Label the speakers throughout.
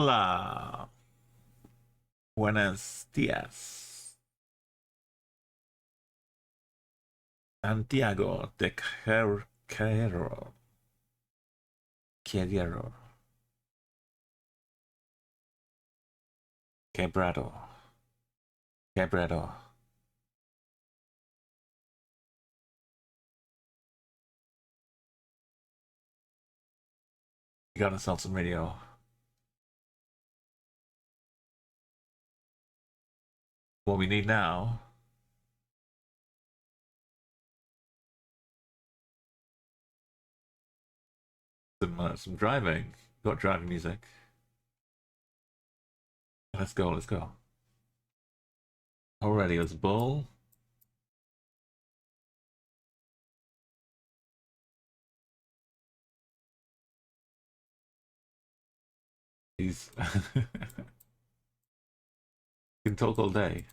Speaker 1: Hola. Buenos días. Santiago de Quero. Quiero. Quebrado. Quebrado. You gotta sell some radio. What we need now. Some driving. Got driving music. Let's go, let's go. Already, let's bull. He's can talk all day.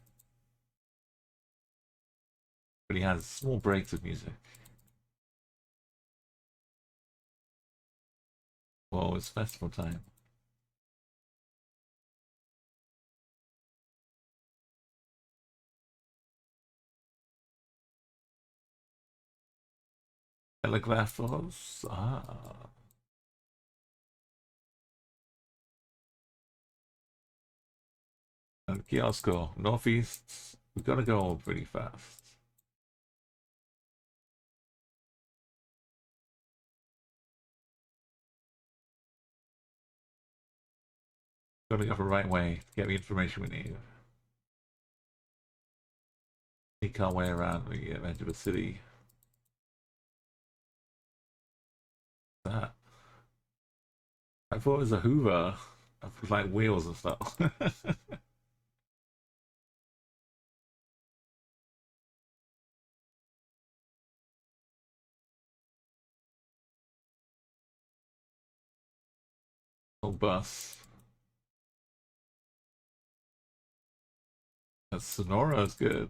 Speaker 1: But he has small breaks of music. Well, it's festival time. Telegraphos. Ah. And Kiosco. Northeast. We gotta go pretty fast. Gotta go the right way to get the information we need. Sneak our way around the edge of the city. That. I thought it was a Hoover with like wheels and stuff. Oh, bus. That Sonora is good.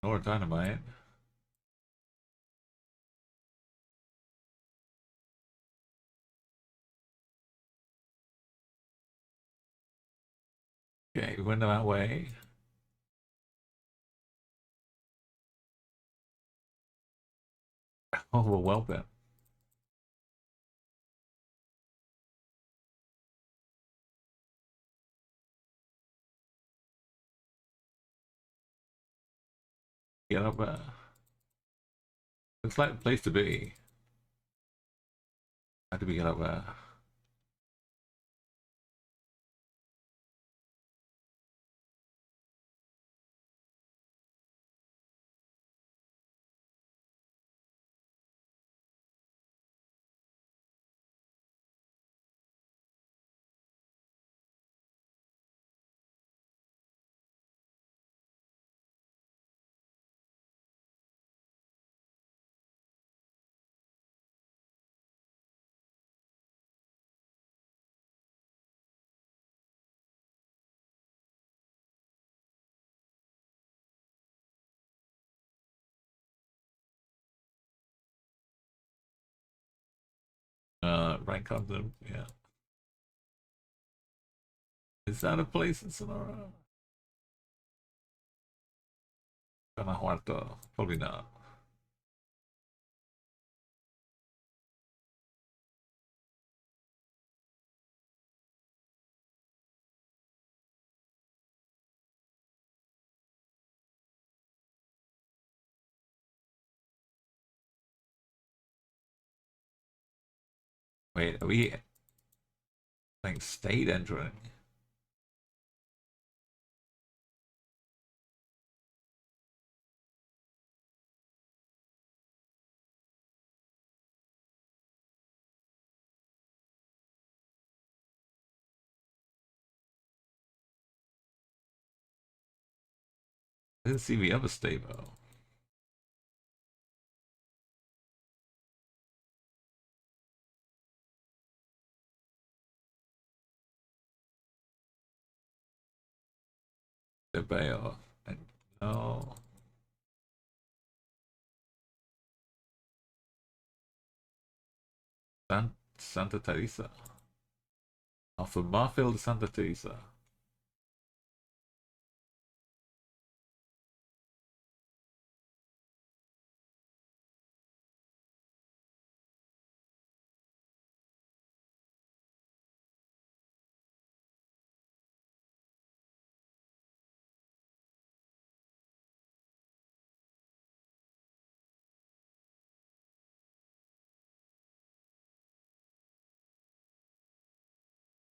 Speaker 1: Sonora Dynamite. Okay, we went that way. Oh, we're well bet. Get up there. Looks like the place to be. How do we get up there? Right content, yeah. Is that a place in Sonora? Guanajuato. Probably not. Wait, are we like state entering? I didn't see the other state though. The Bayo. And no. Santa Teresa. Off of Marfield to Santa Teresa.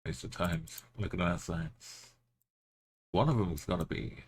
Speaker 1: Waste of times. Looking at our signs. One of them's gotta be.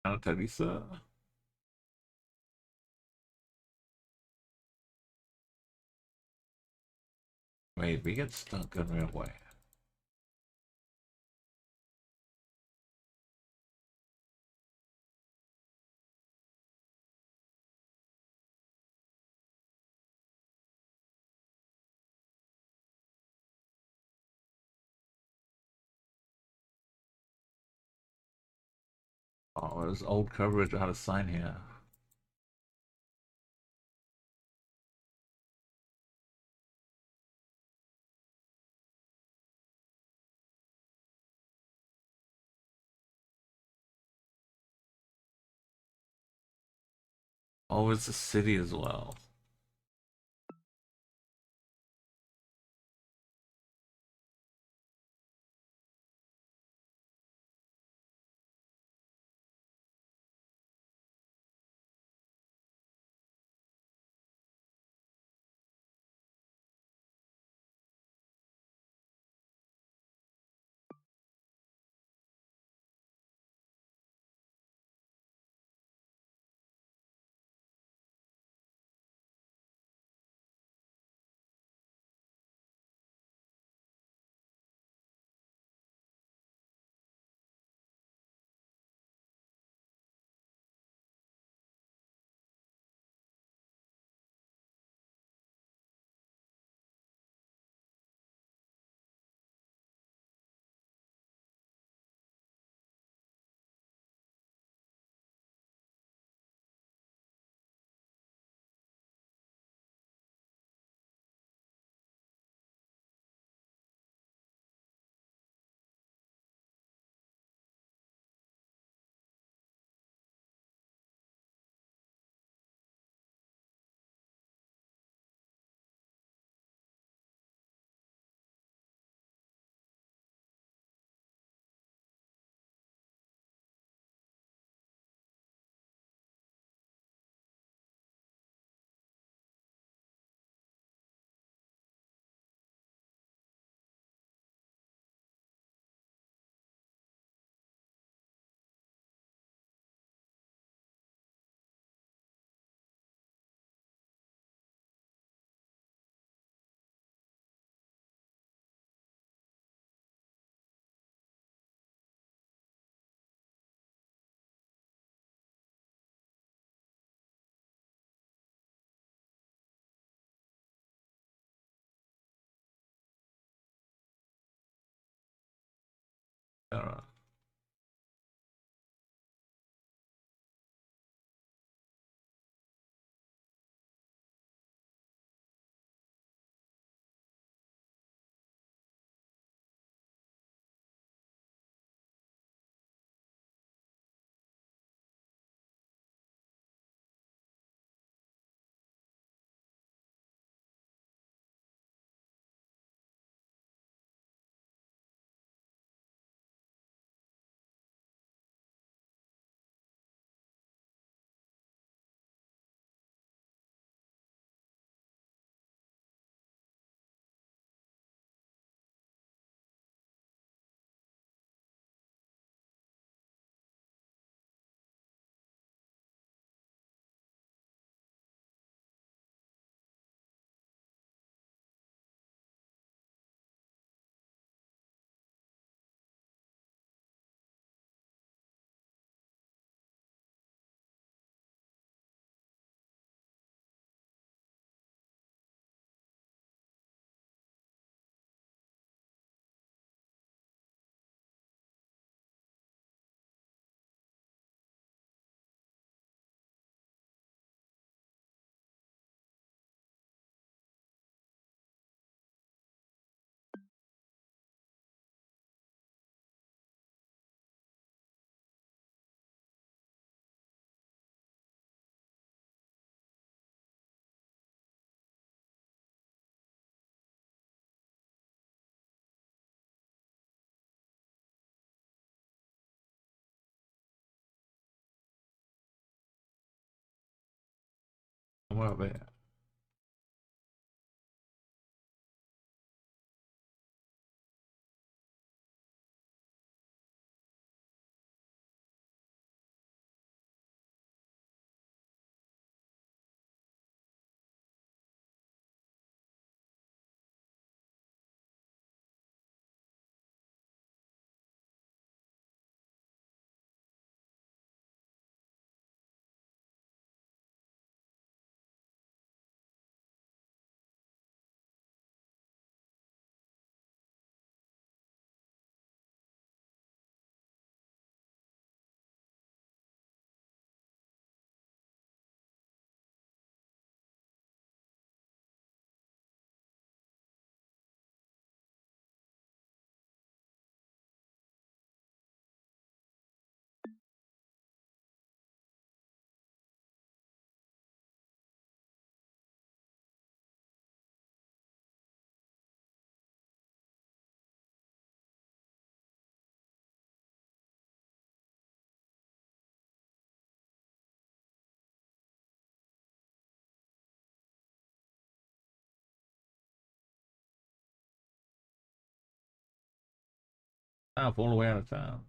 Speaker 1: Santa Teresa? Wait, we get stuck on railway. Oh, there's old coverage out of sign here. Oh, it's a city as well. Alright. Somewhere up there. Up all the way out of town.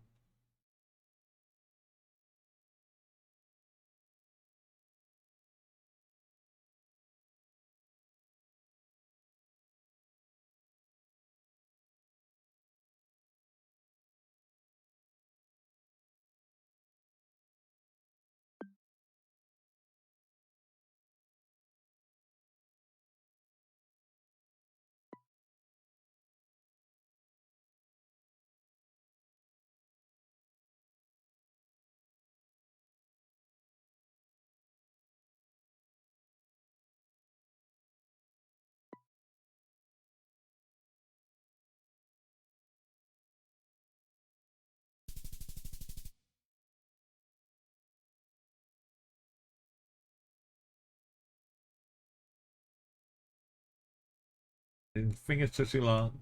Speaker 1: Didn't think it took too long.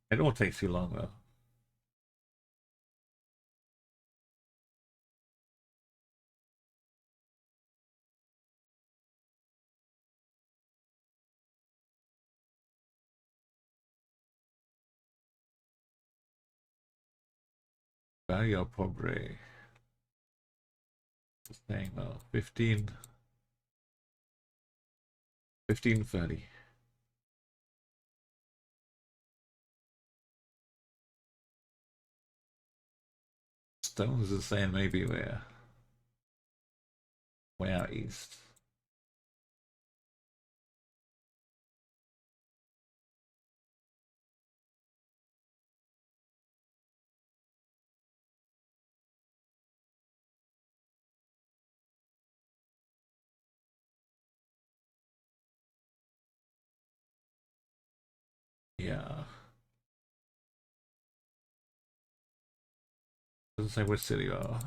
Speaker 1: It all takes too long though. Barrio Pobre. This thing though. 1530. Stones is saying maybe we're way out east. Yeah. Doesn't say which city though.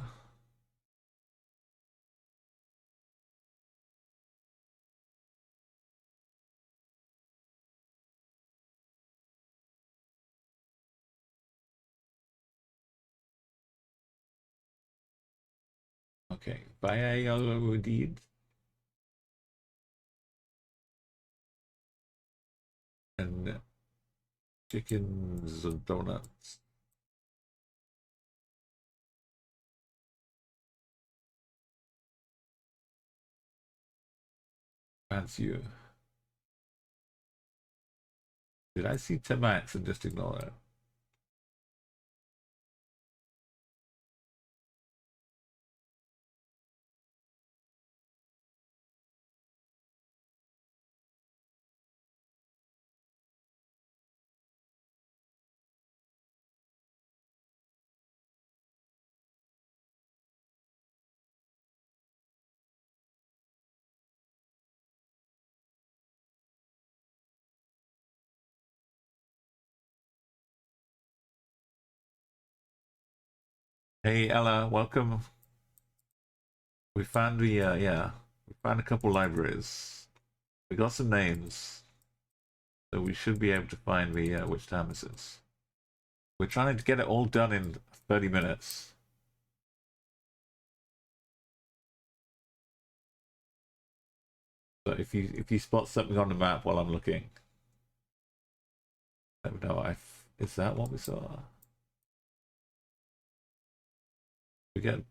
Speaker 1: Okay. Valladolid. And chickens and donuts. Fancy you. Did I see Temax and just ignore it? Hey Ella, welcome. We found the yeah, we found a couple libraries. We got some names, so we should be able to find the which time this is. We're trying to get it all done in 30 minutes. So if you spot something on the map while I'm looking, let me know. Is that what we saw? We get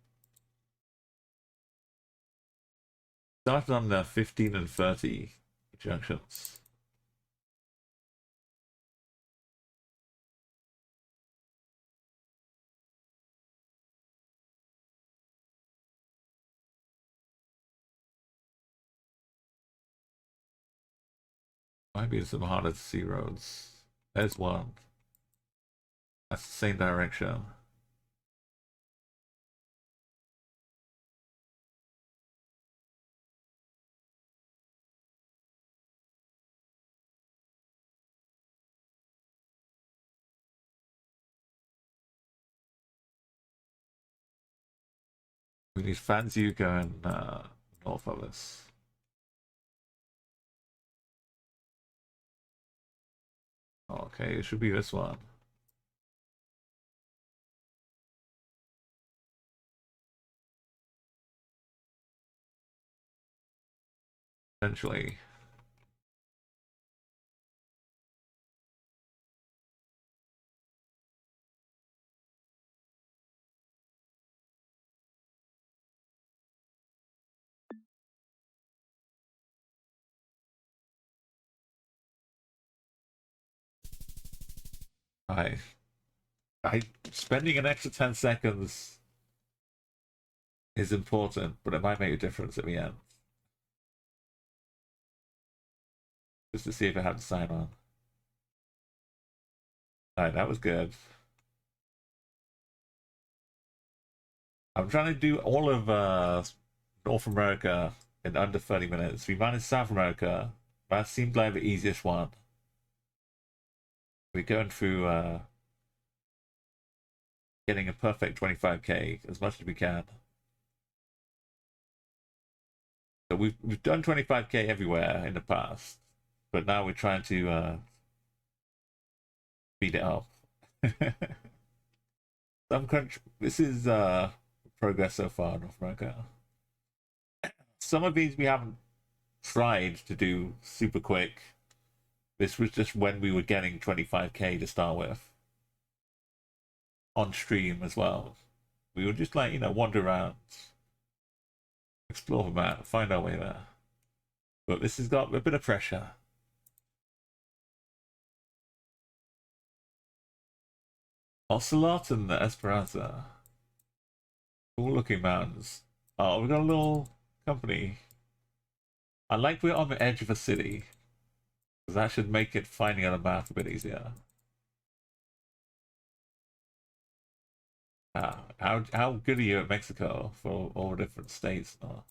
Speaker 1: started on the 15 and 30 junctions. Might be some harder to see roads. There's one. That's the same direction. We need Fanzu going north of us. Okay, it should be this one. Essentially. I spending an extra 10 seconds is important, but it might make a difference at the end. Just to see if I have to sign on. Alright, that was good. I'm trying to do all of North America in under 30 minutes. We managed South America. That seemed like the easiest one. We're going through getting a perfect 25k as much as we can. So we've done 25k everywhere in the past, but now we're trying to speed it up. Some country. This is progress so far in North America. Some of these we haven't tried to do super quick. This was just when we were getting 25k to start with. On stream as well. We would just like, wander around, explore the map, find our way there. But this has got a bit of pressure. Ocelot and the Esperanza. Cool looking mountains. Oh, we got a little company. I like we're on the edge of a city. Because that should make it finding on a map a bit easier. How good are you at Mexico for all the different states now?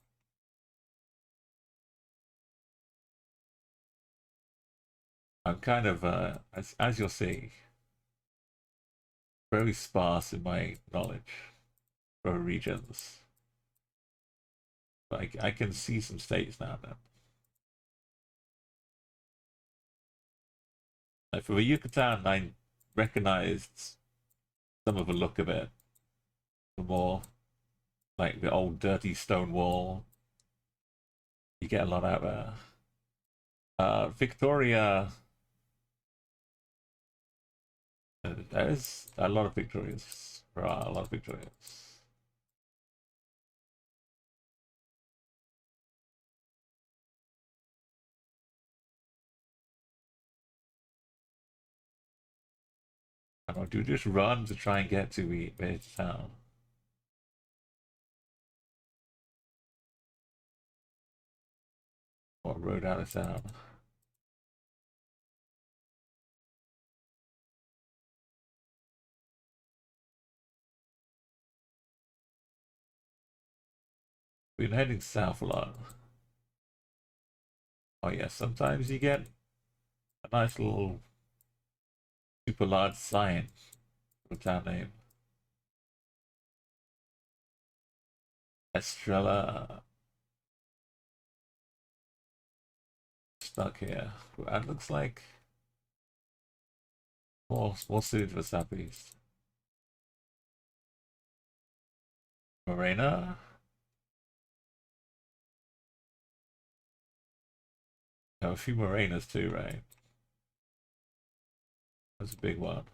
Speaker 1: I'm kind of as you'll see, very sparse in my knowledge for regions. But I can see some states now and then. Like for the Yucatan, I recognized some of the look of it. The more like the old dirty stone wall. You get a lot out there. Victoria, there's a lot of Victorias. There are a lot of Victorias. I don't know, do you just run to try and get to the town? Or road out of town? We've been heading south a lot. Oh yeah, sometimes you get a nice little super large sign for the town name. Estrella. Stuck here. That looks like more suited for southeast. Morena. Have a few marinas too, right? That's a big one.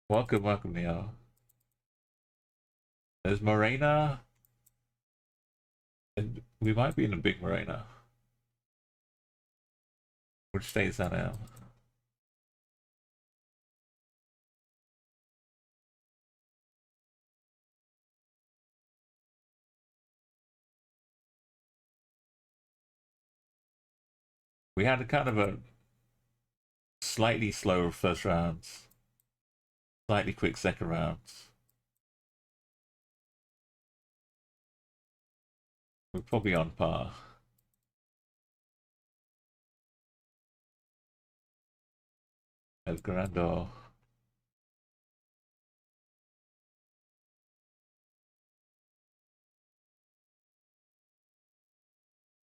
Speaker 1: Welcome, welcome, Neo. There's marina, and we might be in a big marina. Which state is that in? We had a kind of a slightly slower first round, slightly quick second round. We're probably on par. El Grando.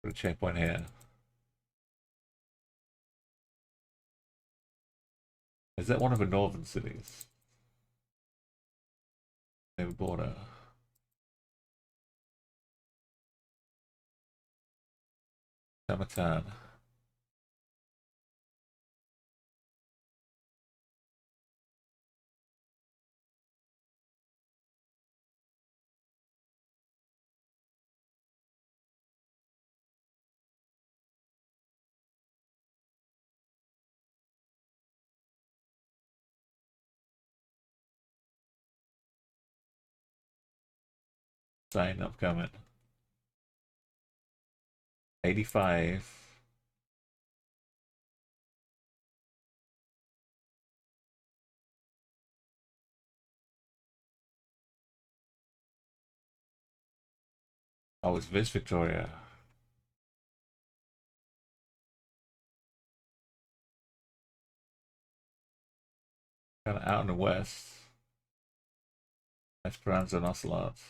Speaker 1: Put a checkpoint here. Is that one of the northern cities? Near border. Samatan. Sign up coming. 85. Oh, it's this Victoria. Kind of out in the west. Esperanza and Ocelots.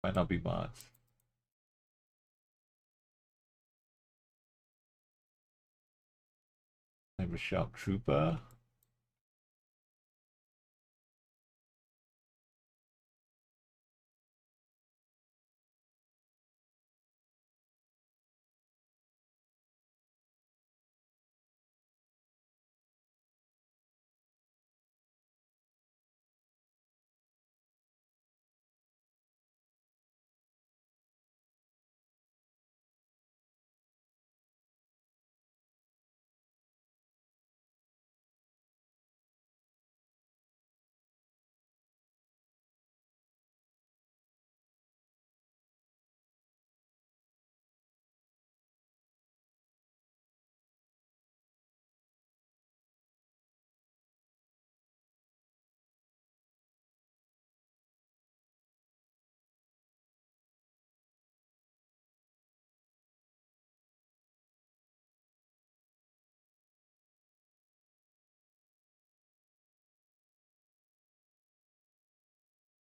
Speaker 1: Might not be mods. Name a shock trooper.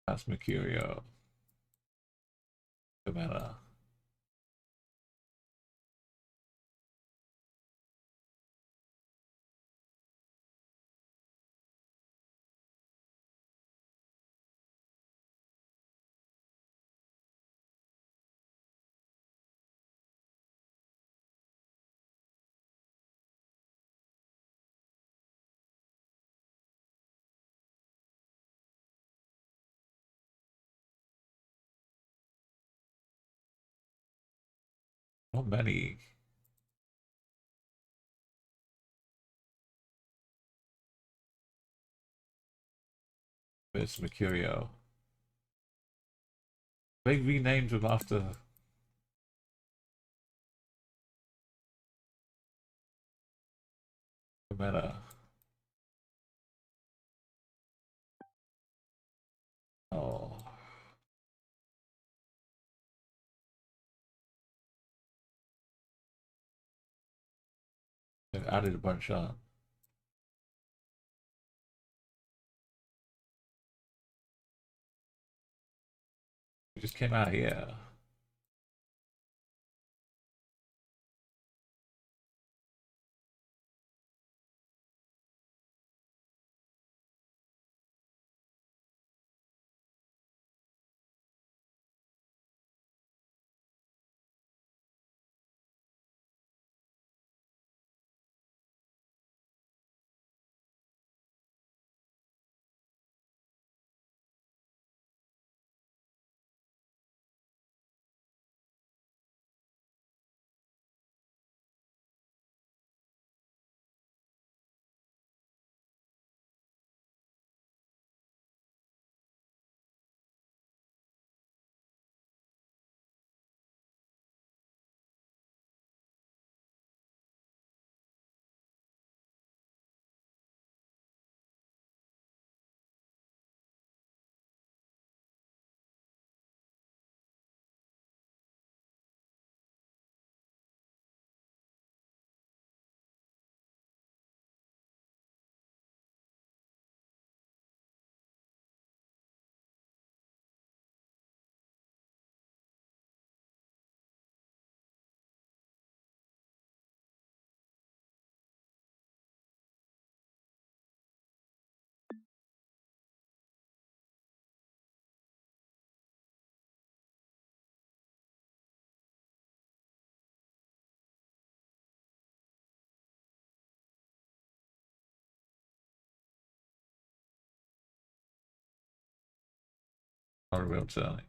Speaker 1: That's Mercurio. Camilla. Not many. It's Mercurio. They renamed them after the meta. Oh. They've added a bunch on. It just came out here. Not a real telling.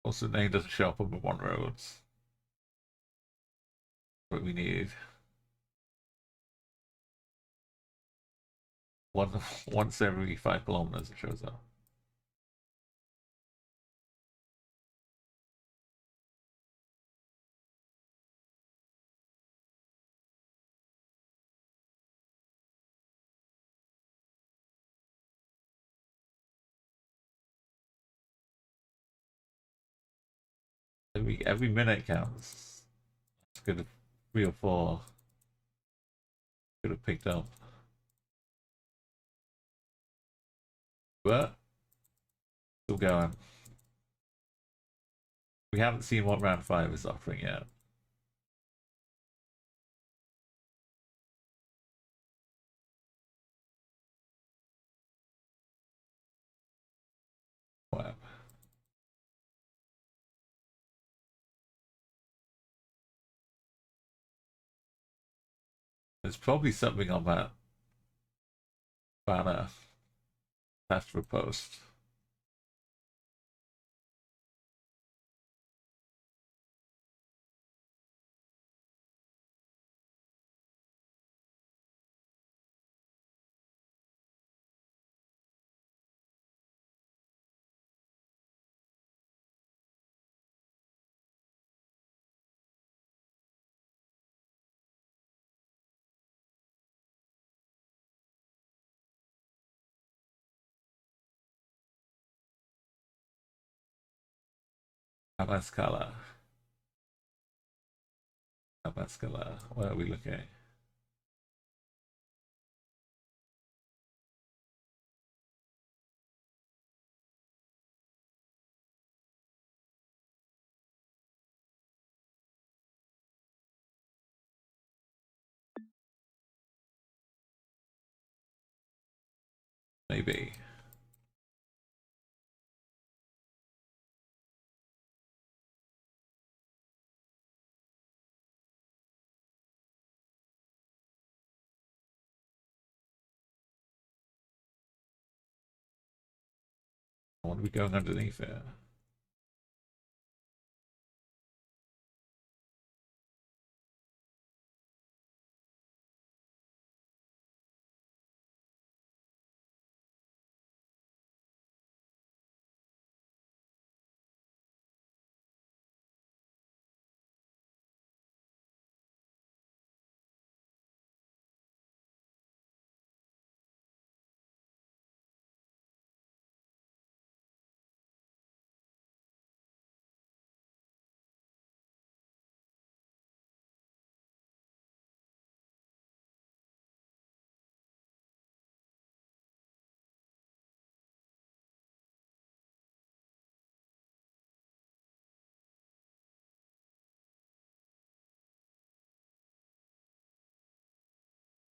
Speaker 1: Also, the name doesn't show up on the one roads. What we need. Once every 5 kilometers it shows up. Every minute counts. It's good. 3 or 4 could have picked up. But still going. We haven't seen what round 5 is offering yet. Wow. There's probably something on that banner after a post. Amascala. Amascala. Where are we looking? Maybe. I want to be going underneath it.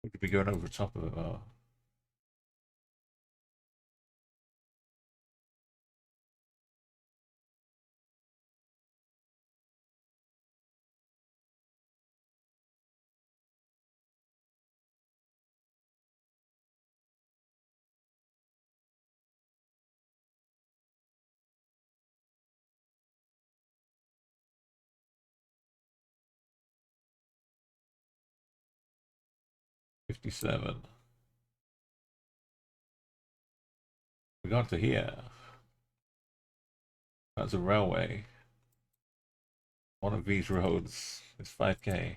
Speaker 1: We could be going over top of it. Oh. $57. We got to here. That's a railway. One of these roads is 5k.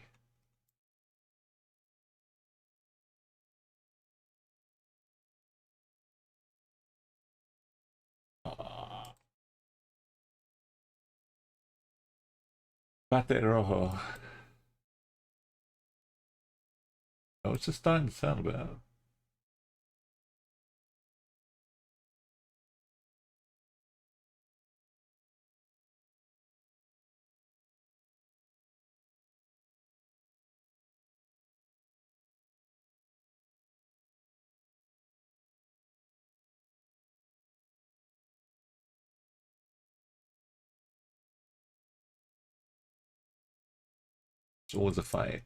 Speaker 1: Bate Rojo. Oh, it's just starting to sound a bit. It's always a fight.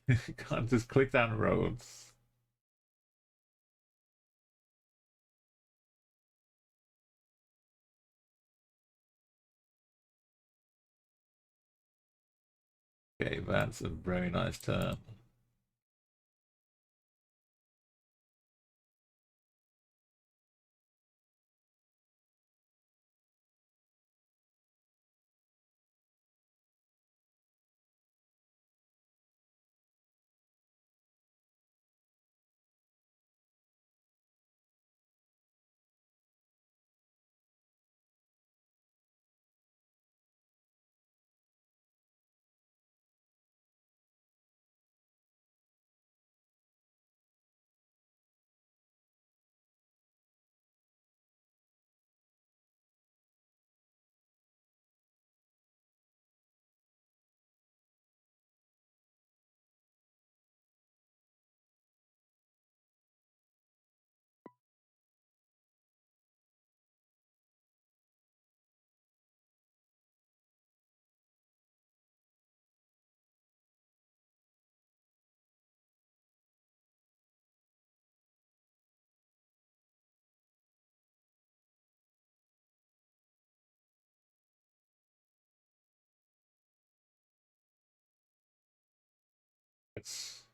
Speaker 1: You can't just click down roads. Okay, that's a very nice turn. It's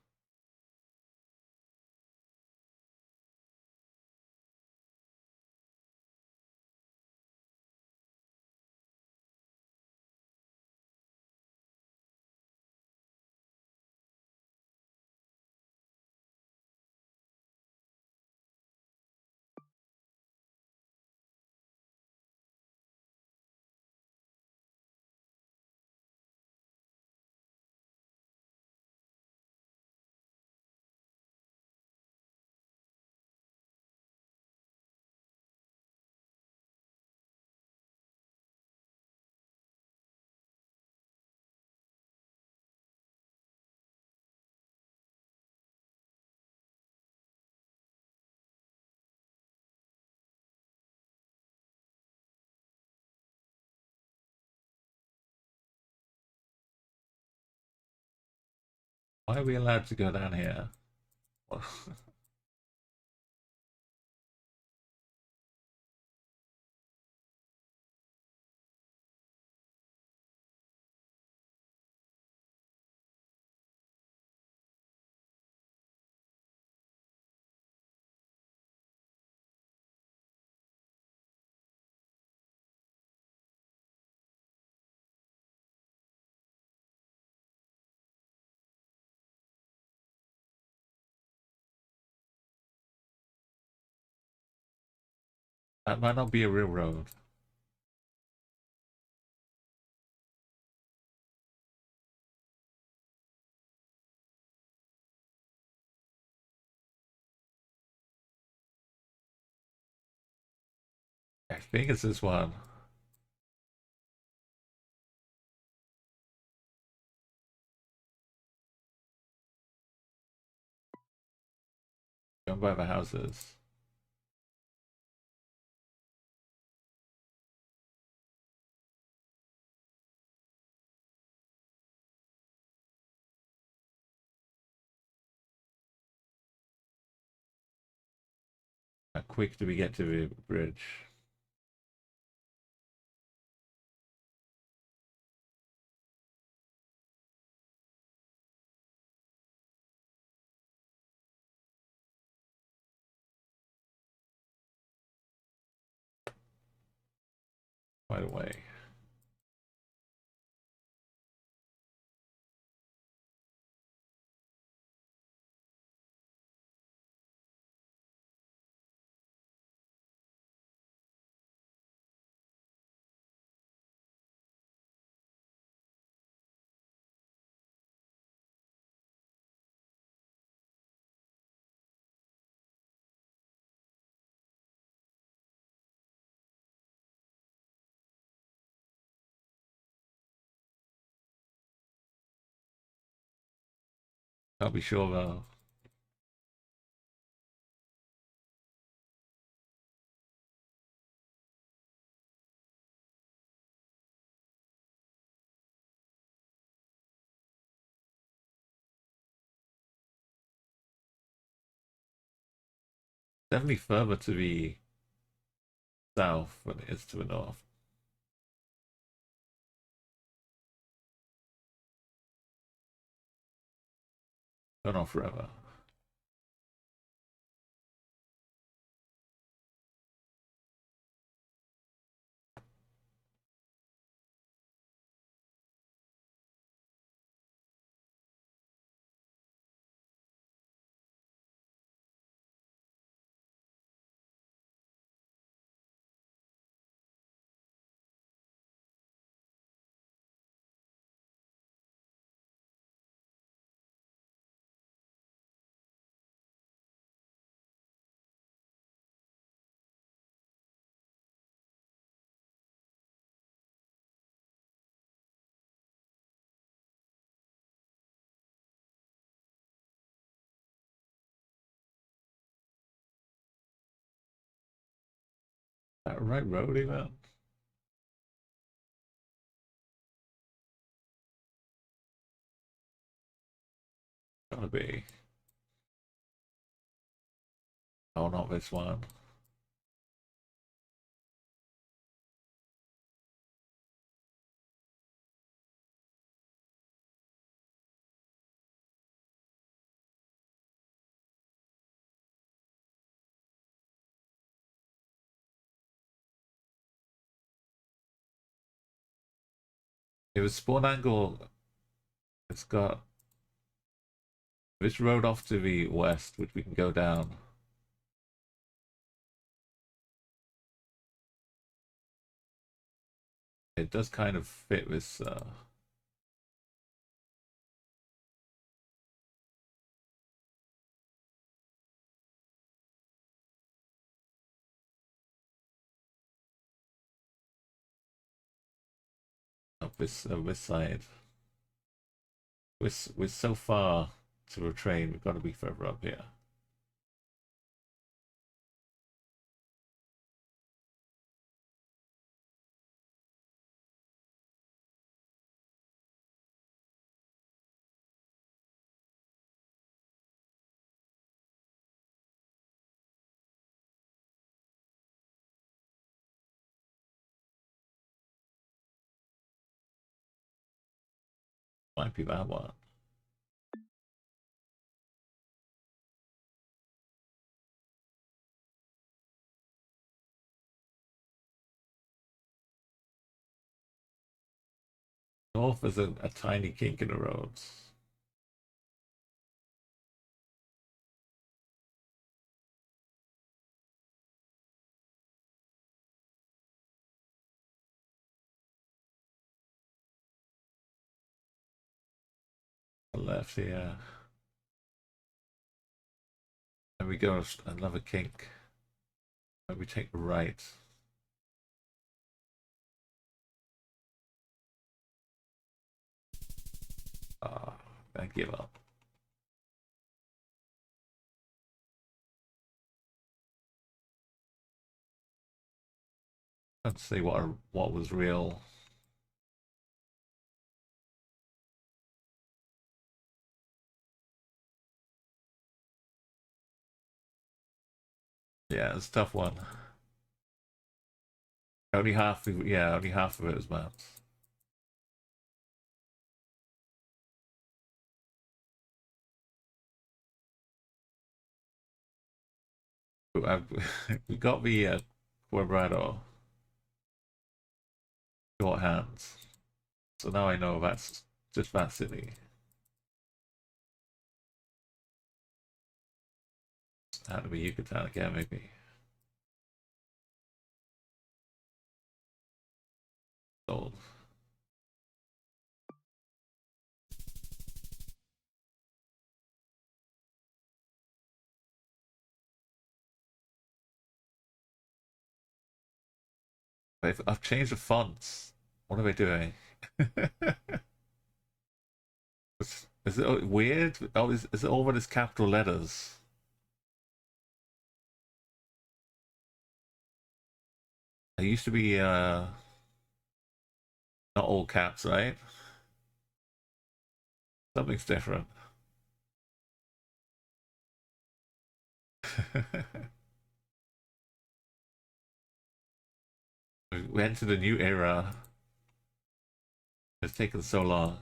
Speaker 1: Why are we allowed to go down here? That might not be a real road. I think it's this one. Going by the houses. How quick do we get to the bridge? Quite a way. Can't be sure though. Definitely further to the south than it is to the north. Going on forever. That right road even? Gotta be. Oh, not this one. It was spawn angle. It's got this road off to the west, which we can go down. It does kind of fit this up this side. We're so far to a train, we've got to be further up here. Might be that one. North is a tiny kink in the roads. Left here. And we go another kink. And we take the right. Ah, I give up. Let's see what was real. Yeah, it's a tough one. Only half of it is maps. We got the Quebrado short hands. So now I know that's just that city. Had to be Yucatan again, maybe. Sold. I've changed the fonts. What am I doing? Is it weird? Oh, is it all when it's capital letters? It used to be not all caps, right? Something's different. We entered a new era. It's taken so long.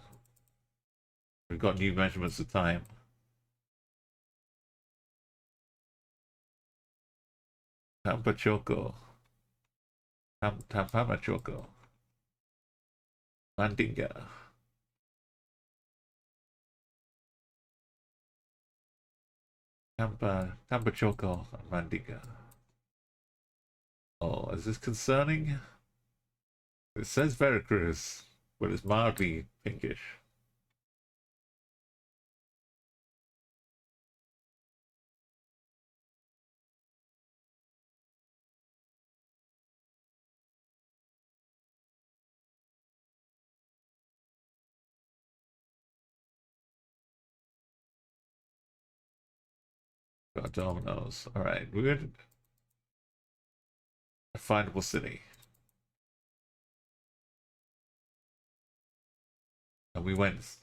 Speaker 1: We've got new measurements of time. Tampachoco. Tampamachoco. Mandinga. Tampachoco. Mandinga. Oh, is this concerning? It says Veracruz, but it's mildly pinkish. Got dominoes. Alright, we're in a findable city. And we went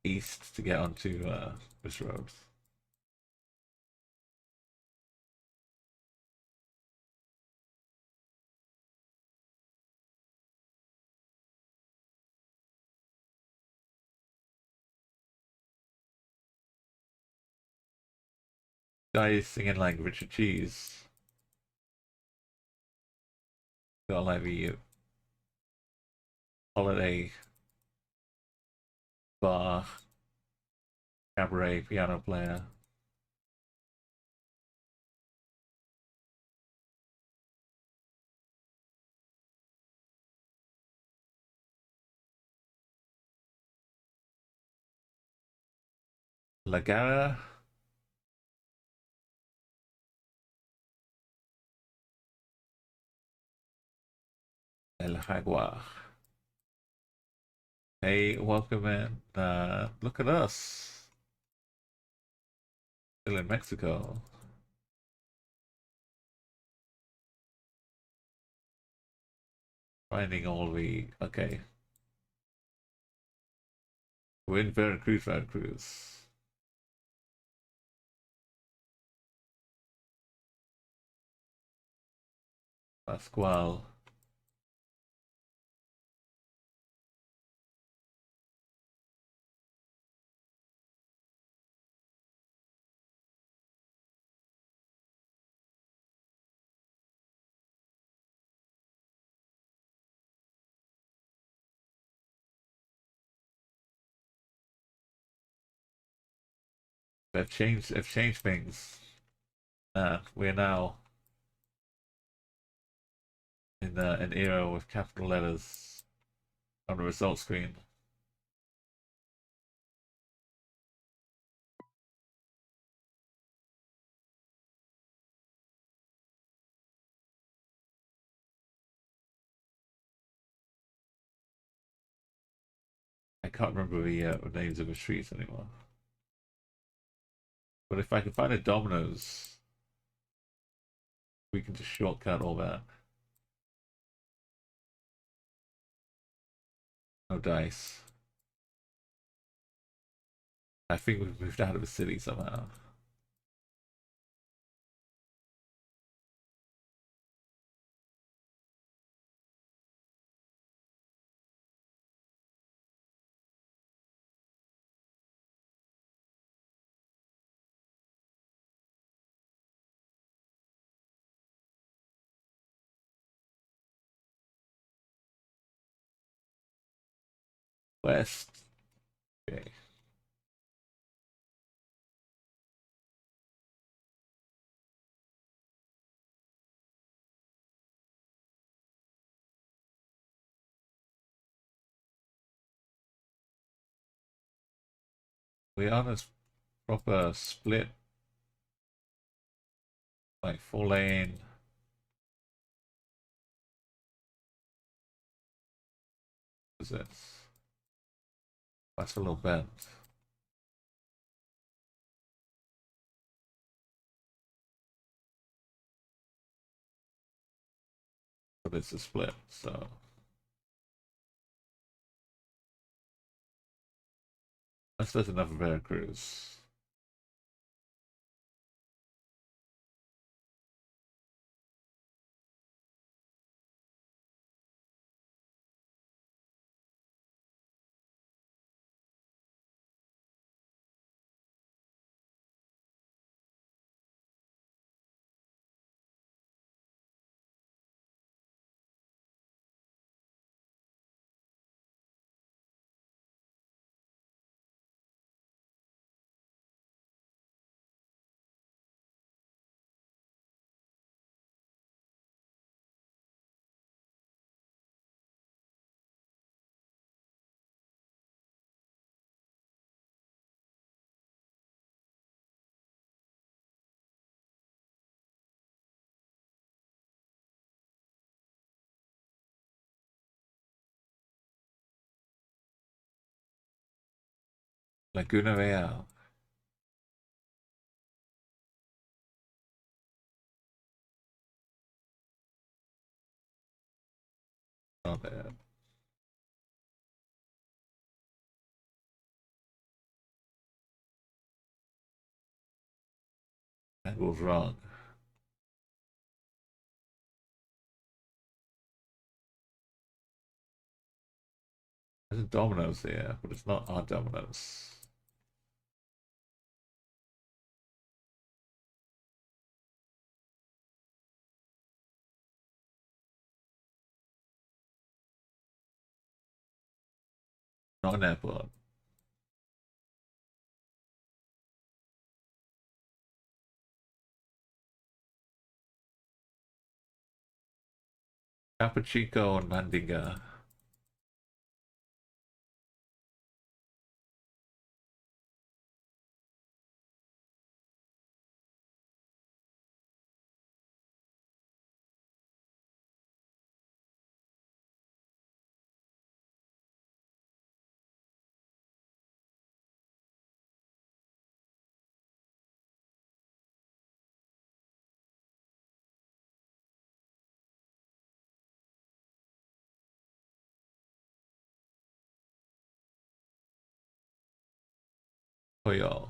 Speaker 1: east to get onto this road. Guy is singing like Richard Cheese. Got like the holiday bar, cabaret, piano player. La Gara. El Jaguar. Hey, welcome in. Look at us. Still in Mexico. Finding all the... Okay. We're in Veracruz, Veracruz. Pascual. They've changed things. We're now in an era with capital letters on the result screen. I can't remember the names of the streets anymore. But if I can find a Domino's, we can just shortcut all that. No dice. I think we've moved out of the city somehow. West. Okay. We're on a proper split, like 4 lane. What is this? That's a little bent. But it's a split, so. Unless there's another Veracruz. Laguna Real. Not bad. That was wrong. There's a Domino's there, but it's not our Domino's. Not an airport. Cappuccino and Mandinga. For y'all.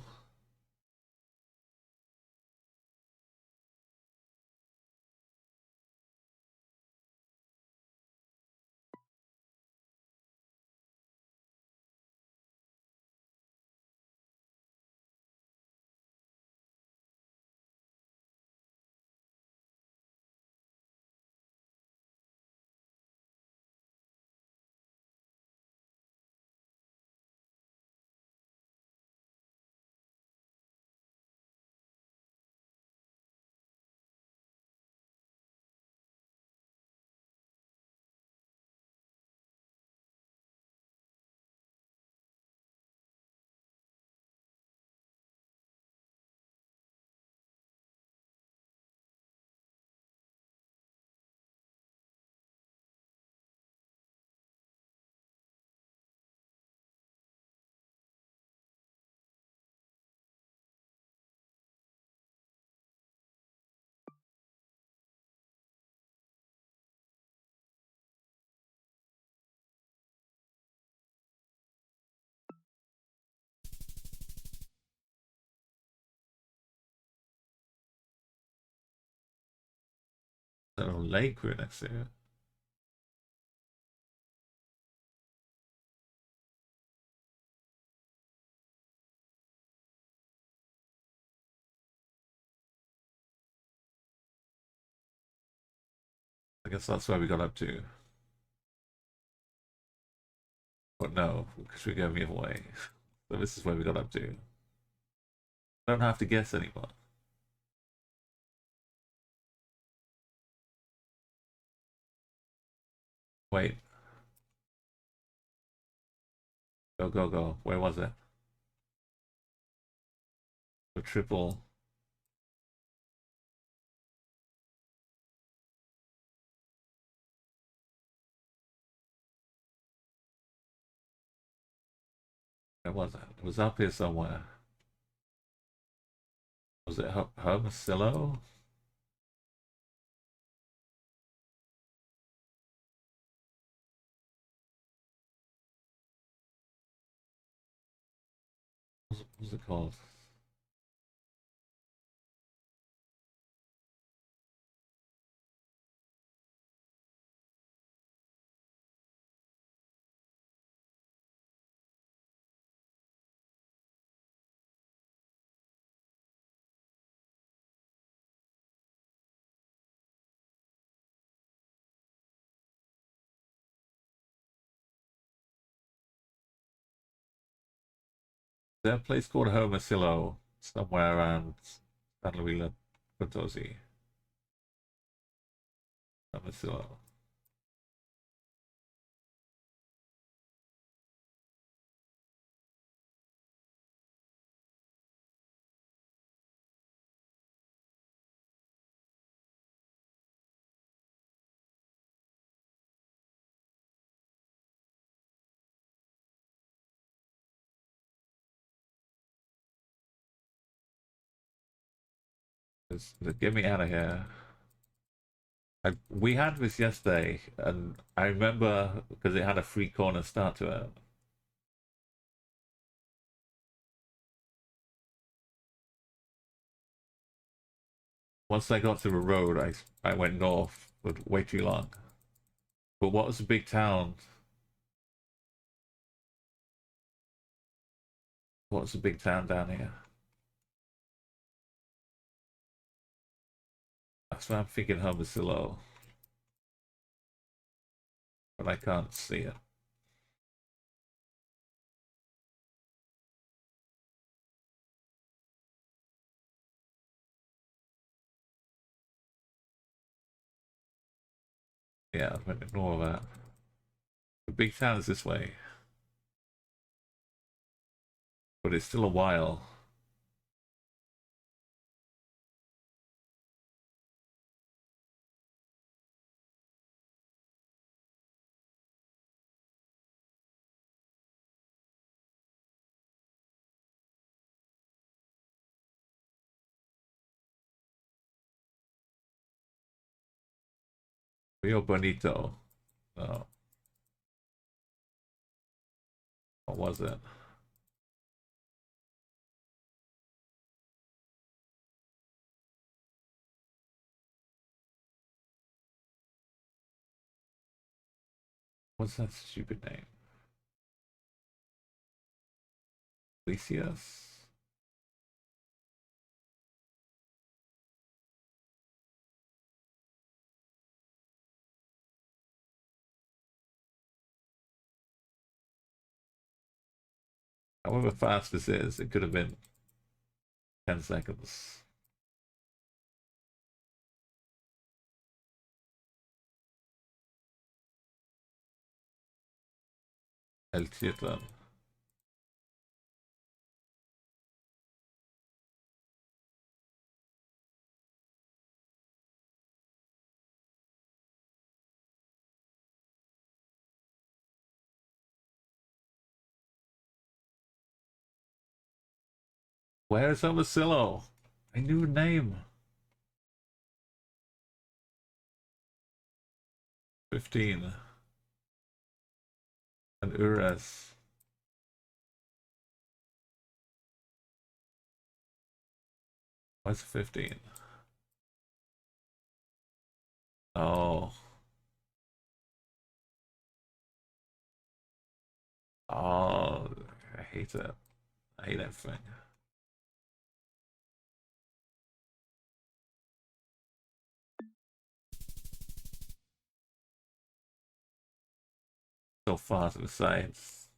Speaker 1: There's a lake right next to it. I guess that's where we got up to. But no, because we gave me away. So this is where we got up to. Don't have to guess anymore. Wait. Go, go, go. Where was it? The triple. Where was it? It was up here somewhere. Was it Hermosillo? What's it called? Is there a place called Hermosillo somewhere around San Luis Potosi? Hermosillo. Get me out of here. We had this yesterday, and I remember because it had a free corner start to it. Once I got to the road, I went north, but way too long. But what was the big town? What's the big town down here? That's why I'm thinking Hermosillo, but I can't see it. Yeah, I'm gonna ignore that. The big town is this way, but it's still a while. Rio Bonito. No, what was it? What's that stupid name? Lysias? However fast this is, it could have been 10 seconds. El Tietan. Where's Hermosillo? I knew a name. 15. And Ures. What's 15? Oh. Oh, I hate that. I hate that thing. So far to the sides.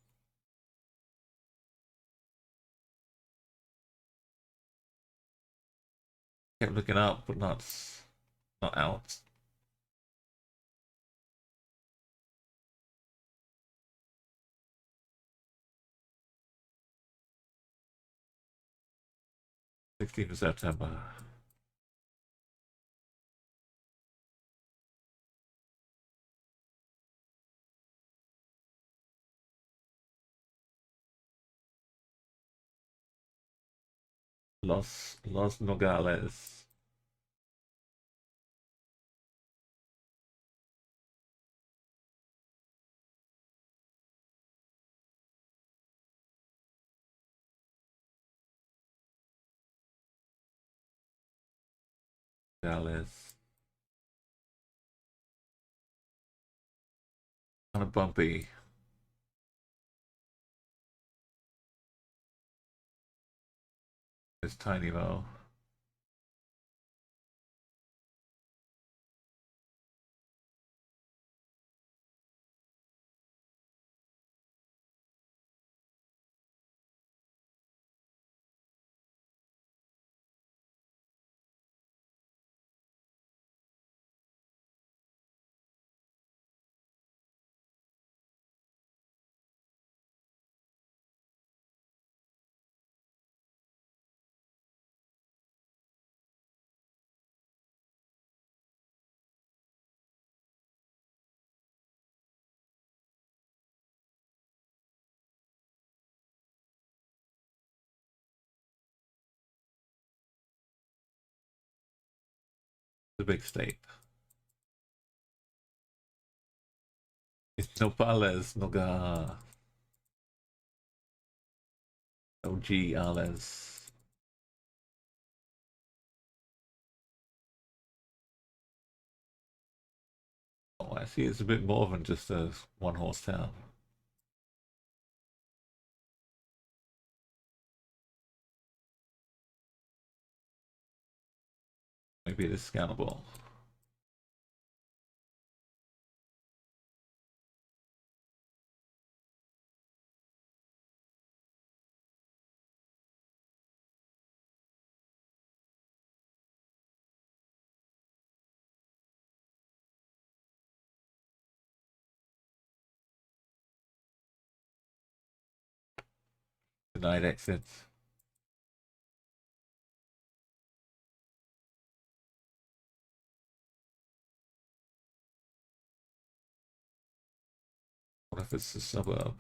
Speaker 1: Kept looking up, but not out. Sixteenth of September. Los Nogales. Nogales. Kind of bumpy. It's tiny though. It's a big state. It's Nopales, Noga. Nogales. Oh, I see it's a bit more than just a one horse town. Maybe it is scannable. Denied exit. What if it's a suburb?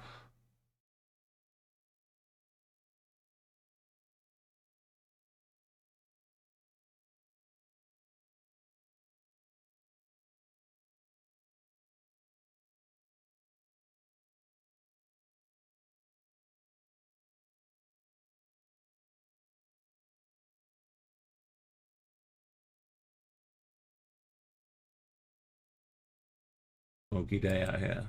Speaker 1: Smoky day out here.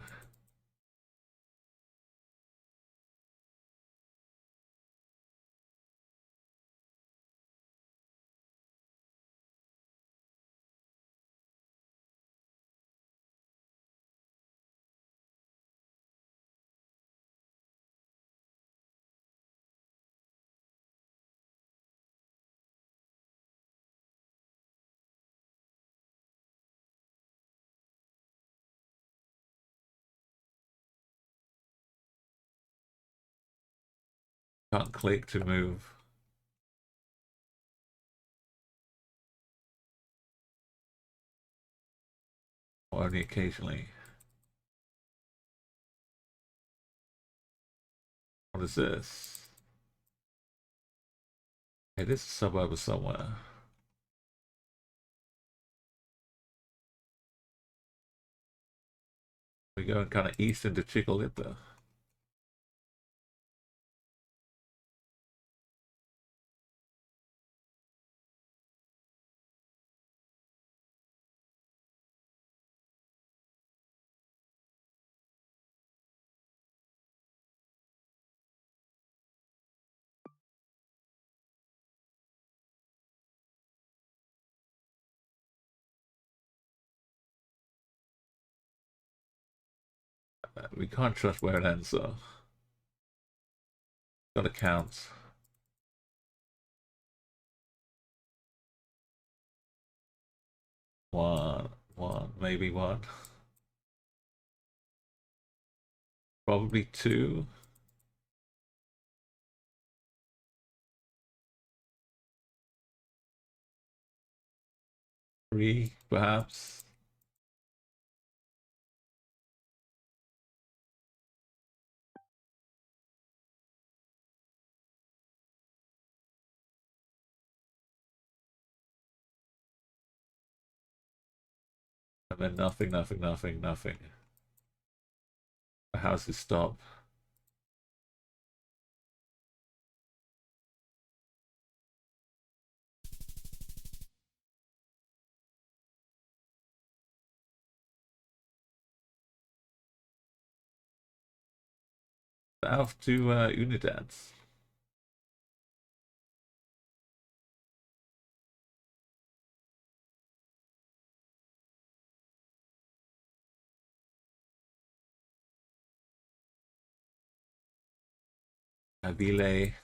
Speaker 1: Can't click to move. Or only occasionally. What is this? Hey, this is a suburb of somewhere. We're going kind of east into Chicolita. We can't trust where it ends though. Gotta count. One, maybe one. Probably two. Three, perhaps. And then nothing, nothing, nothing, nothing. The houses stop. South to Unidads. Avile.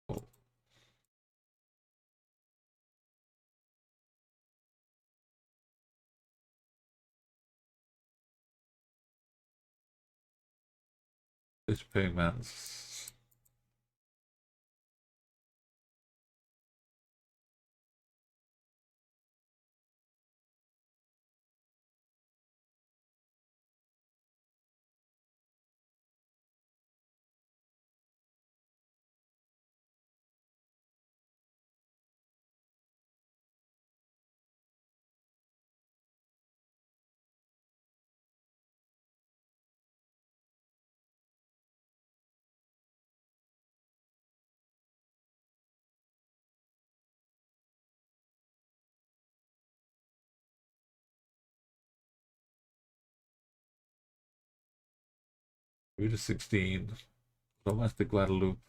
Speaker 1: Oh, this payments. Route 16. Lomas de Guadalupe.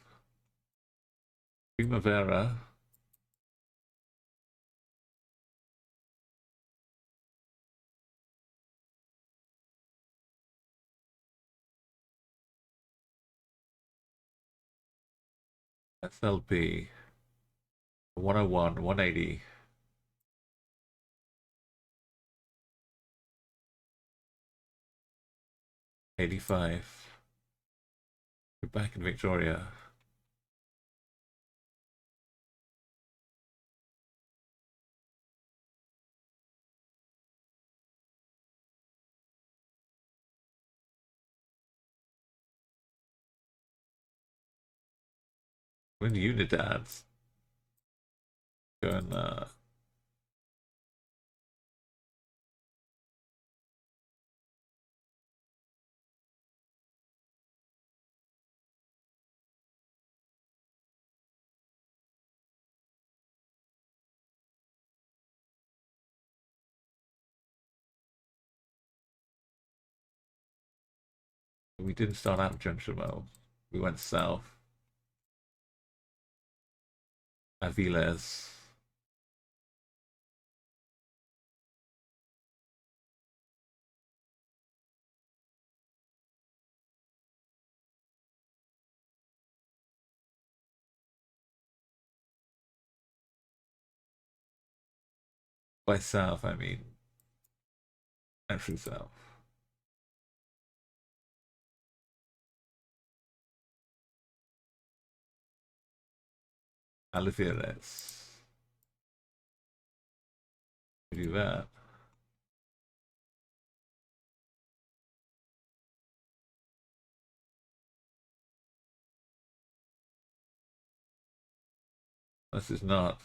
Speaker 1: Primavera. SLP. 101, 180. 85. We're back in Victoria. We're in Unidads. Going, we didn't start out Junction Mo. We went south. Aviles. By south, I mean entry south. Alifires. We do that. This is not.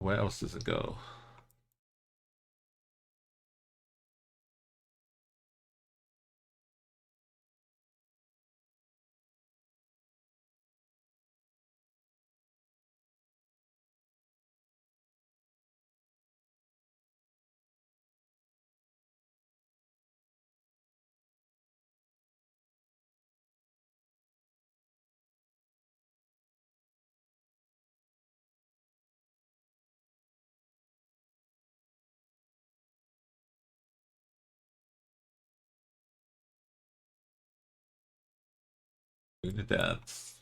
Speaker 1: Where else does it go? Unidades.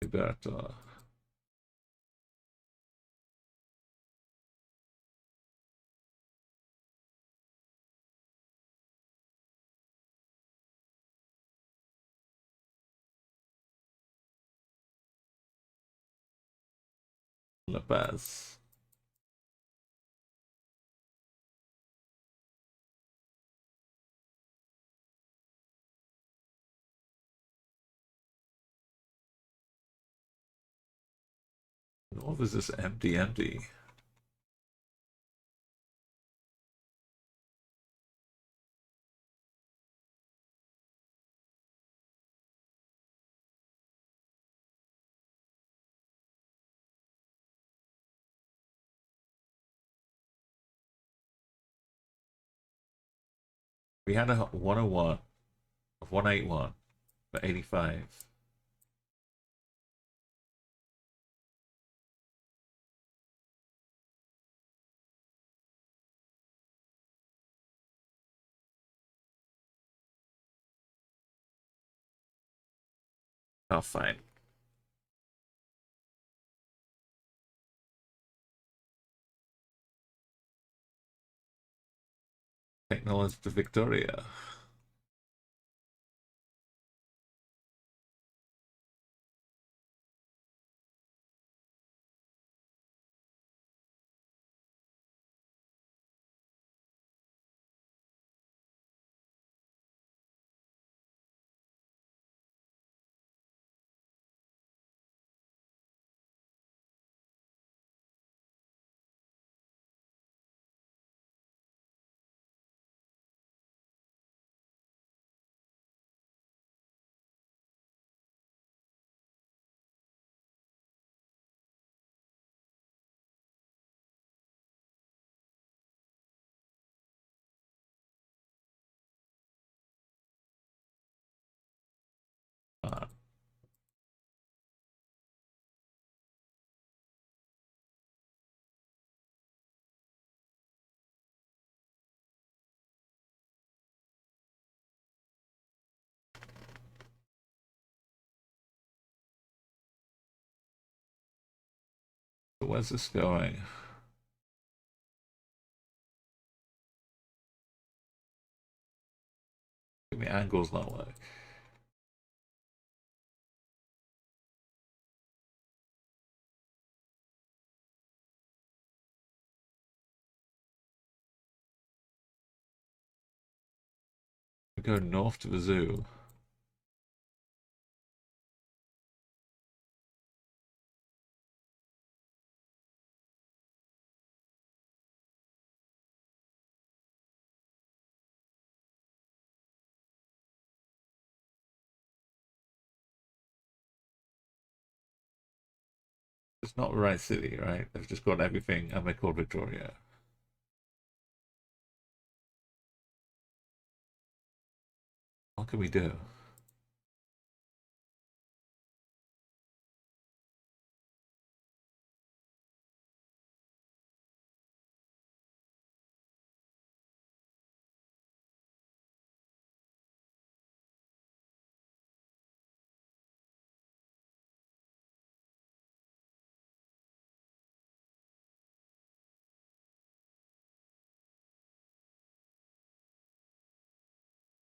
Speaker 1: Liberto. La Paz. What was this empty? We had a 101 of 181 for 85. Oh, fine. Technology to Victoria. So where's this going? Give me angles not work. We go north to the zoo. It's not the right city, right? They've just got everything and they call Victoria. What can we do?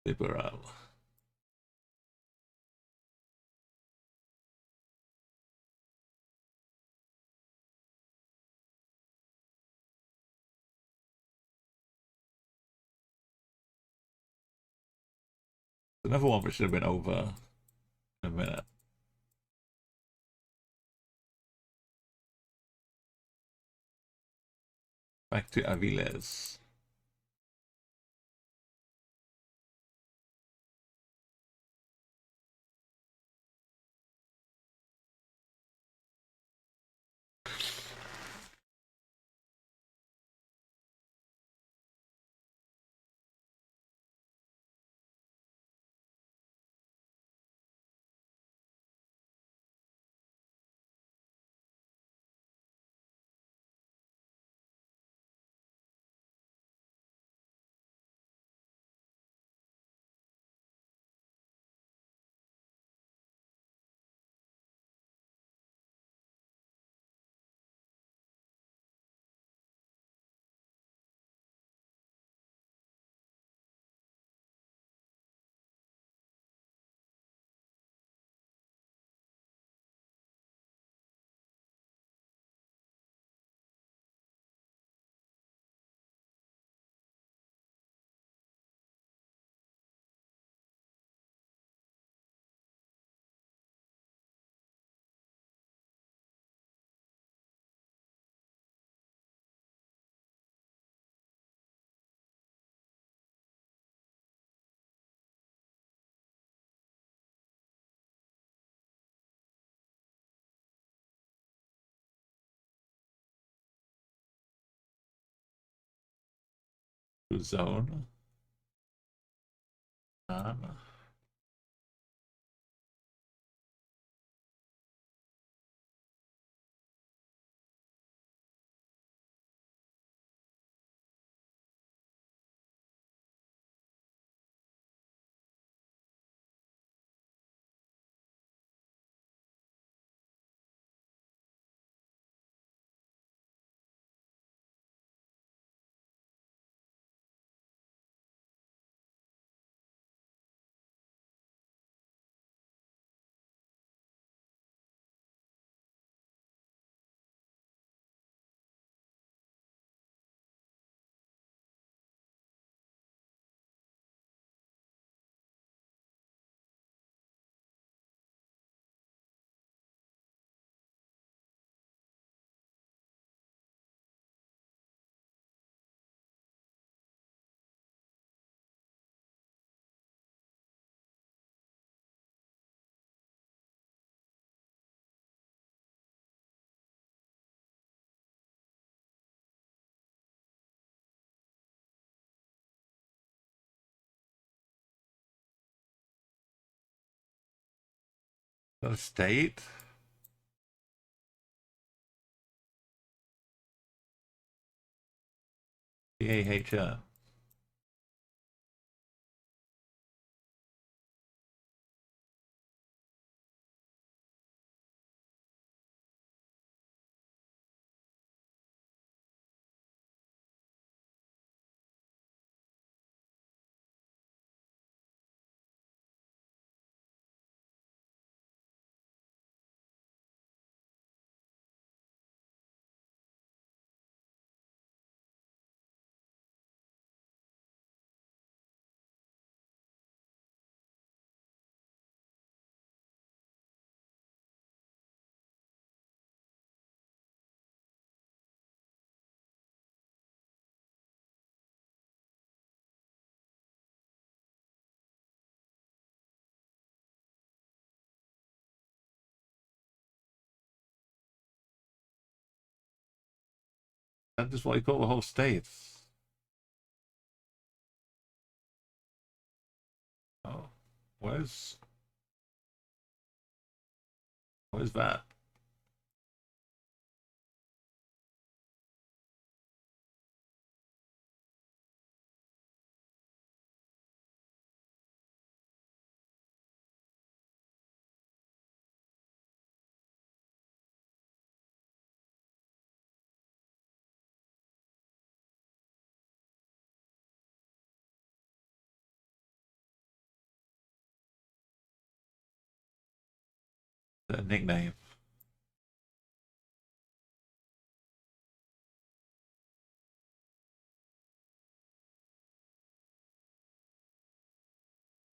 Speaker 1: Liberal. Another one which should have been over in a minute. Back to Aviles. Zone. The state. PAHR. That's just what you call the whole state. Oh, where's that? nickname.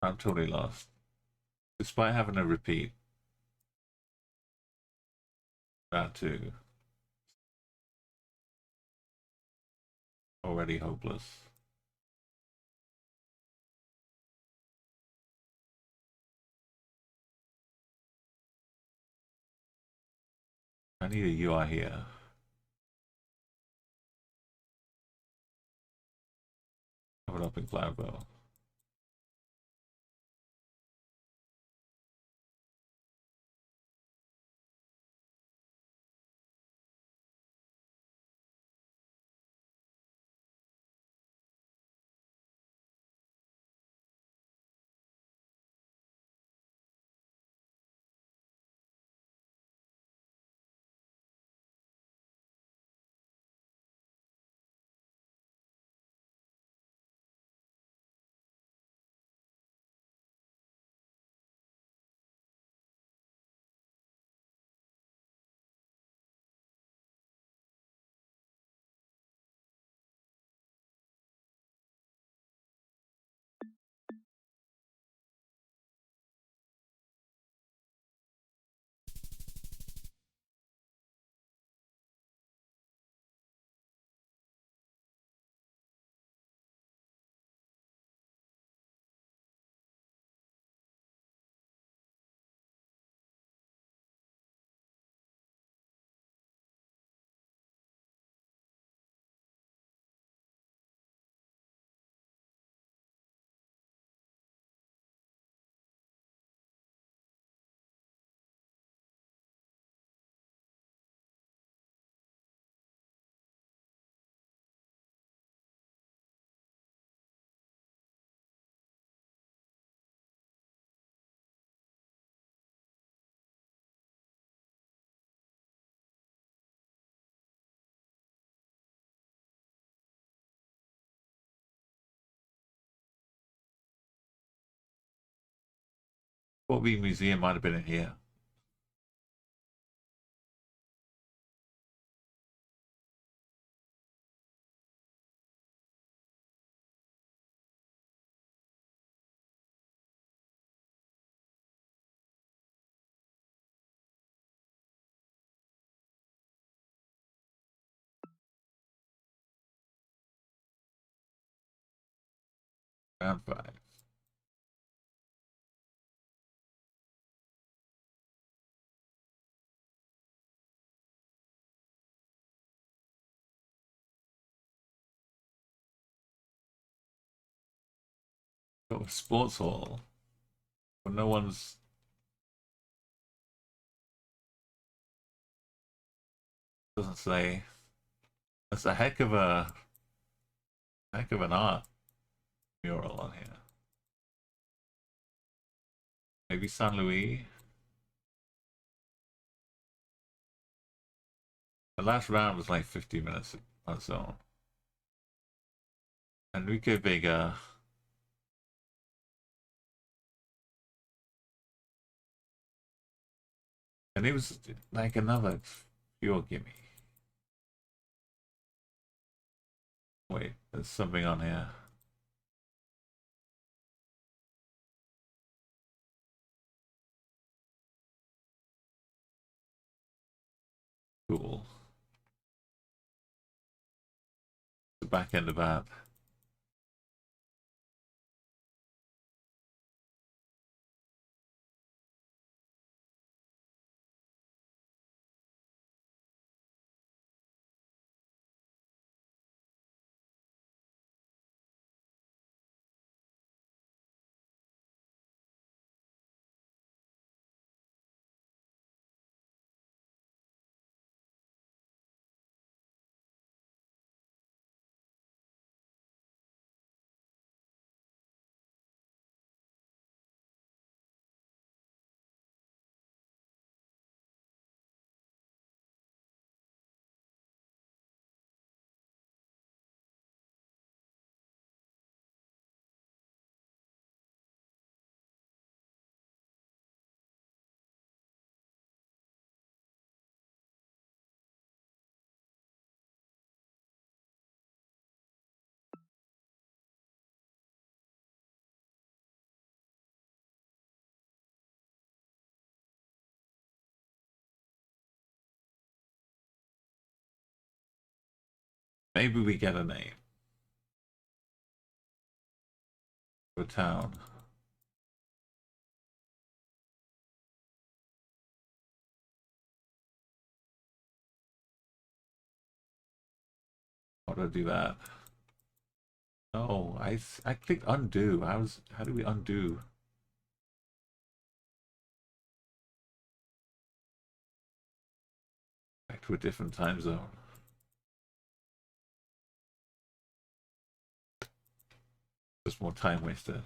Speaker 1: I'm totally lost. Despite having a repeat. That too. Already hopeless. I need a UI here. Have it up in Cloudbow. What the museum might have been in here. Round 5. Got a sports hall. But no one's... Doesn't say. That's a heck of an art mural on here. Maybe San Luis. The last round was like 50 minutes on its own. Enrique Vega. And it was like another pure gimme. Wait, there's something on here. Cool. The back end of that. Maybe we get a name for a town. How do I do that? Oh, I clicked undo. How do we undo? Back to a different time zone. Just more time wasted.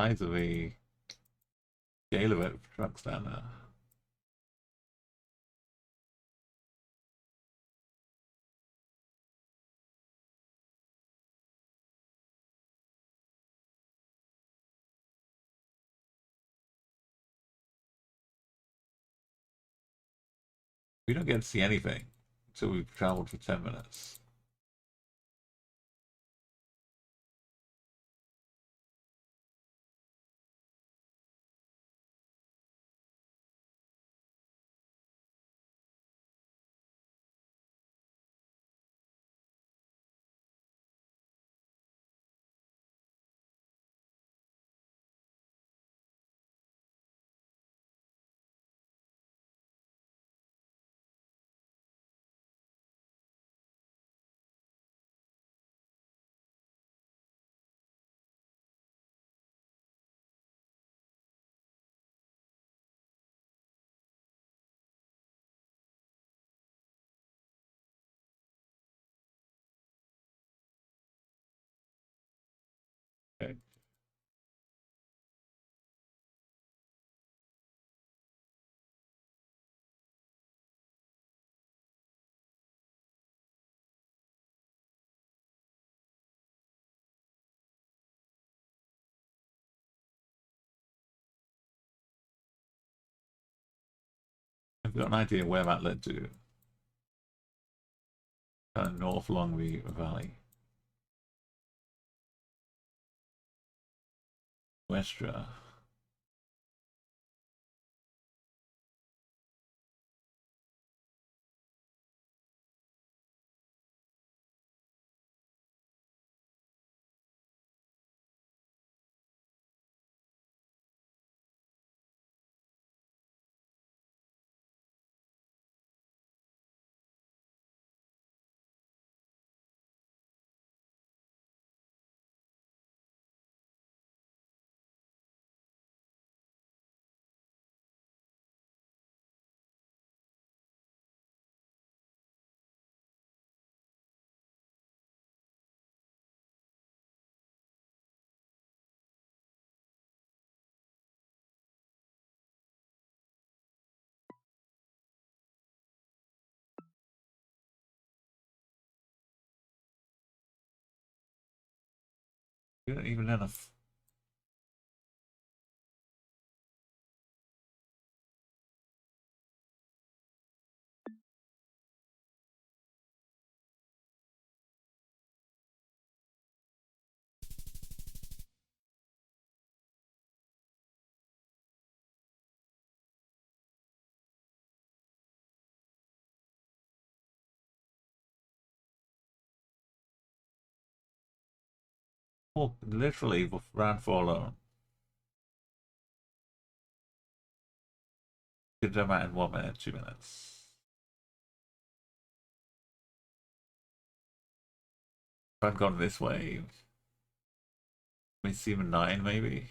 Speaker 1: Size of a scale of it trucks down there. We don't get to see anything until we've traveled for 10 minutes. Okay. I've got an idea where that led to. Kind of north along the valley. Westra. We don't even have Oh, literally ran for alone. Good time out in 1 minute, 2 minutes. If I'd gone this way, we see him a 9 maybe.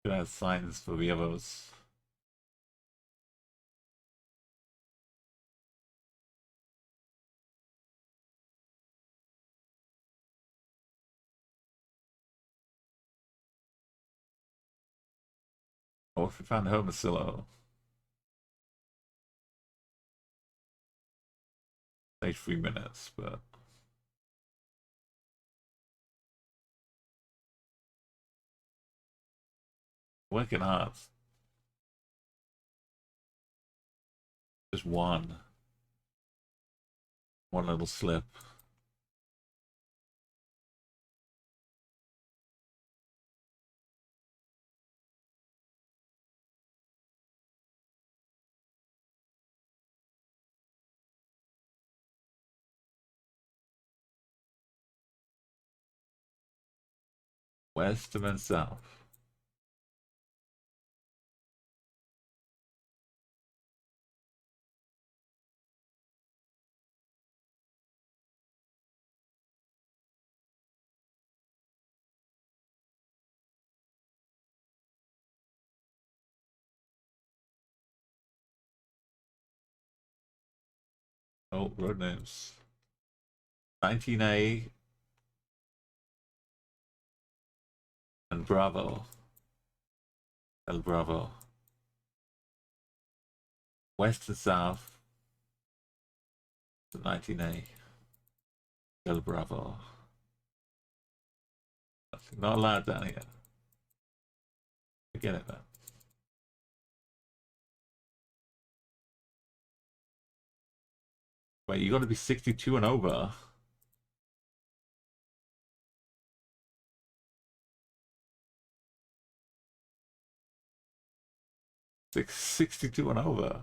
Speaker 1: Could have signs for the others. Or if we found Hermosillo. Say 3 minutes, but working hard. Just one. One little slip. West and then south. Oh, road names. 19A and Bravo. El Bravo. West and south. 19A. El Bravo. Not allowed down here. Forget it, man. Wait, you got to be 62 and over. 62 and over.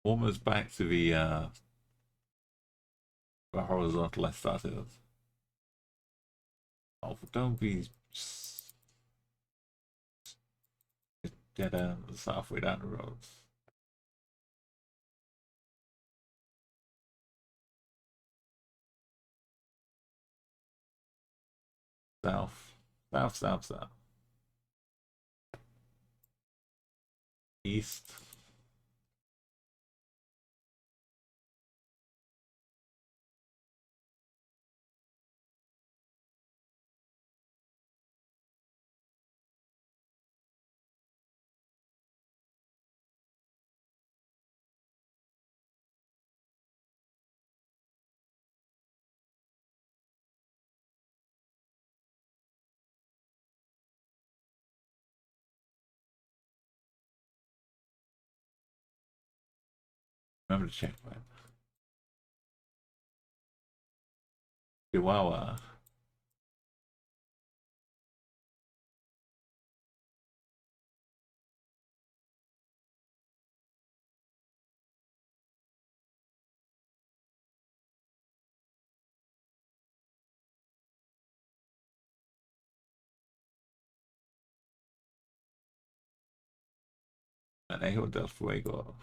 Speaker 1: Almost back to the horizontal I started. Oh, don't be dead ends halfway down the road. South. South, south, south. East. Remember to check, man. Chihuahua. Manejo del Fuego.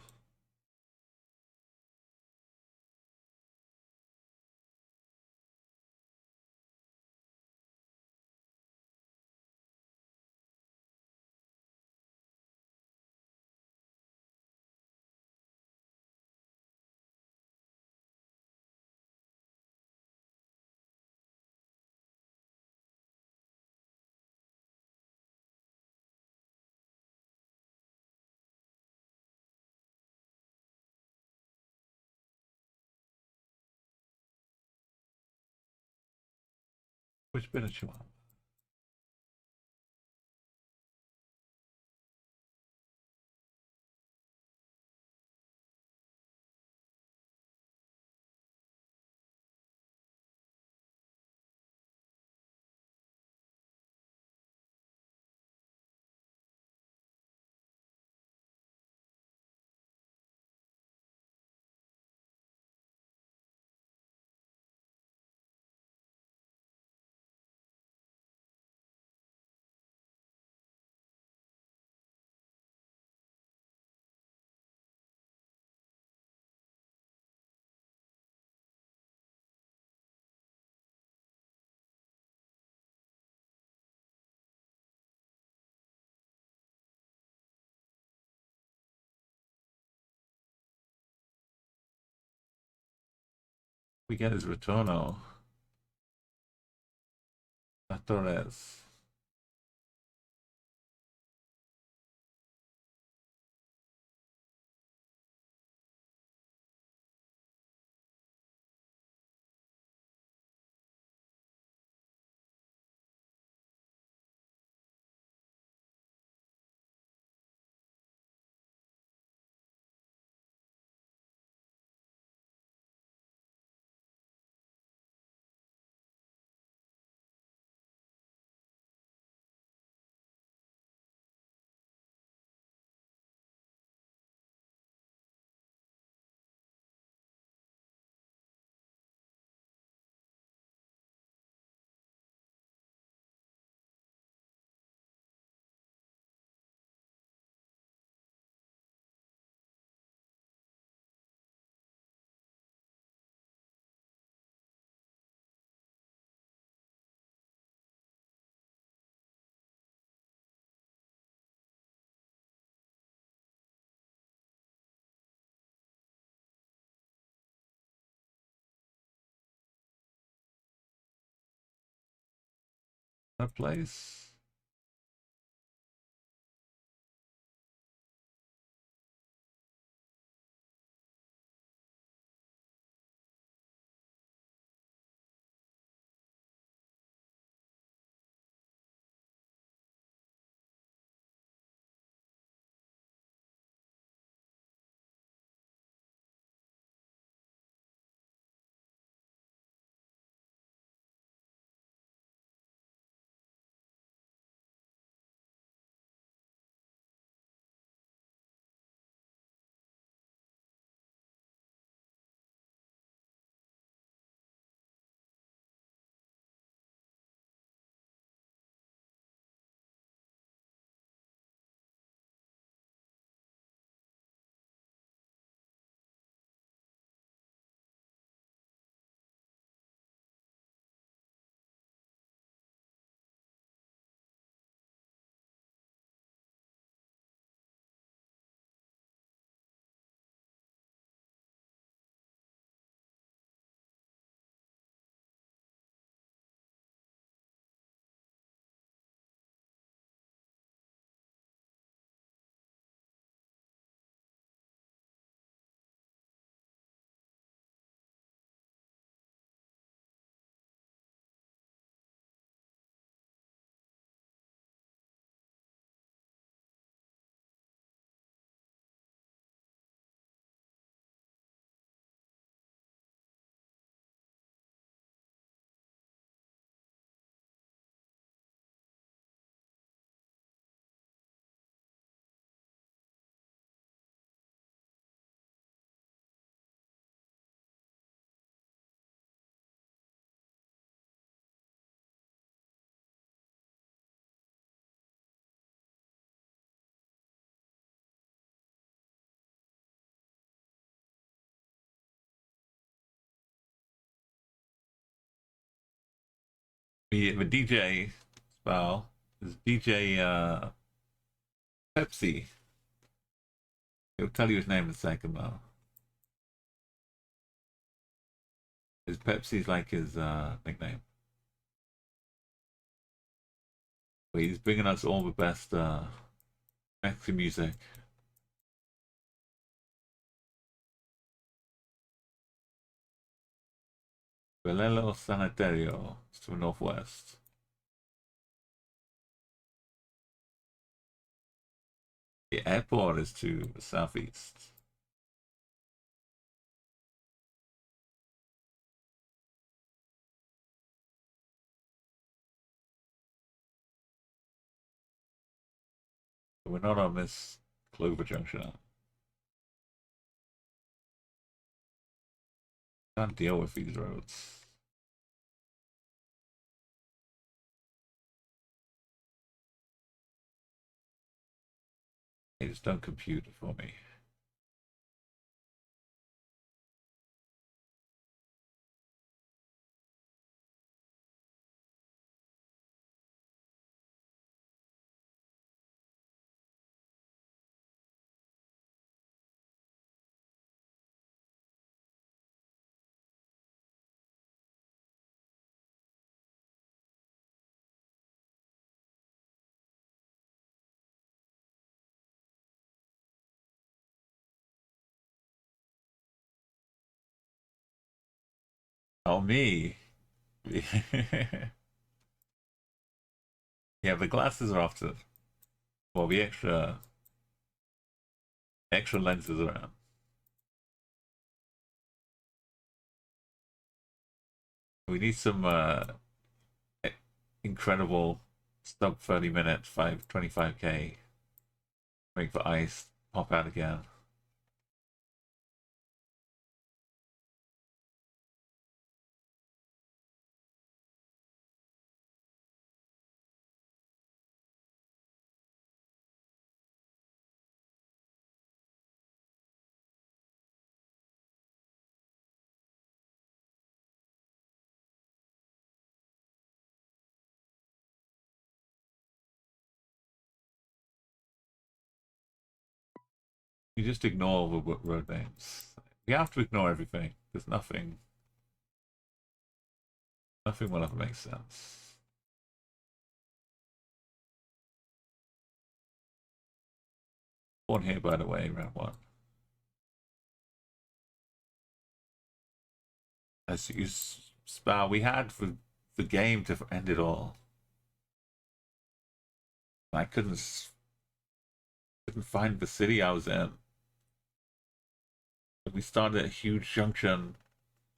Speaker 1: Which bit you want? We get his Retorno. Torres. That place. The DJ spell is DJ Pepsi. He'll tell you his name in a second though. His Pepsi's like his nickname. But he's bringing us all the best Mexican music. Velelo Sanitario. It's to the northwest. The airport is to the southeast. We're not on this Clover Junction. Can't deal with these roads. They just don't compute for me. Oh, me. Yeah, the glasses are often, well, the extra lenses around. We need some incredible sub 30-minute 525k. Make the ice pop out again. You just ignore the road names. You have to ignore everything. There's nothing will ever make sense. Born here, by the way, round one. As you spell, we had the game to end it all. I couldn't find the city I was in. We started at a huge junction,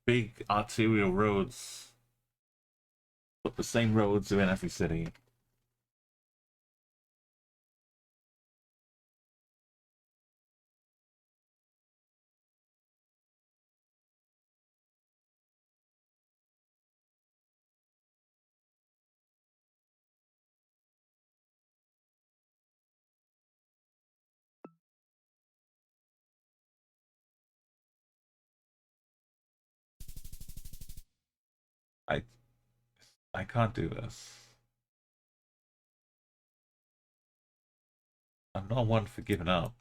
Speaker 1: big arterial roads, but the same roads are in every city. I I can't do this. I'm not one for giving up.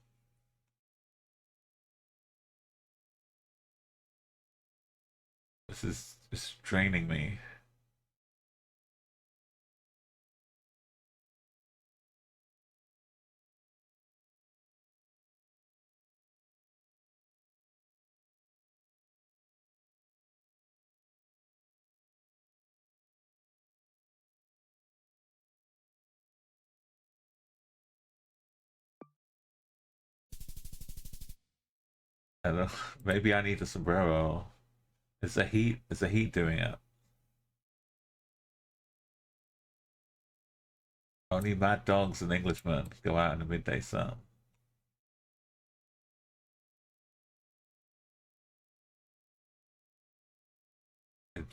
Speaker 1: This is draining me. I don't know. Maybe I need a sombrero. Is the heat? Is the heat doing it? Only mad dogs and Englishmen go out in the midday sun.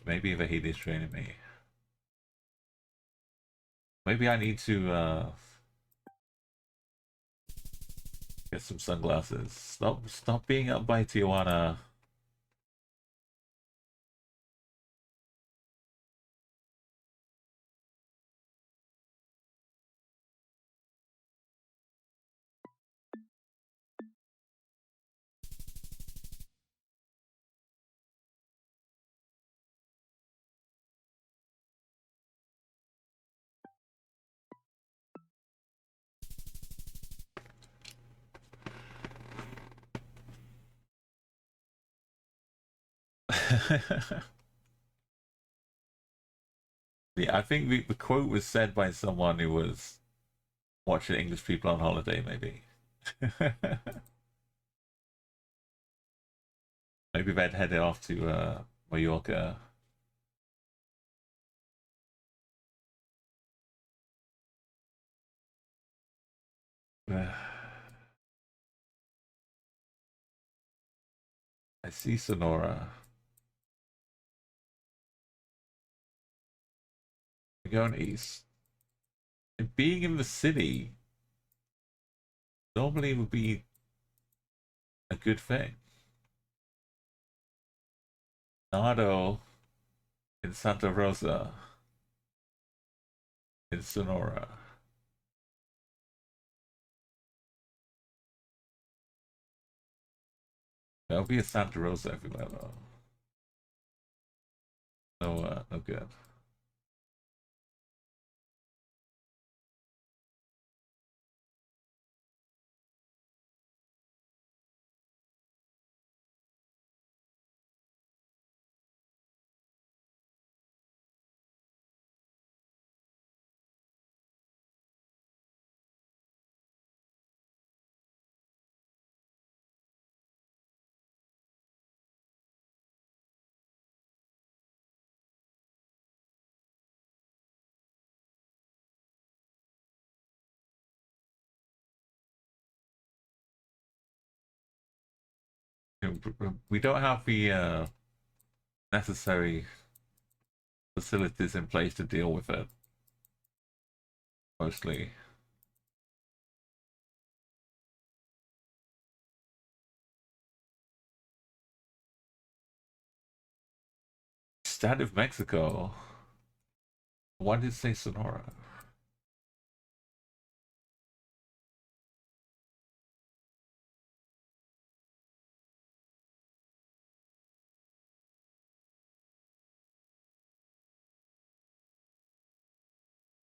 Speaker 1: Maybe the heat is draining me. Maybe I need to get some sunglasses. Stop being up by Tijuana. Yeah, I think the quote was said by someone who was watching English people on holiday, maybe. Maybe they'd headed off to Mallorca. I see Sonora. We're going east. And being in the city normally would be a good thing. Nardo in Santa Rosa in Sonora. There'll be a Santa Rosa everywhere though. No, no good. We don't have the necessary facilities in place to deal with it. Mostly. State of Mexico. Why did it say Sonora?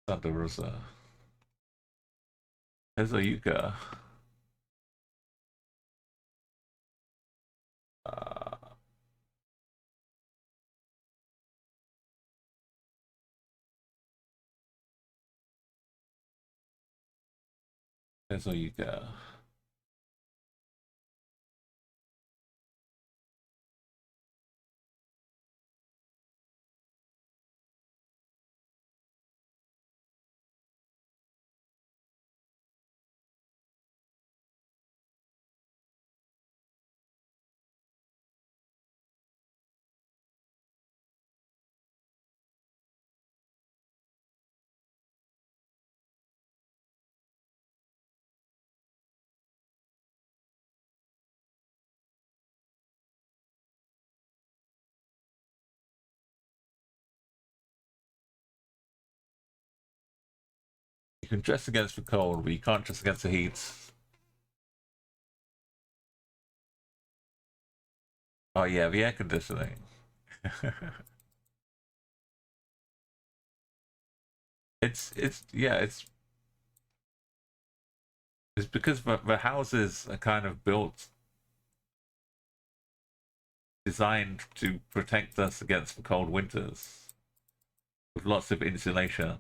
Speaker 1: Santa Rosa. Tezayuca. Uh, Tezayuca. You can dress against the cold, but you can't dress against the heat. Oh yeah, the air conditioning. It's yeah, it's because the houses are kind of built designed to protect us against the cold winters with lots of insulation.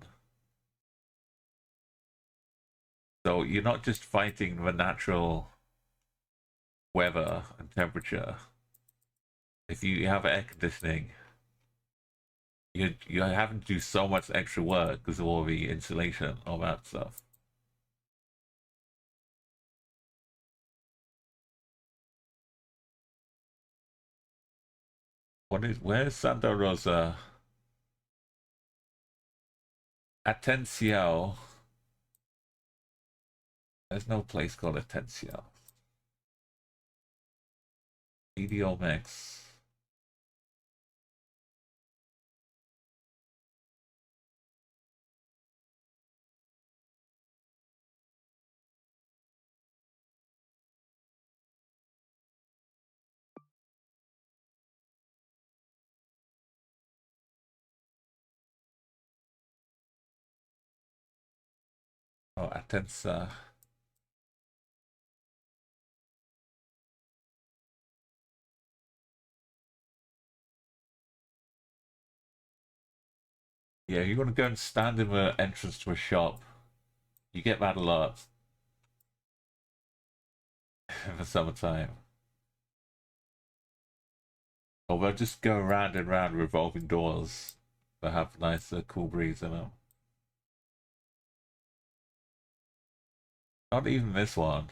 Speaker 1: So you're not just fighting the natural weather and temperature. If you have air conditioning, you're having to do so much extra work because of all the insulation, all that stuff. Where's Santa Rosa? Atencio. There's no place called Atencio. EDOMX. Oh, Atensa. Yeah, you want to go and stand in the entrance to a shop. You get that a lot in the summertime. Or they'll just go round and round revolving doors that have nice cool breeze in them. Not even this one.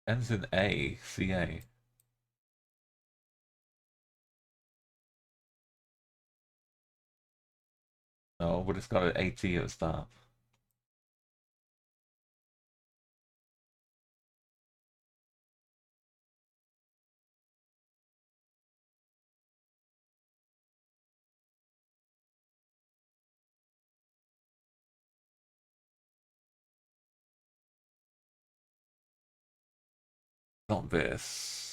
Speaker 1: Ends in A, CA. No, but it's got an AT at the start. Not this.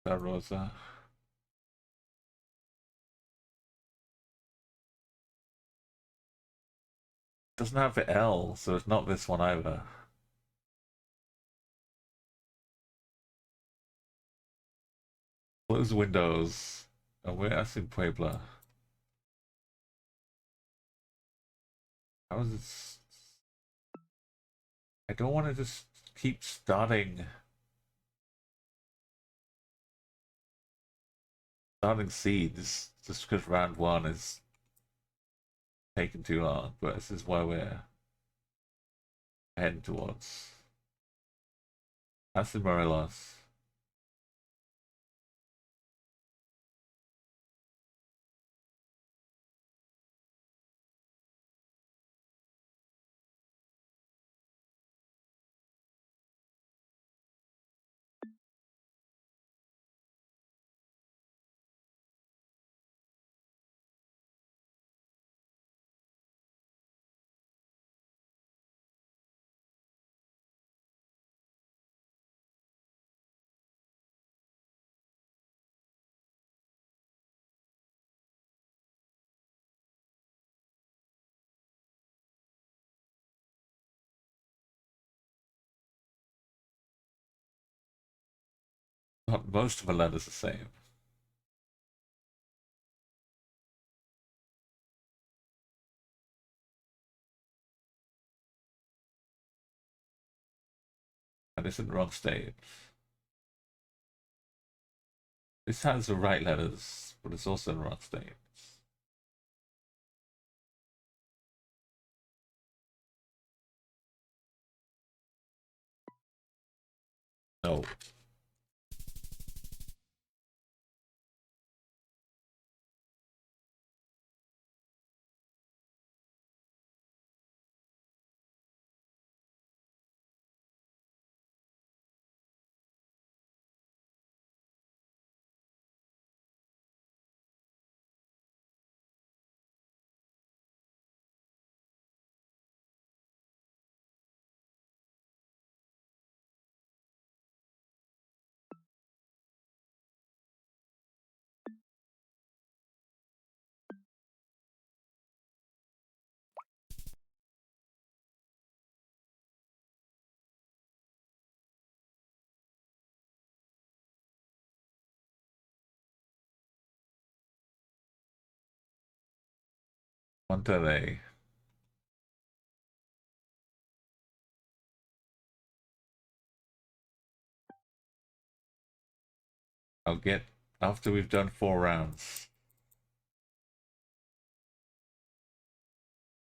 Speaker 1: Rosa. Doesn't have the L, so it's not this one either. Close windows. Oh, where that's in Puebla. How is it? I don't want to just keep starting seeds just because round one is taking too long, but this is where we're heading towards. That's the Morelos. Not most of the letters the same. And it's in the wrong state. This has the right letters, but it's also in the wrong state. No. Monterrey. I'll get after we've done 4 rounds.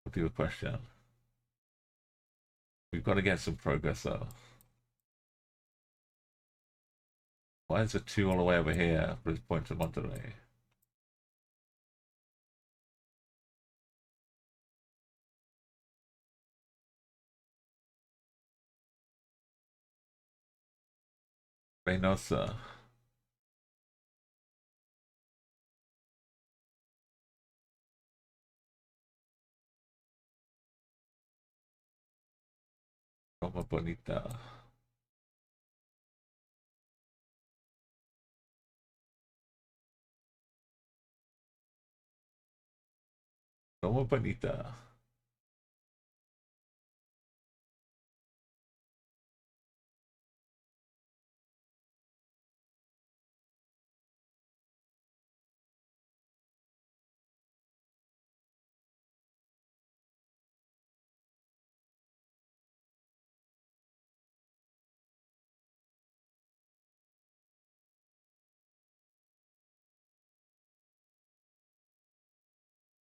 Speaker 1: I'll do a question. We've got to get some progress though. Why is it 2 all the way over here, but it's pointing to Monterrey? Reynosa. Roma Bonita. Como bonita.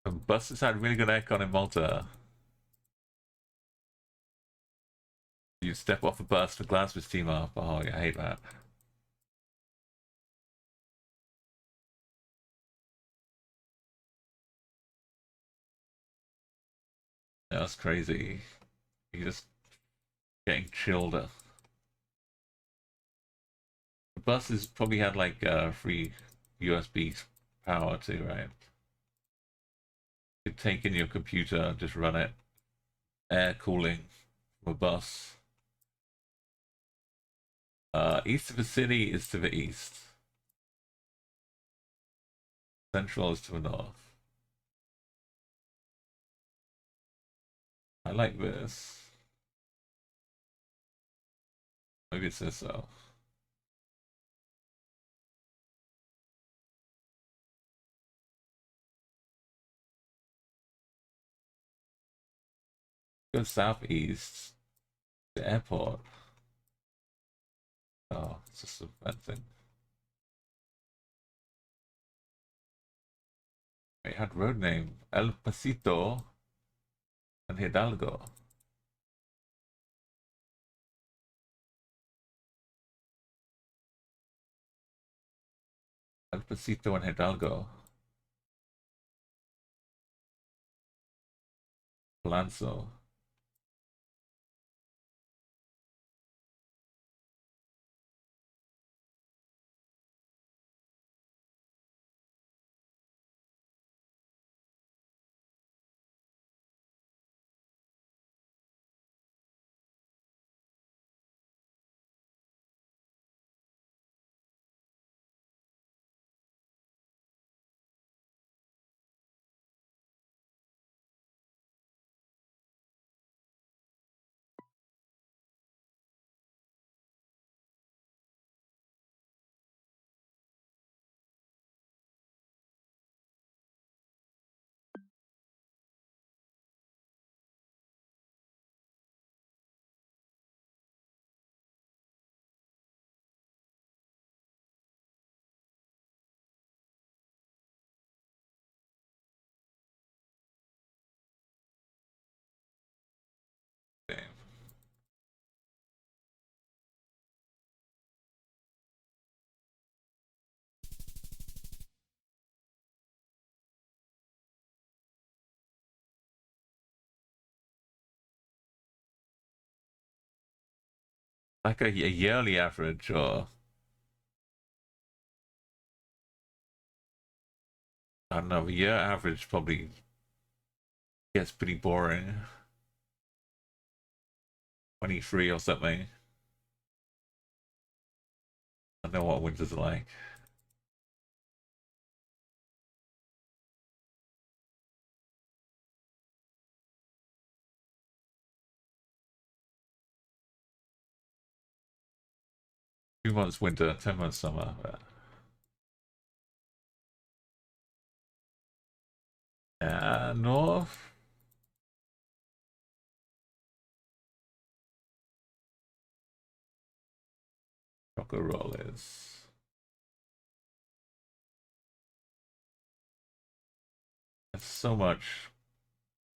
Speaker 1: The buses had really good aircon in Malta. You step off a bus, the glass was steam up. Oh, yeah, I hate that. That's crazy. You just getting chilled. The buses probably had like free USB power too, right? You could take in your computer, just run it. Air cooling from a bus. East of the city is to the east. Central is to the north. I like this. Maybe it says so. Go southeast. The airport. Oh, it's just a bad thing. It had road name El Pasito and Hidalgo. El Pasito and Hidalgo. Lanzo. Damn. Like a yearly average, or I don't know, a year average probably gets pretty boring. 23 or something. I know what winters are like. 2 months winter, 10 months summer. North. Choco roll is. There's so much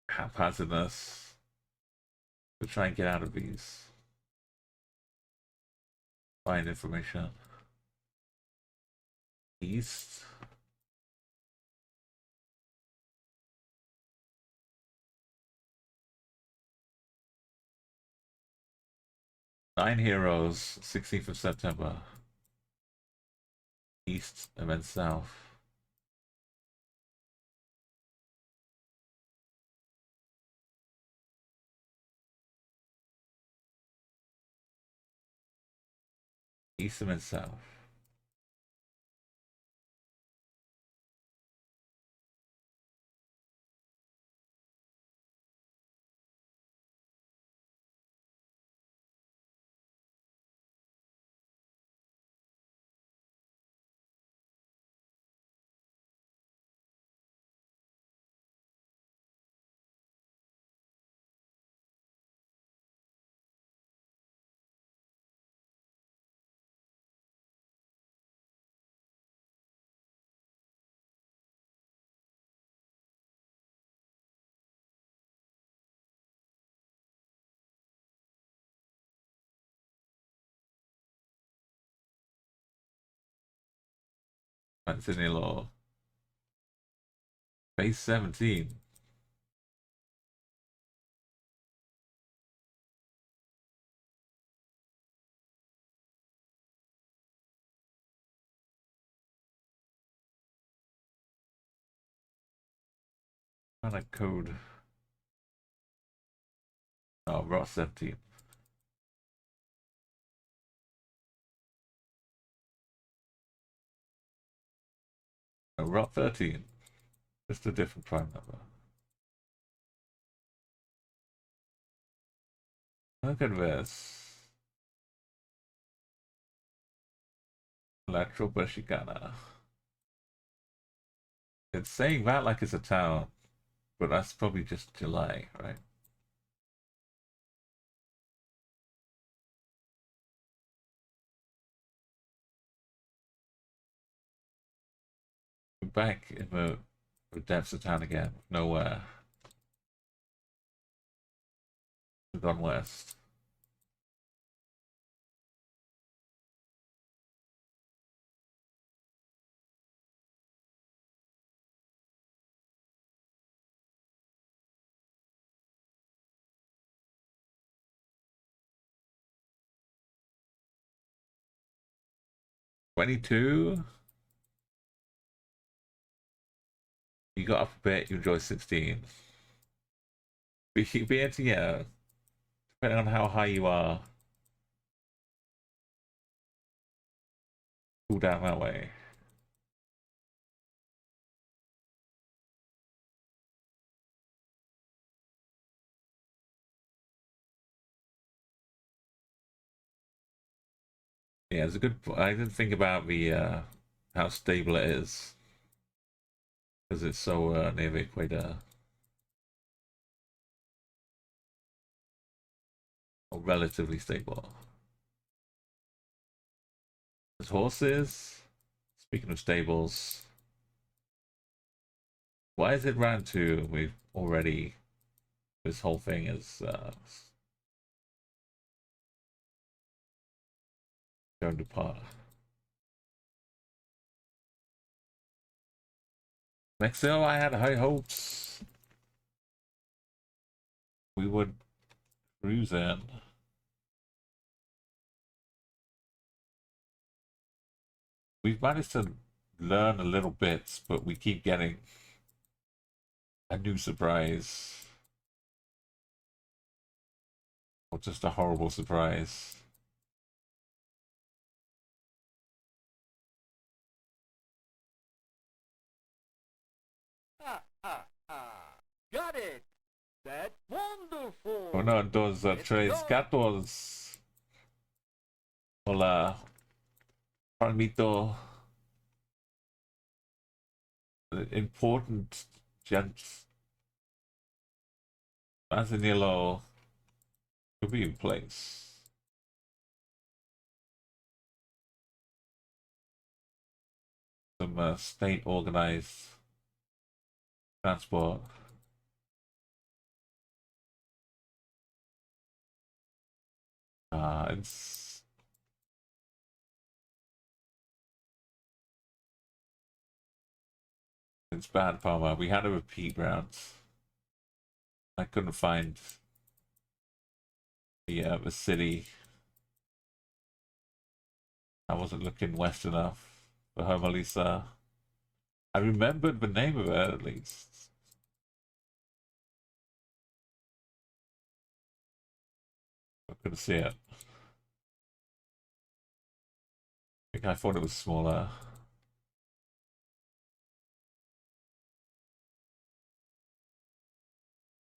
Speaker 1: haphazardness to try and get out of these. Find information. East. Nine Heroes, 16th of September. East and then south. East and then south. Manzanillo. Base 17. Kind of code. Oh, Ross 17. Oh, Rock 13. Just a different prime number. Look at this. Lateral Chicana. It's saying that like it's a town, but that's probably just July, right? We're back in the depths of town again. Nowhere. We've gone west. $22. You got up a bit, you enjoy 16. Be into, yeah, depending on how high you are, cool down that way. Yeah, it's a good. I didn't think about the how stable it is because it's so near the equator, or relatively stable. There's horses. Speaking of stables, why is it round two? We've already this whole thing is going to pot. Mexico, I had high hopes we would cruise in. We've managed to learn a little bit, but we keep getting a new surprise. Or just a horrible surprise.
Speaker 2: Got it! That's wonderful!
Speaker 1: Uno, dos, tres, gatos. Hola. Palmito. Important gents. Manzanillo could be in place. Some state organized transport. It's bad, Palmer. We had a repeat round. I couldn't find the city. I wasn't looking west enough for Hermelisa. I remembered the name of it at least. I couldn't see it. I think I thought it was smaller.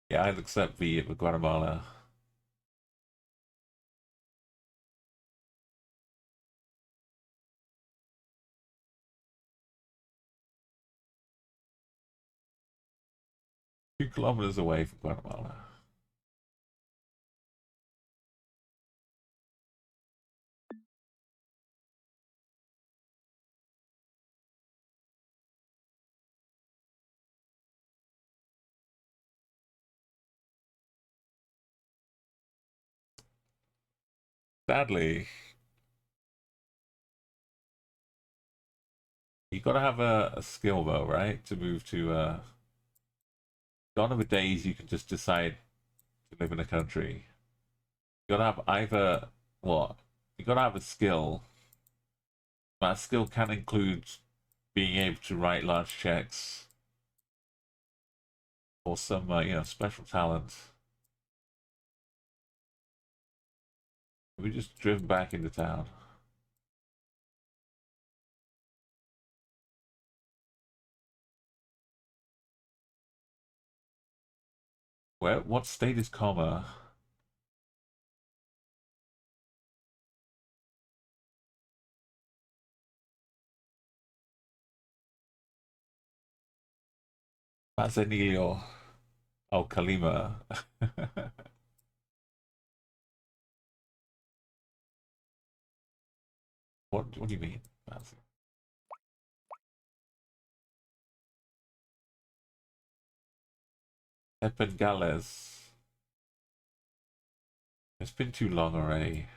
Speaker 1: Yeah, I'd accept the Guatemala. $2 kilometers away from Guatemala. Sadly, You gotta have a skill though, right? To move to gone are the days you can just decide to live in a country. You gotta have either what? You gotta have a skill. That skill can include being able to write large checks or some special talent. We just driven back into town. Where? What state is comma? Manzanillo. Oh, Kalima. What do you mean? Epengales. It's been too long already.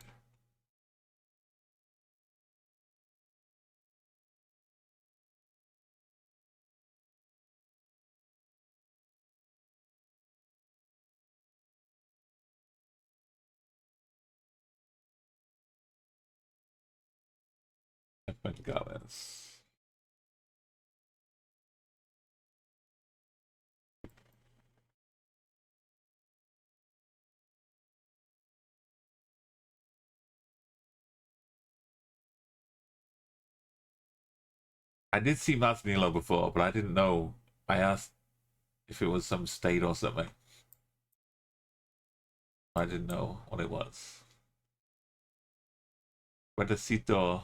Speaker 1: Epengales. I did see Manzanillo before, but I didn't know. I asked if it was some state or something. I didn't know what it was. Puentecito.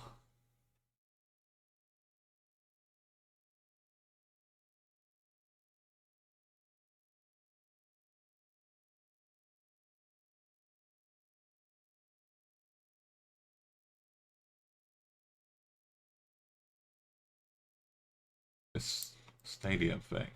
Speaker 1: This stadium thing.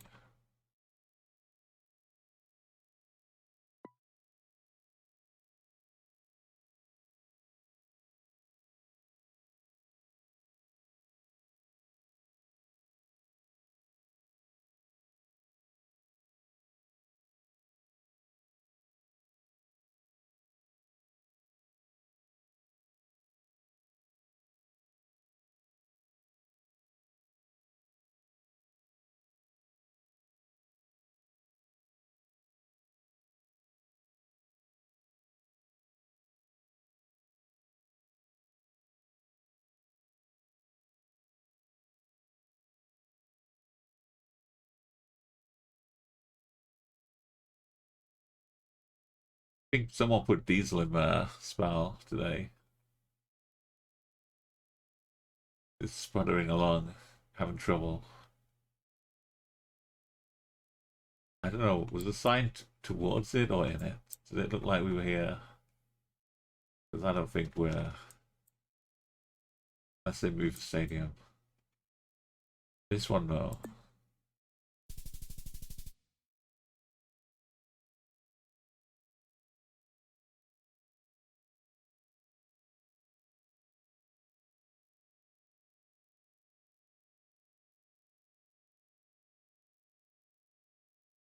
Speaker 1: I think someone put diesel in their spell today. It's sputtering along, having trouble. I don't know, was the sign towards it or in it? Did it look like we were here? Because I don't think we're... Unless they move the stadium. This one, though.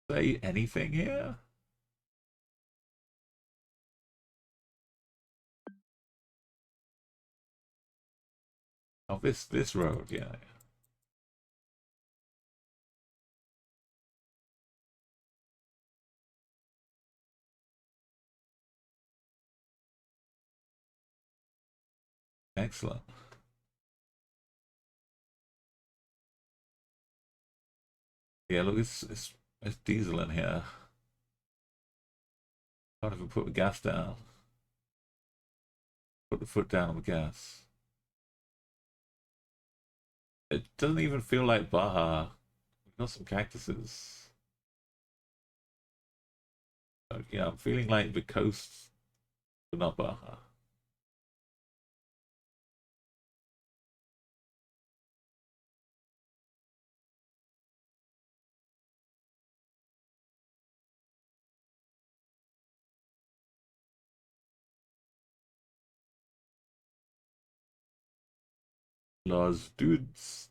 Speaker 1: Say anything here? Oh, this road, yeah. Excellent. Yeah, look, it's diesel in here. Can't even put the gas down. Put the foot down on the gas. It doesn't even feel like Baja. We've got some cactuses. Yeah, I'm feeling like the coast, but not Baja. Los dudes.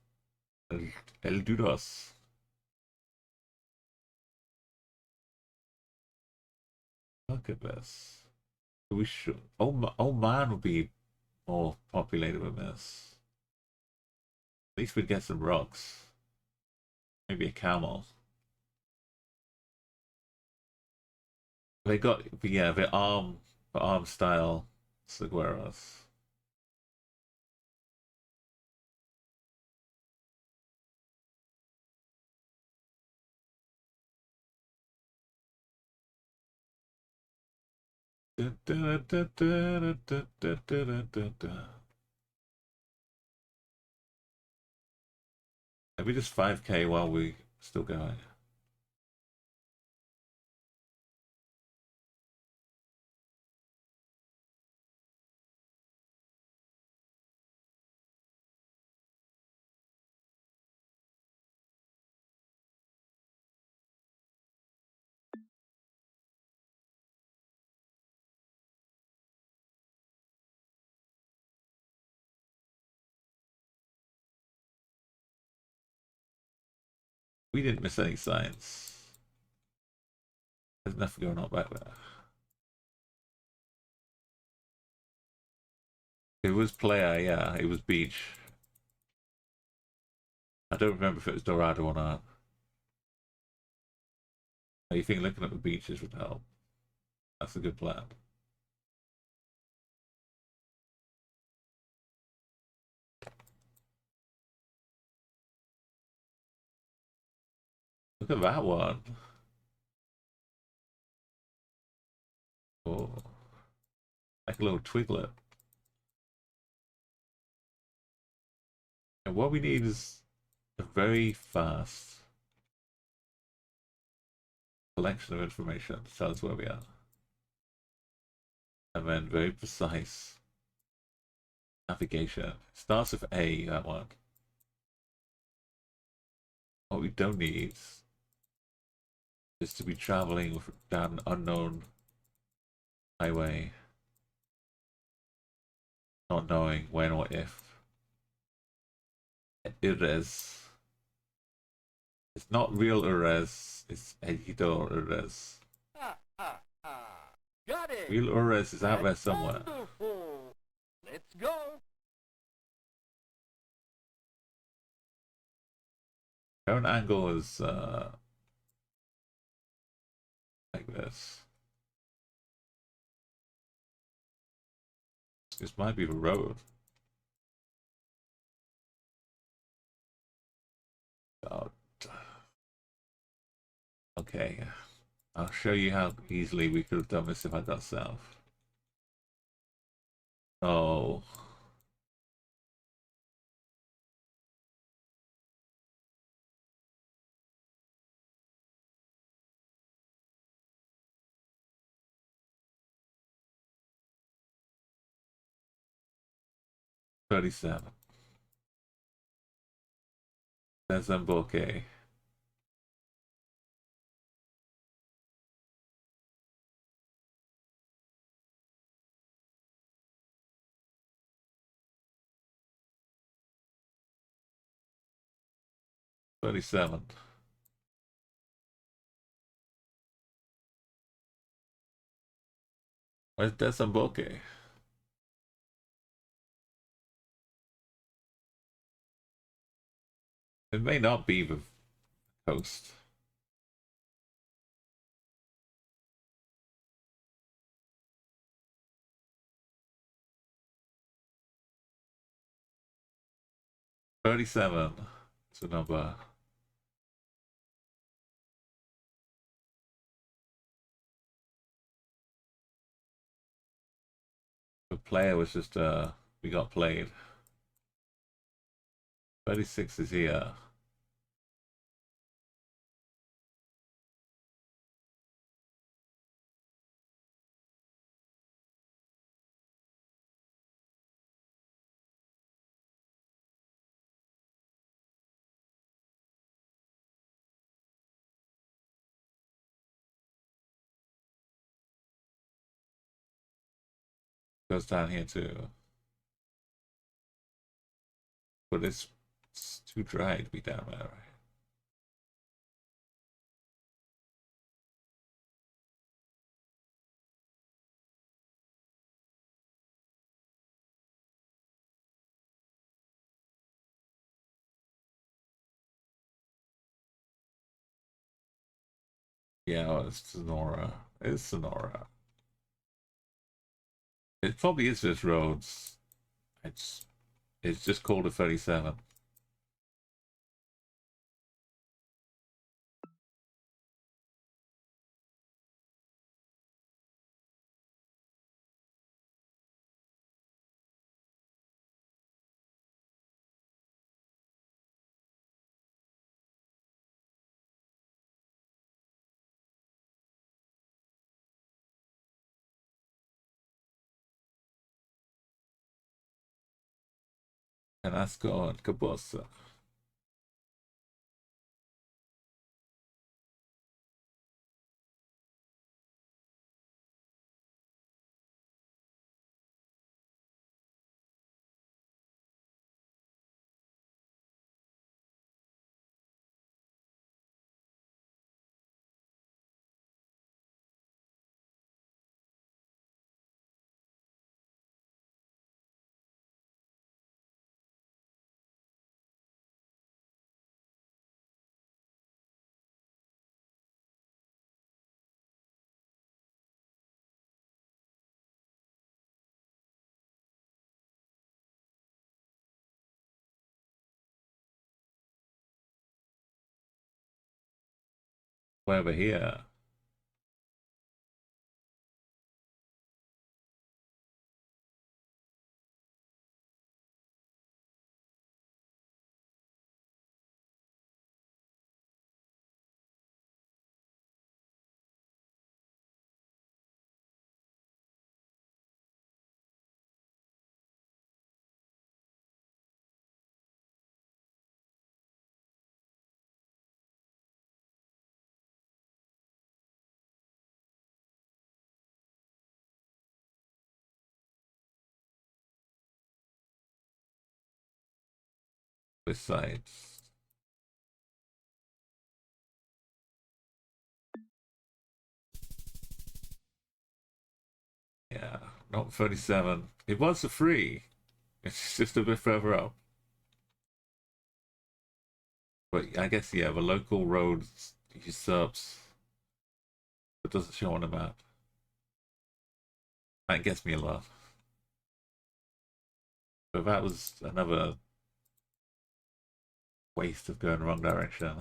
Speaker 1: El Dudos. Look at this. We should. Oh man would be more populated with this. At least we'd get some rocks. Maybe a camel. They got, yeah, the arm style Segueros. Maybe just 5k while we still going. We didn't miss any signs. There's nothing going on back there. It was player, yeah, it was beach. I don't remember if it was Dorado or not. You think looking at the beaches would help? That's a good plan. Look at that one. Oh, like a little twiglet. And what we need is a very fast collection of information to tell us where we are. And then very precise navigation. Starts with A, that one. What we don't need is to be traveling down an unknown highway, not knowing when or if. Ires. It's not real Ures, it's Egido Ures.
Speaker 2: Ha ha ha! Got it!
Speaker 1: Real Ures is out there
Speaker 2: That's
Speaker 1: somewhere.
Speaker 2: wonderful! Let's go!
Speaker 1: Current angle is like this. This might be the road. Oh. Okay. I'll show you how easily we could have done this if I got south. Oh. $37. Desemboque. $37. Where's Desemboque? It may not be the coast. $37 is the number. The player was just we got played. 36 is here. Goes down here too. But it's It's too dry to be down there, right? Yeah, well, it's Sonora. It's Sonora. It probably is just roads. It's just called a 37. Canasco and Cabosa. Way over here. This side. Yeah, not 37. It was a free. It's just a bit further up. But I guess, yeah, the local roads usurps. It doesn't show on the map. That gets me a lot. But that was another waste of going the wrong direction.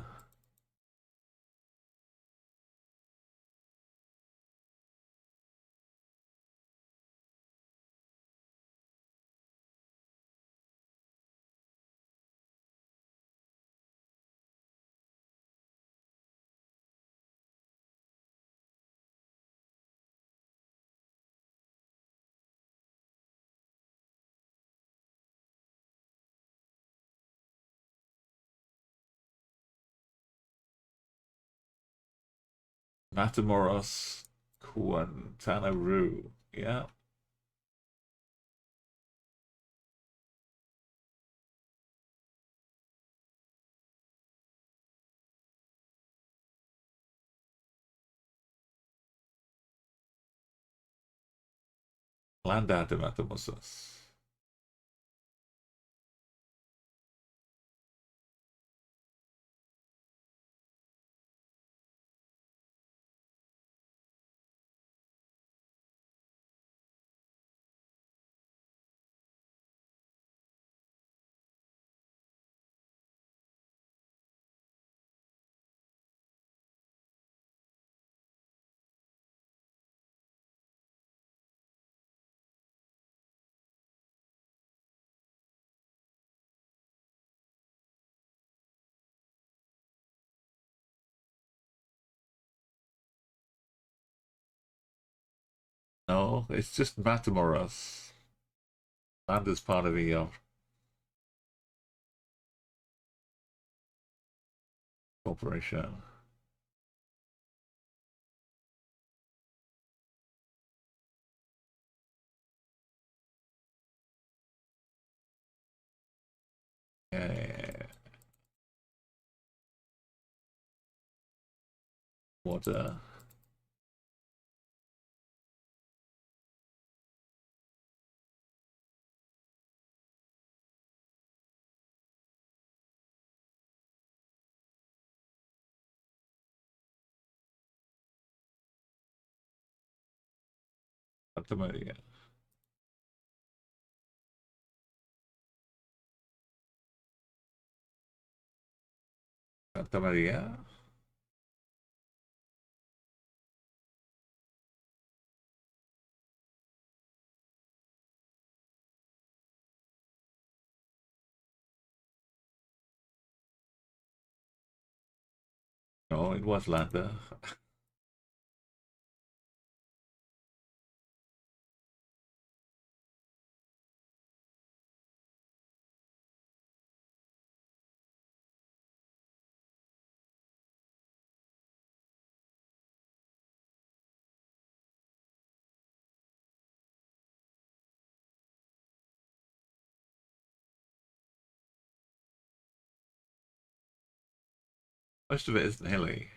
Speaker 1: Matamoros, Guantanamo. Yeah. Landa de Matamoros. No, it's just Matamoros. Landa's part of the corporation. Yeah. Water. Santa Maria. Santa Maria. No, it was Landa. Most of it isn't hilly.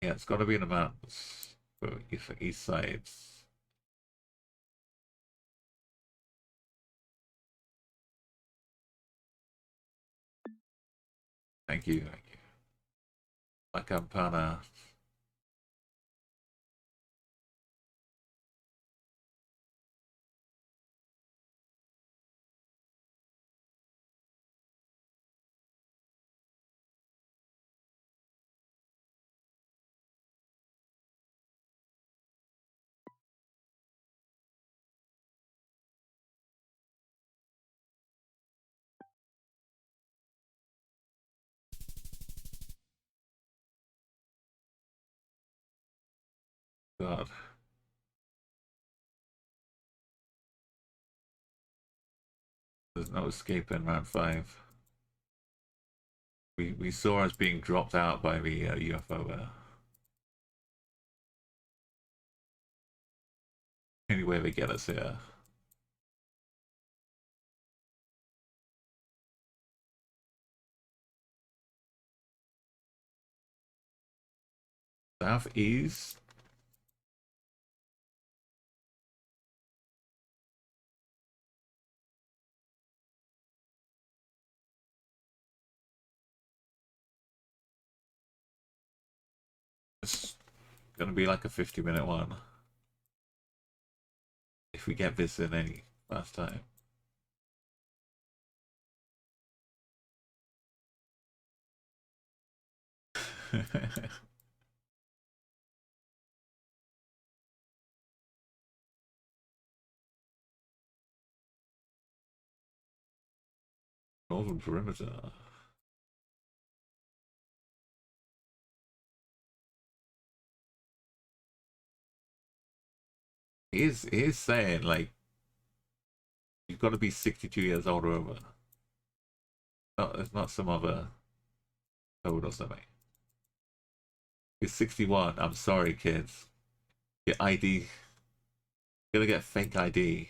Speaker 1: Yeah, it's got to be in the mountains for east sides. Thank you, thank you. La Campana. God. There's no escape in round 5. We saw us being dropped out by the UFO there. Anyway, they get us here. Southeast. It's gonna be like a 50-minute one. If we get this in any last time. Northern perimeter. He is saying like you've got to be 62 years old or over. No, it's not some other code or something. He's 61. I'm sorry, kids. Your ID. You're gonna get fake ID.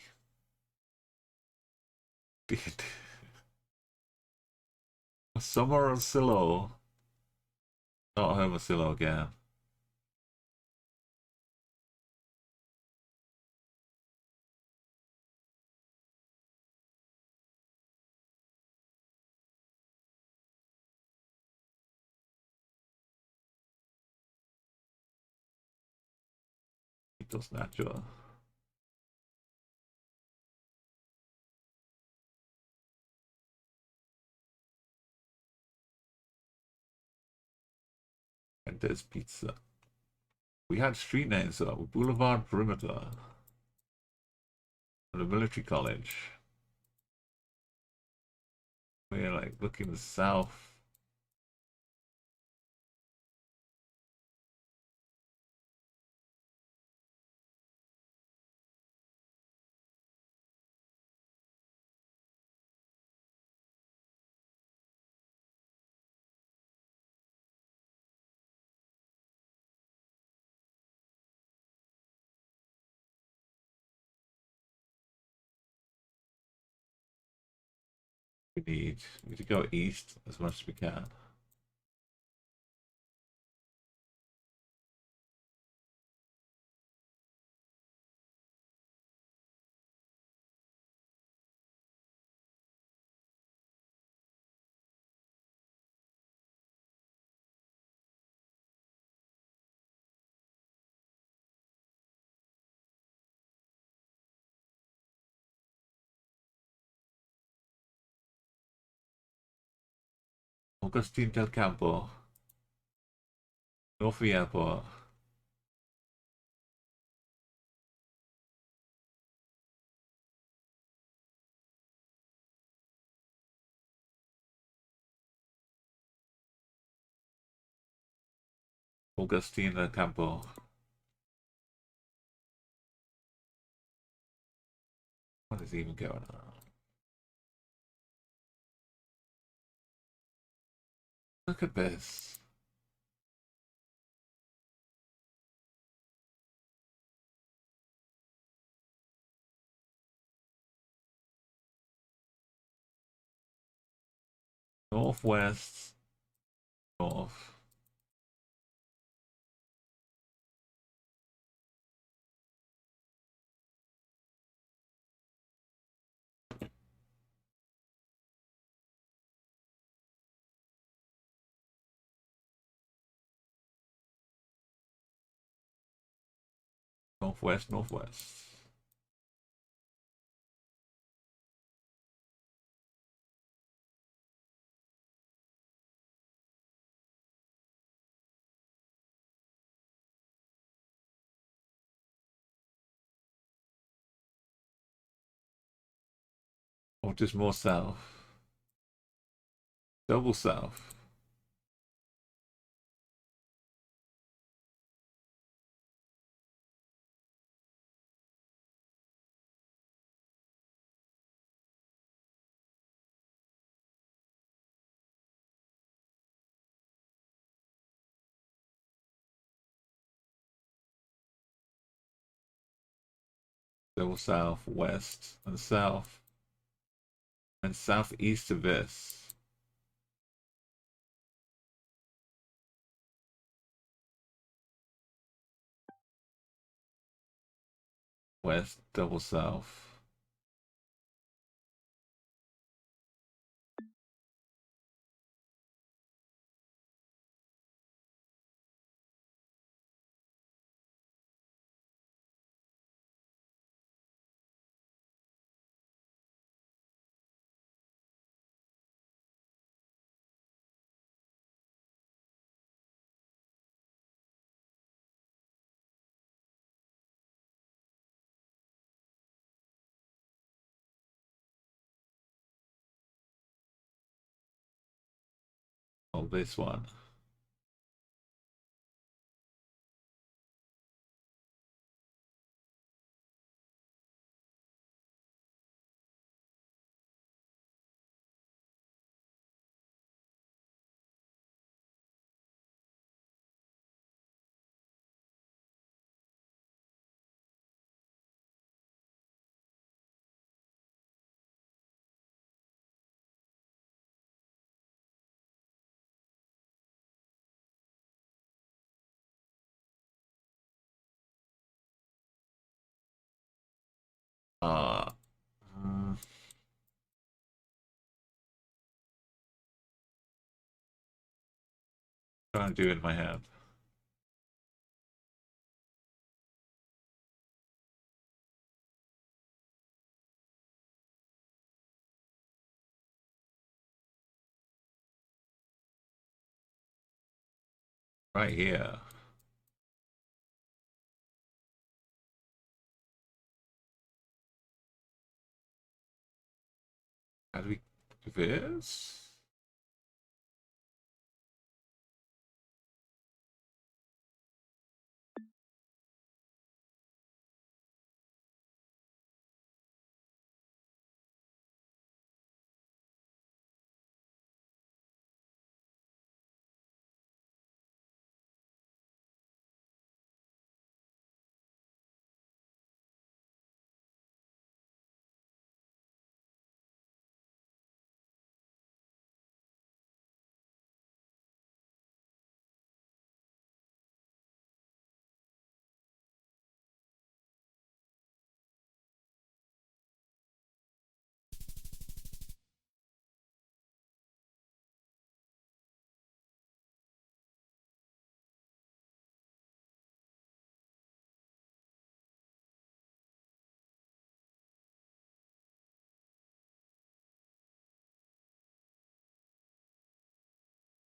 Speaker 1: Summer or Silo. Not Hermosillo again. It does natural. And there's pizza. We had street names though. Boulevard Perimeter. The military college. We're like looking south. We need to go east as much as we can. Augustine del Campo, North Airport. Augustine del Campo. What is even going on? Look at this. Northwest, north. Northwest, northwest. Or just more south. Double south. Double south, west, and south. And southeast of this. West, double south. Oh, this one. Uh, mm, trying to do it in my head. Right here. How do we do this?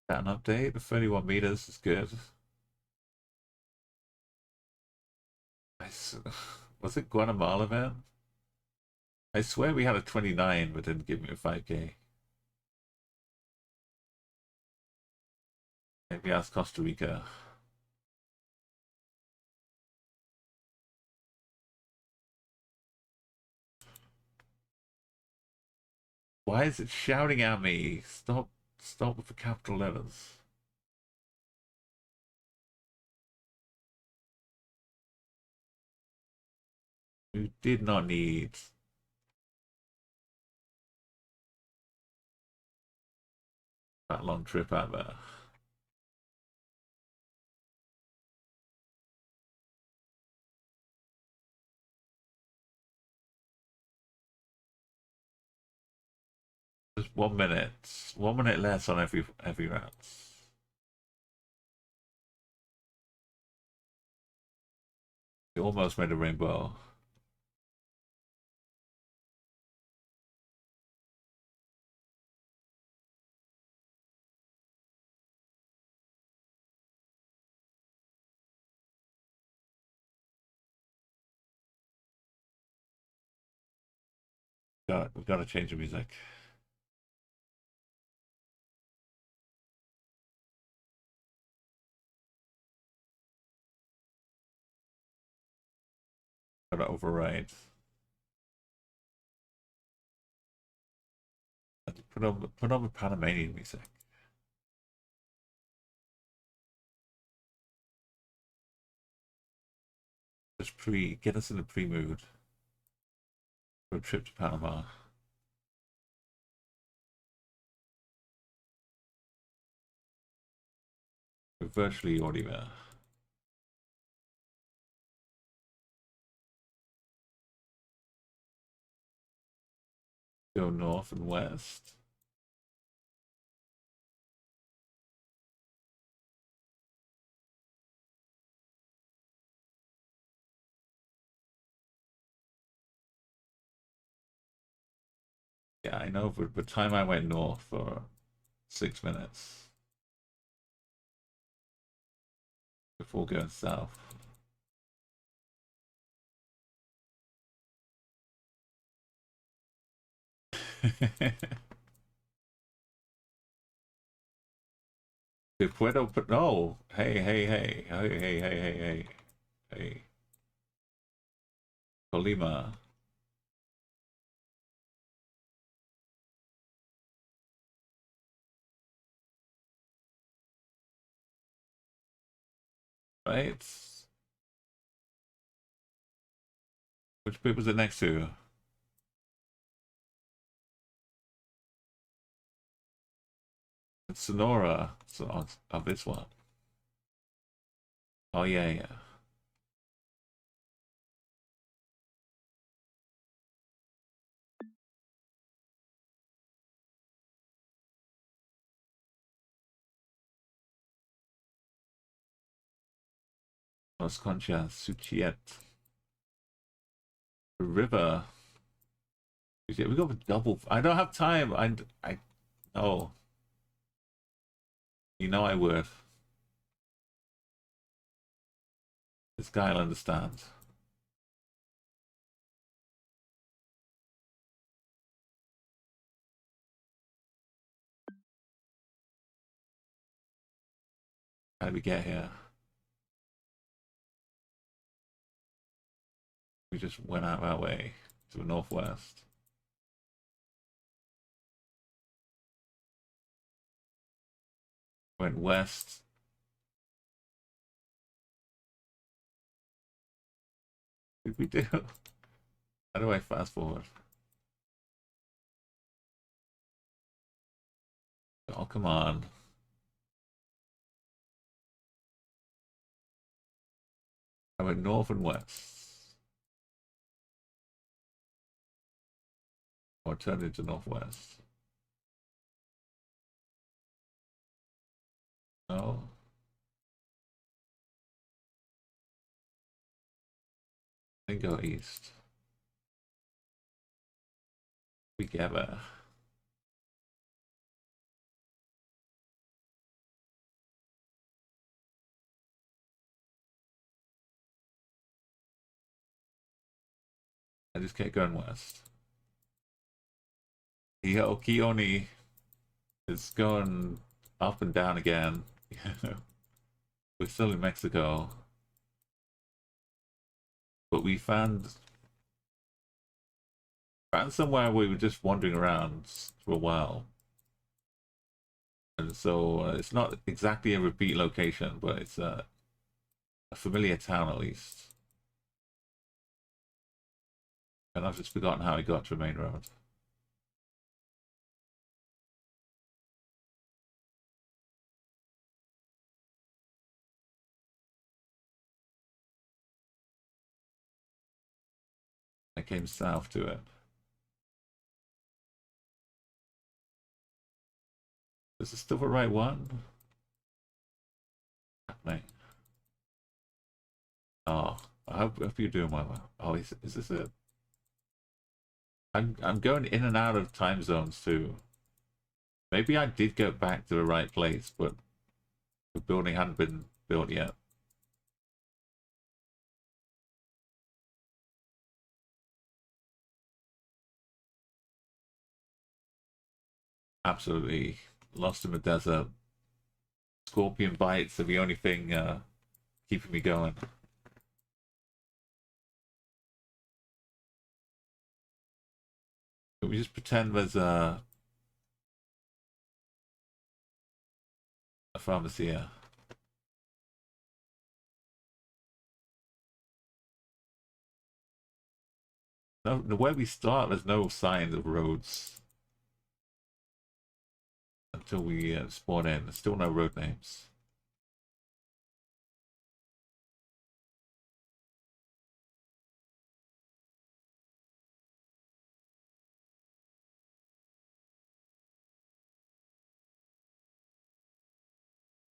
Speaker 1: Got an update. The 31 meters is good. Was it Guatemala then? I swear we had a 29 but didn't give me a 5k. Maybe ask Costa Rica. Why is it shouting at me? Stop with the capital letters. You did not need that long trip out there. Just 1 minute. 1 minute less on every round. We almost made a rainbow. We've got to change the music. Got to override. Put on the Panamanian music. Just get us in the pre-mood for a trip to Panama. We're virtually already there. Go north and west. Yeah, I know, but the time I went north for 6 minutes before going south. Puerto, but no. Hey. Colima. Right? Which bit was it next to? It's Sonora. So, oh, this one. Oh, yeah. Los Conchas, Suchiet. The river. Yeah, we got the double. I don't have time. I no. You know I would. This guy'll understand. How did we get here? We just went out of our way to the northwest. Went west. What did we do? How do I fast forward? Oh, come on. I went north and west. Or turned into northwest. No. Then go east. Together. I just kept going west. Kioni is going up and down again. We're still in Mexico. But we found somewhere we were just wandering around for a while. And so it's not exactly a repeat location, but it's a familiar town at least. And I've just forgotten how I got to the main road. I came south to it. Is this still the right one? Happening. Oh, I hope you're doing well. Oh, is this it? I'm going in and out of time zones too. Maybe I did go back to the right place, but the building hadn't been built yet. Absolutely lost in the desert. Scorpion bites are the only thing keeping me going. Can we just pretend there's a pharmacy here? No, where we start, there's no signs of roads until we spawn in. There's still no road names.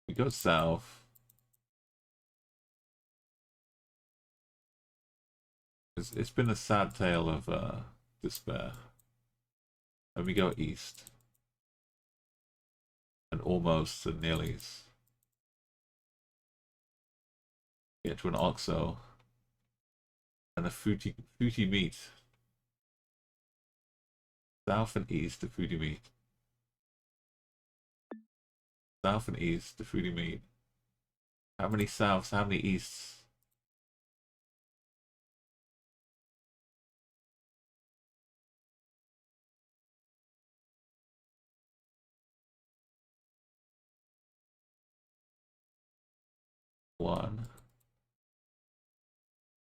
Speaker 1: We go south. It's been a sad tale of despair. And we go east. And almost and nearly's. Get to an oxo. And a fruity meat. South and east to fruity meat. South and east to fruity meat. How many souths, how many easts? One,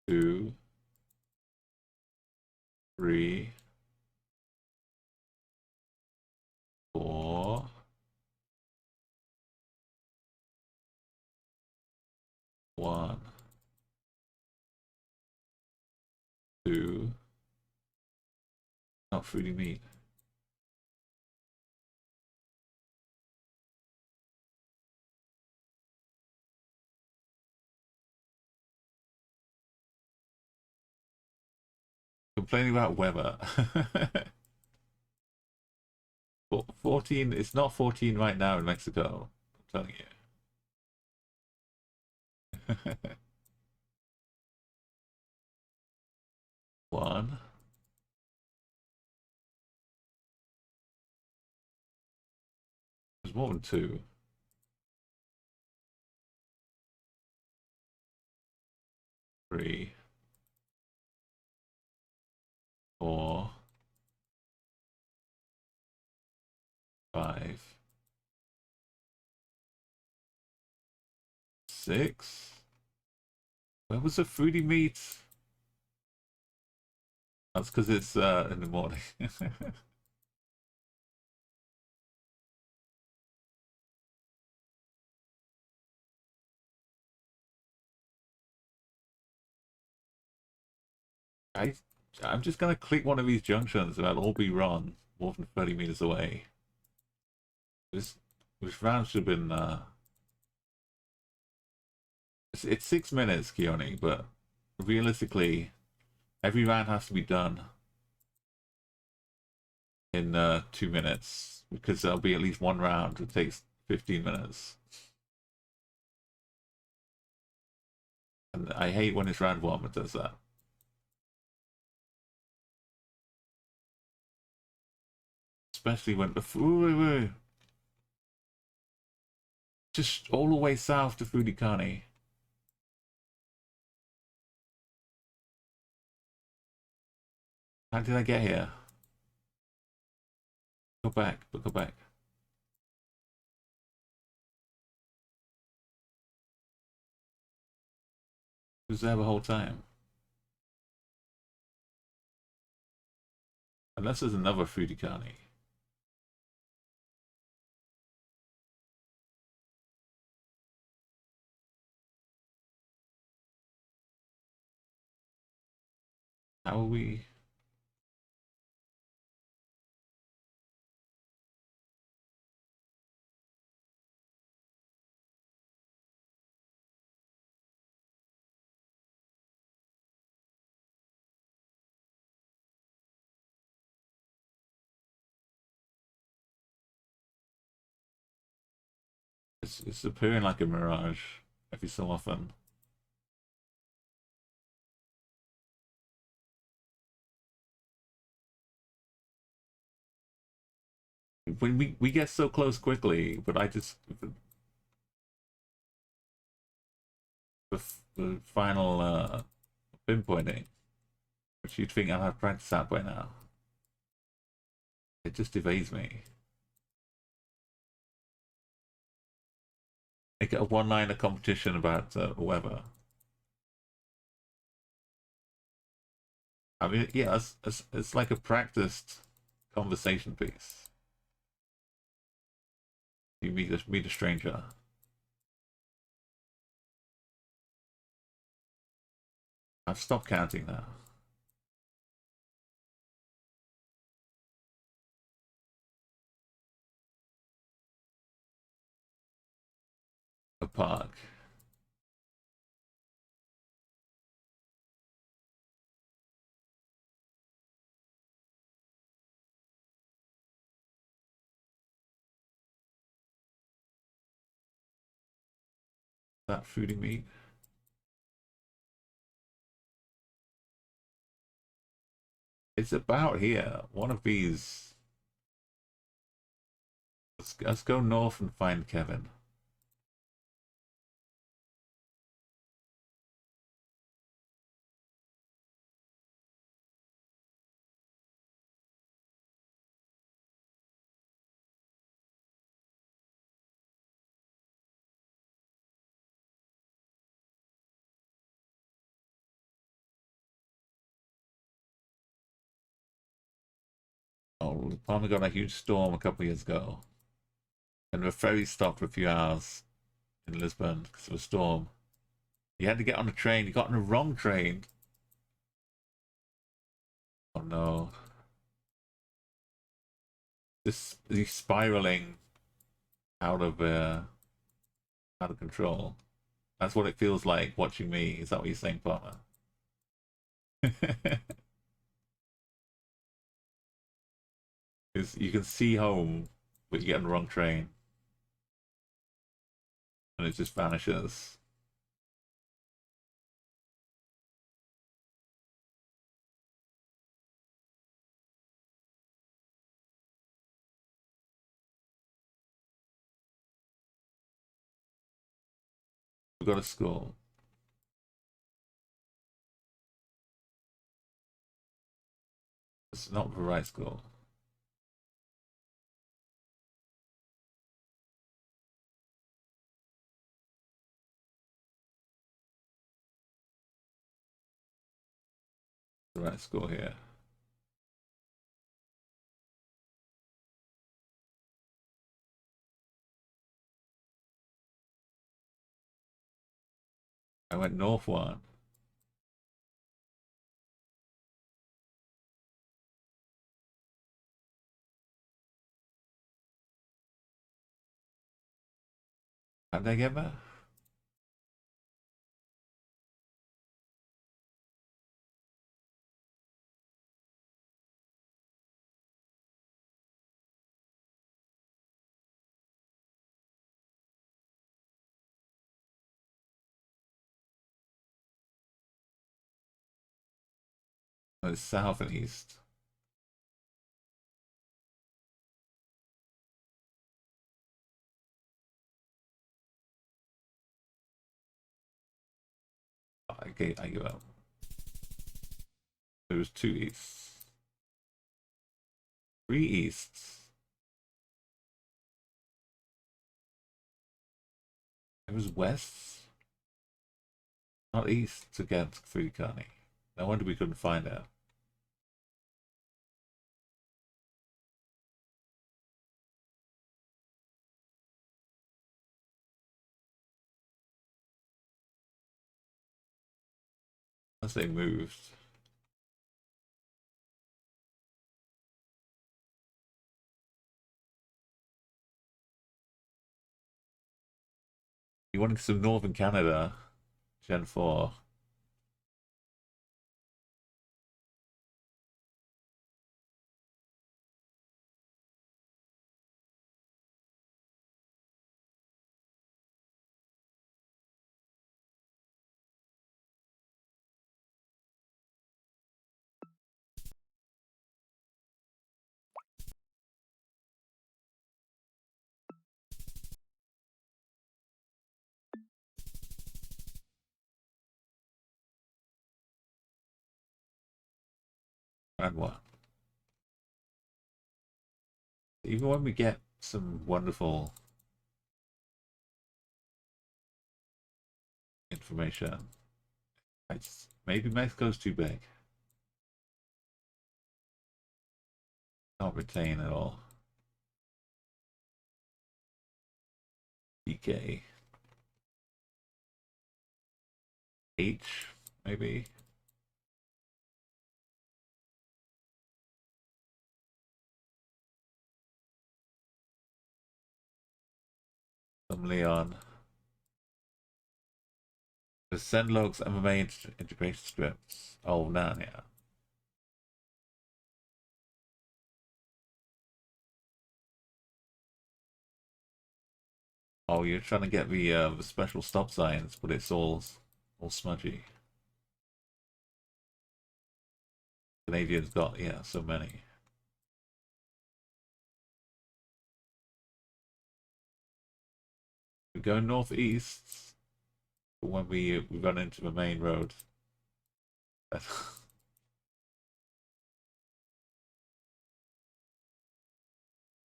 Speaker 1: two, three, four, one, two, not fruity meat. Complaining about weather. 14, it's not 14 right now in Mexico, I'm telling you. One. There's more than two. Three. Four. Five. Six. Where was the fruity meat? That's because it's in the morning. I, I'm just gonna click one of these junctions and I'll all be wrong more than 30 meters away. This round should have been it's 6 minutes, Keone, but realistically every round has to be done in 2 minutes because there'll be at least one round that takes 15 minutes. And I hate when it's round one that does that. Especially when the wait. Just all the way south to Fudikani. How did I get here? Go back, but go back. Was there the whole time? Unless there's another Fudikani. How are we? It's appearing like a mirage every so often. When we get so close quickly, but I just the final pinpointing, which you'd think I'd have practiced that by now. It just evades me. Make it a one-liner competition about weather. I mean, yeah, it's like a practiced conversation piece. You meet a stranger. I've stopped counting now. A park. That foodie meat. It's about here. One of these. Let's go north and find Kevin. Oh, Palmer got a huge storm a couple of years ago. And the ferry stopped for a few hours in Lisbon because of a storm. He had to get on a train. He got on the wrong train. Oh no. He's spiraling out of control. That's what it feels like watching me. Is that what you're saying, Palmer? Is you can see home, but you get on the wrong train. And it just vanishes. We got to school. It's not the right school. The right school here. I went north one. How did I get there? Oh, it's south and east. I give up. There was 2 easts. 3 easts. It was wests, not east to get through Carney. No wonder we couldn't find it. Unless they moved. You wanted some northern Canada, Gen 4. And what? Even when we get some wonderful information, maybe Mexico's too big. Can't retain at all. PK. H, maybe. Some Leon. The send logs MMA integration scripts. Oh, Narnia. Oh, you're trying to get the special stop signs, but it's all smudgy. Canadians got, yeah, so many. We go northeast when we run into the main road.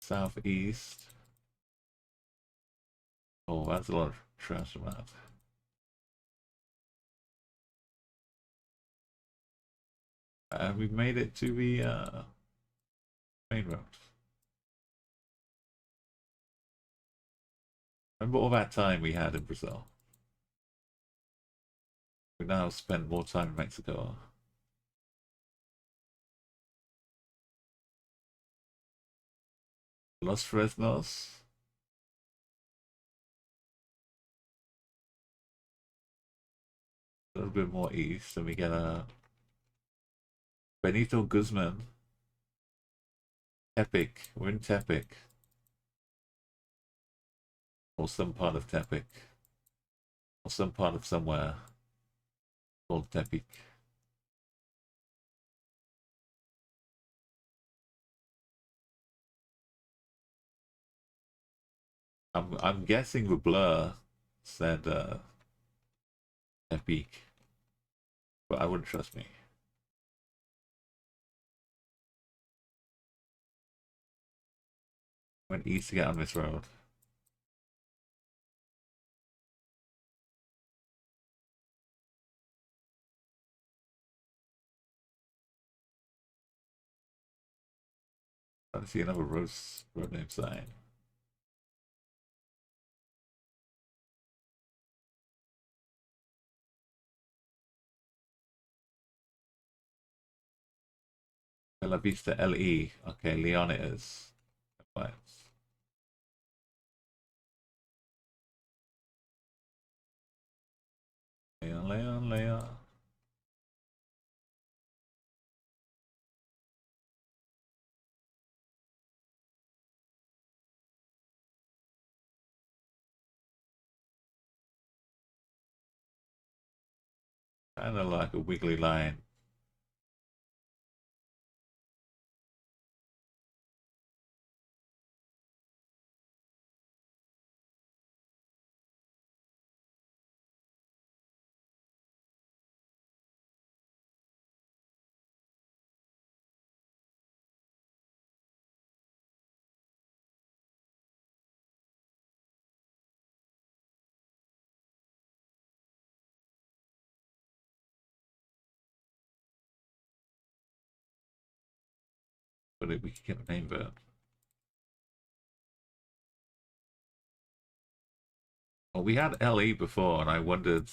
Speaker 1: Southeast. Oh, that's a lot of trash amount. And we've made it to the main road. Remember all that time we had in Brazil? We now spend more time in Mexico. Los Fresnos. A little bit more east, and we get a Benito Guzman. Tepic. We're in Tepic. Or some part of Tepic. Or some part of somewhere called Tepic. I'm guessing the blur said Tepic. But I wouldn't trust me. Went east to get on this road. I see another road name sign. Bella Vista LE. Okay, Leon it is. Right. Leon. Kind of like a wiggly line. but we could get a name bird. Well, we had LE before, and I wondered,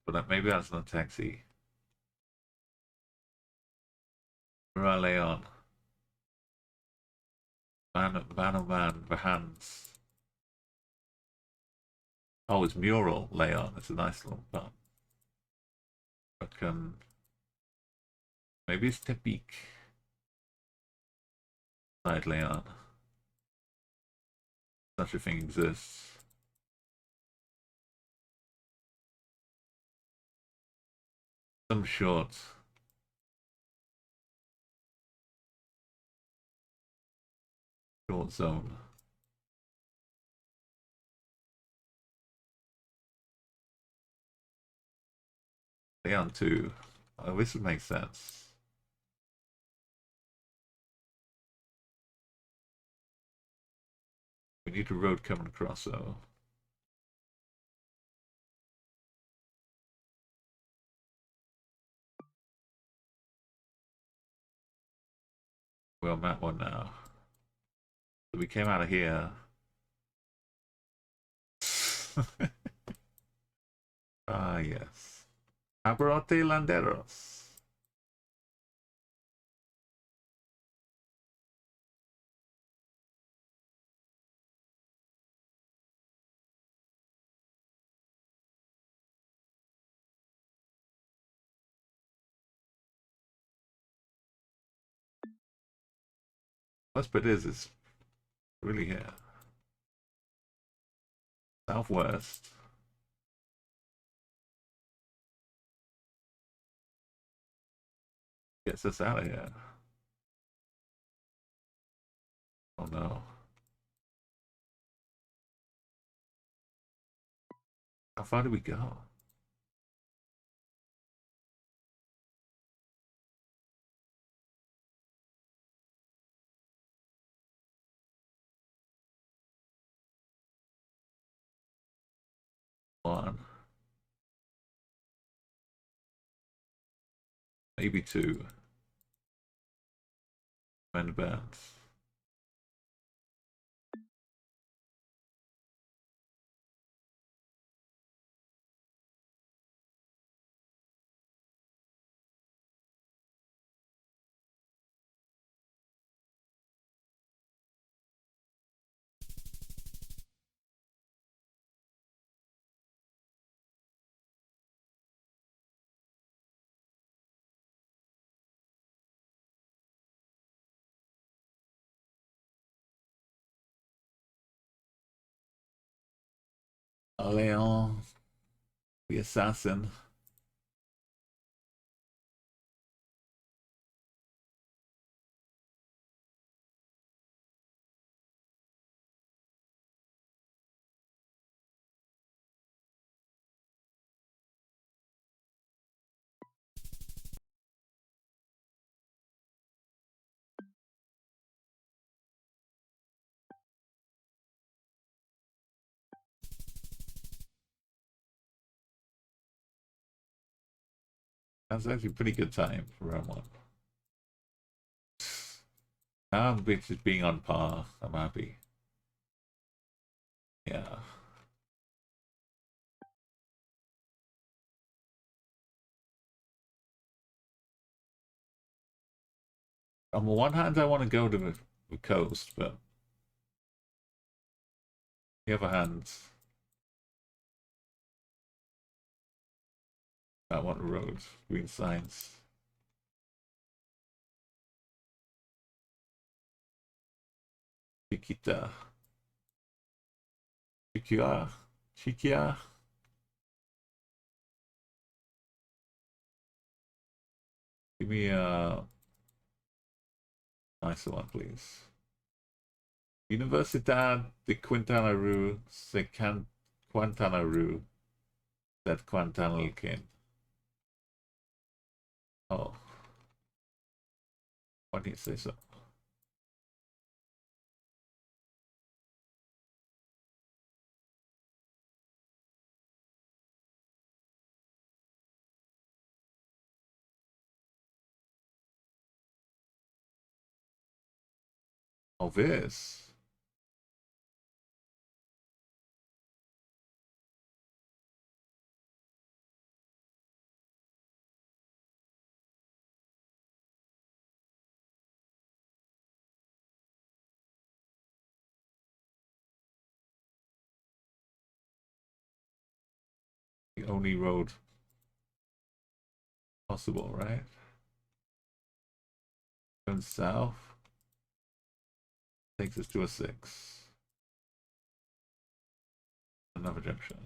Speaker 1: but maybe that's not taxi. Leon. Man oh man, the hands. Oh, it's mural, Leon. It's a nice little pun. Maybe it's Tepic. Side Leon. Such a thing exists. Some short. Short zone. Leon 2. Oh, this would make sense. We need a road coming across, though. We're on map 1 now. So we came out of here. Ah, yes. Abrote Landeros. Worst bit is, it's really here. Southwest. Gets us out of here. Oh no. How far did we go? One. Maybe 2. Men bands. Leon, the assassin. That's actually a pretty good time for round 1. Now I'm just being on par. I'm happy. Yeah. On the one hand, I want to go to the coast, but on the other hand, I want a road, green signs. Chiquita. Chiquia. Chiquia. Give me a nicer one, please. Universidad de Quintana Roo, Quintana Roo, that Quintanilkin. Oh. Why do you say so? Oh, this. The only road possible, right? Going south takes us to a 6. Another junction.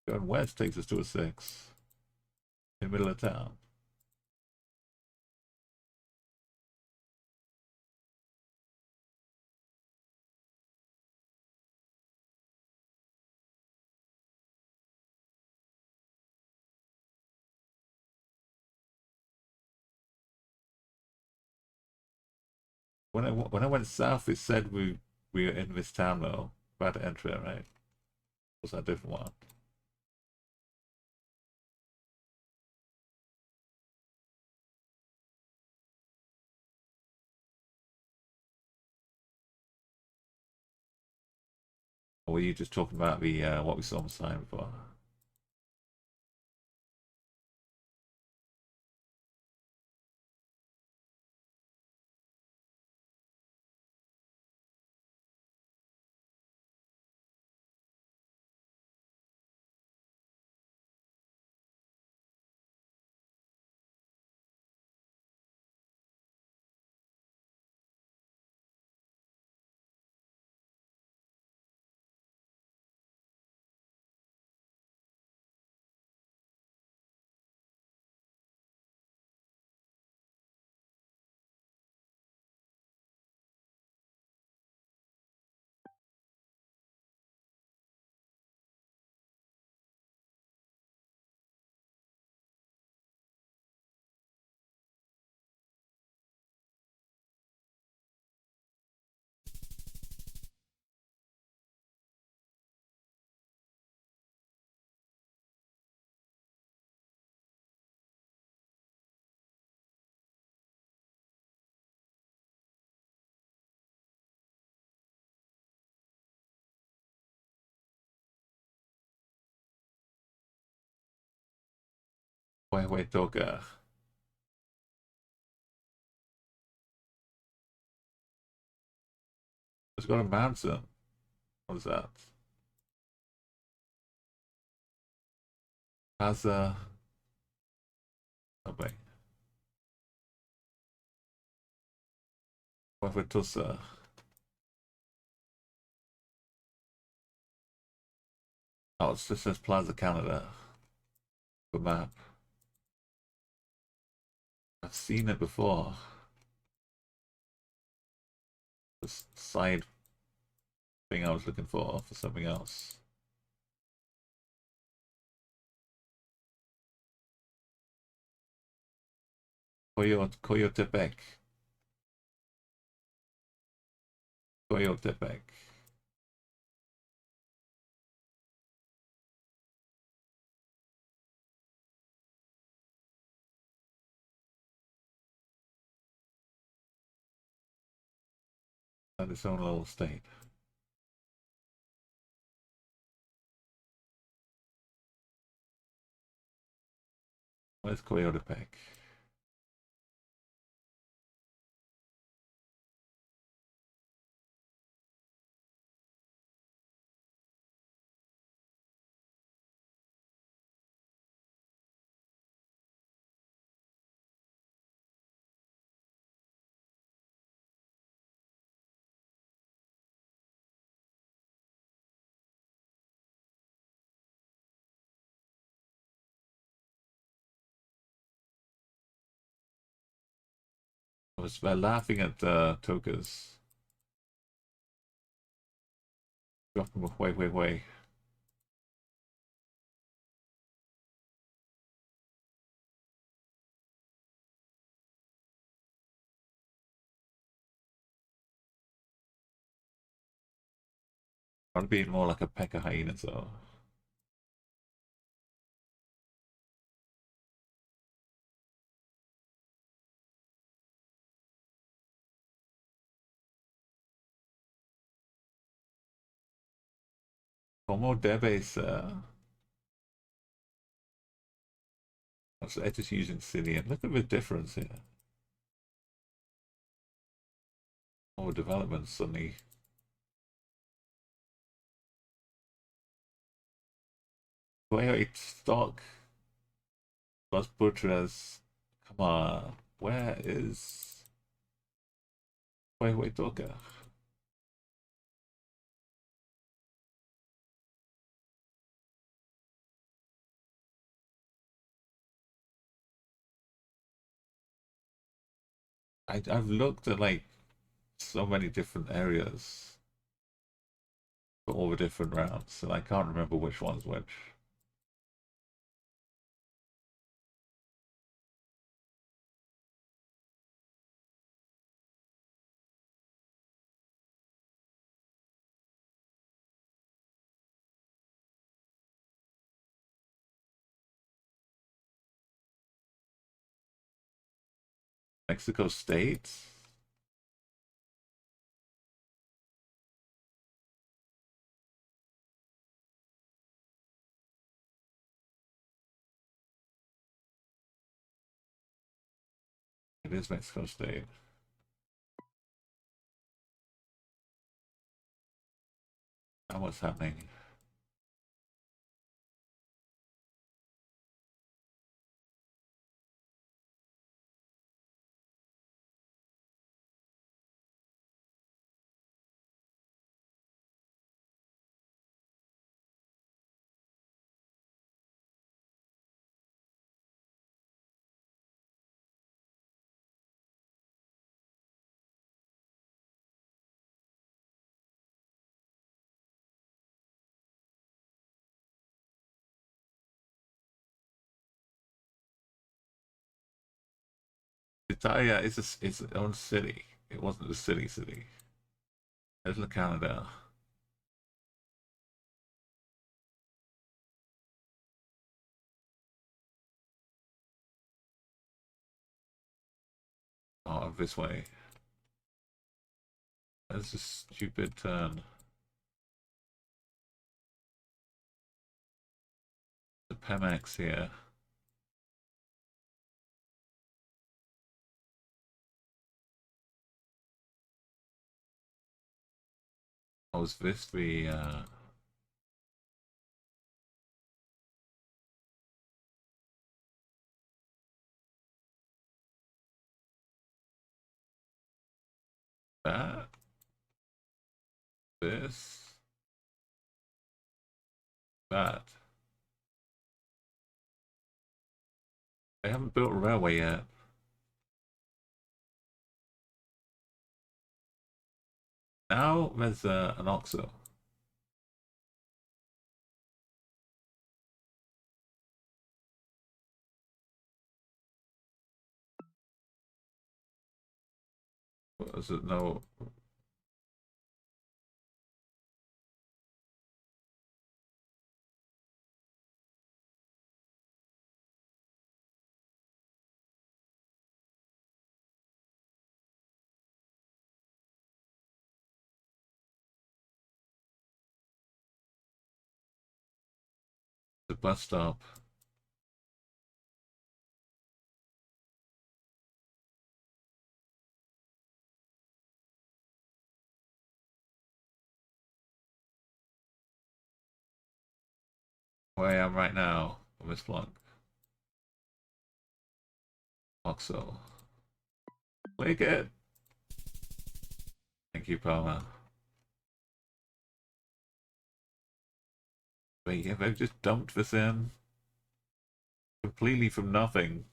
Speaker 1: Going west takes us to a 6. In the middle of town. When I went south, it said we were in this town though, about to enter it, right? Was that a different one? Or were you just talking about the what we saw on the sign before? Wait, Doga. It's got a mountain. What is that? Casa. Oh wait. Tusa. Oh, it just says Plaza Canada. The map. I've seen it before. This side thing I was looking for something else. Coyotepec. Coyotepec. And its own little state. Where's Coyotepec? was laughing at Tokas. Drop him away, way, way. I'd be more like a peck of hyenas, though. Como debe ser. They're just using Cillian. Look at the difference here. More development suddenly. Wait, stock. Los Butchers. Come on. Where is. Wait, Doka. I've looked at like so many different areas for all the different rounds, and I can't remember which one's which. Mexico State? It is Mexico State. Now what's happening? Italia is its own city. It wasn't a city. There's the Canada. Oh, this way. That's a stupid turn. The Pemex here. Oh, is this the that? This? That? They haven't built a railway yet. Now there's an Oxo. What is it? No. The bus stop. Where I am right now on this block. Oxo. Click it. Thank you, Palmer. Wait, have I just dumped this in? Completely from nothing.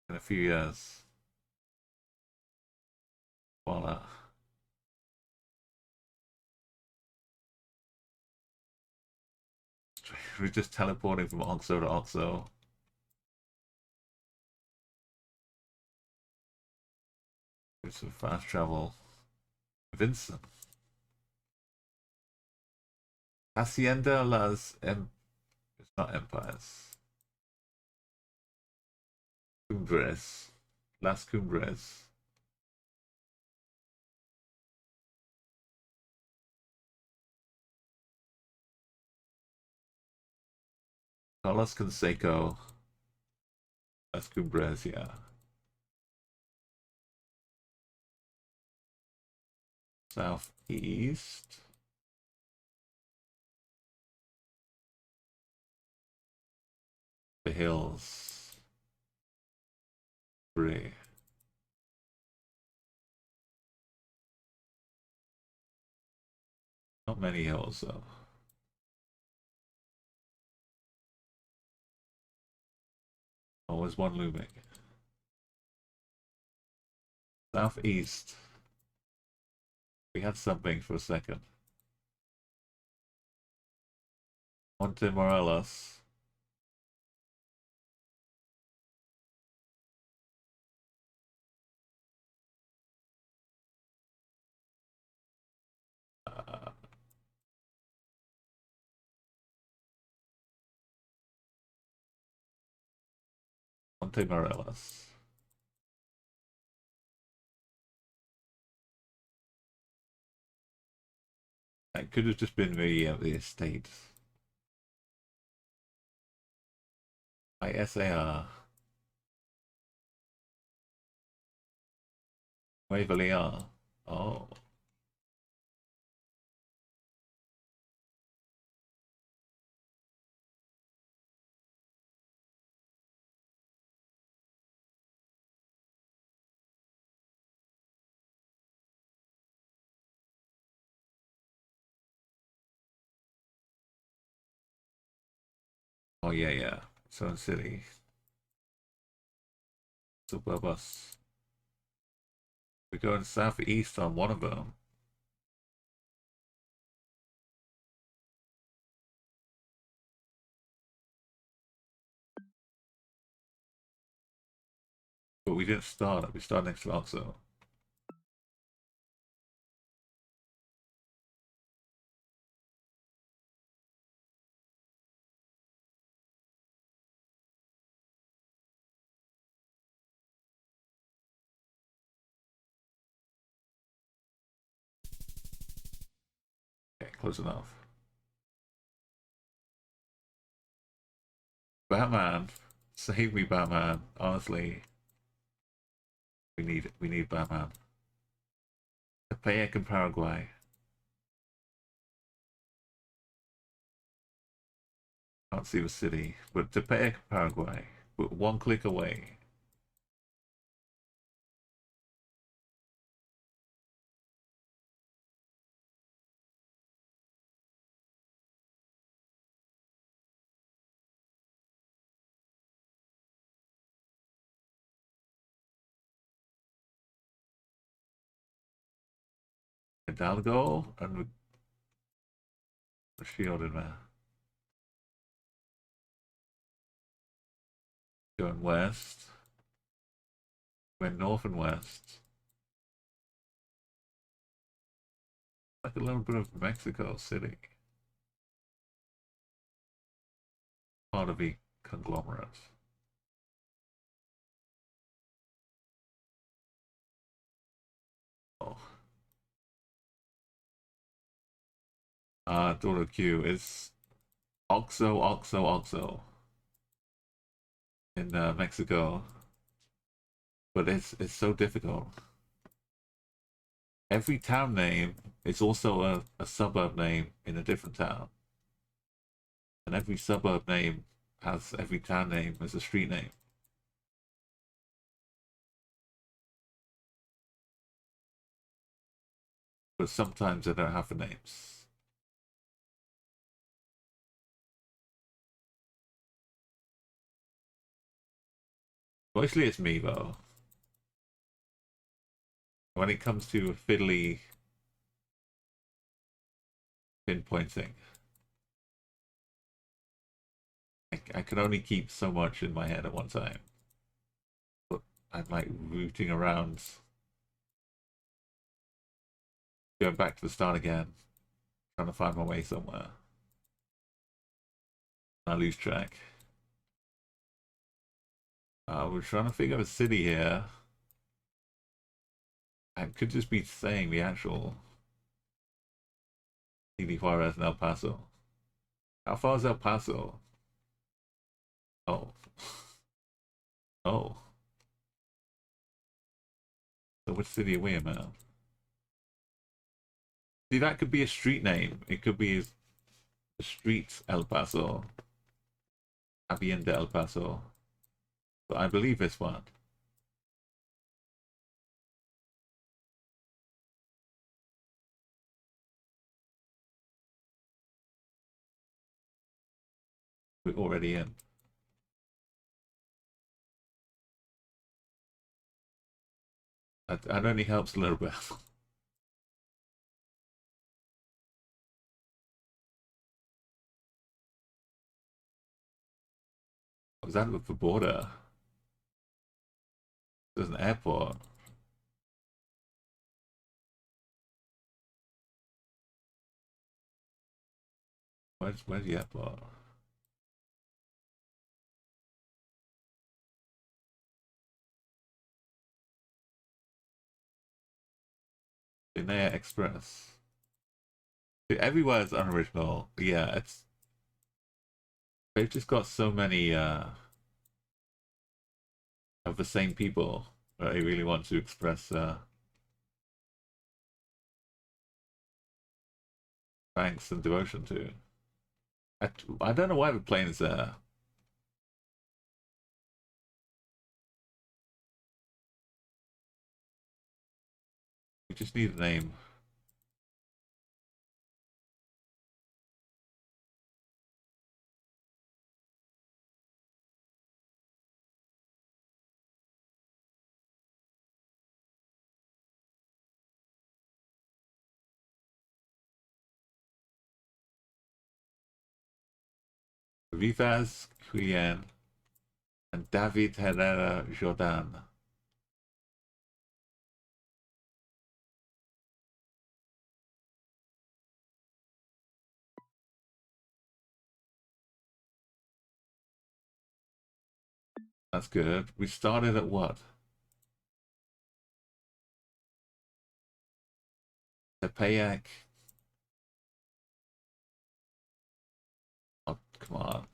Speaker 1: In a few years. Voila. We're just teleporting from Oxo to Oxo. It's some fast travel. Vincent. Hacienda las it's not empires. Cumbres. Las Cumbres. Carlos Canseco. Las Cumbres, yeah. Southeast. The hills. Three. Not many hills though. Always one looming. Southeast. We had something for a second. Monte Morelos. Monte Morelos. It could have just been the estate. ISAR. Waverly R. Oh. Oh yeah, yeah. Sun City. Super bus. We're going southeast on one of them. But we didn't start. We started next to Oxo. Okay, close enough. Batman. Save me, Batman. Honestly. We need Batman. Tepeyac in Paraguay. Can't see the city. But Tepeyac, Paraguay. But one click away. Hidalgo and the shield in there. Going west. Went north and west. Like a little bit of Mexico City. Part of the conglomerate. Oh. Daughter Q is Oxo, Oxo, Oxo in Mexico. But it's so difficult. Every town name is also a suburb name in a different town. And every suburb name has every town name as a street name. But sometimes they don't have the names. Mostly it's me though. when it comes to fiddly pinpointing, I can only keep so much in my head at one time. But I'm like rooting around, going back to the start again, trying to find my way somewhere. I lose track. We're trying to figure out a city here. I could just be saying the actual CD Juarez and El Paso. How far is El Paso? Oh. Oh. So which city are we in now? See, that could be a street name. It could be a street El Paso. Hacienda El Paso. But I believe this one. We're already in. That only helps a little bit. Was that with the border? There's an airport. Where's the airport? Linea Express. Everywhere is unoriginal. Yeah, they've just got so many of the same people that they really want to express thanks and devotion to. I don't know why the plane is there. We just need a name. Vivaz Cuyen and David Herrera Jordan. That's good. We started at what? Tepeyac. Oh, come on.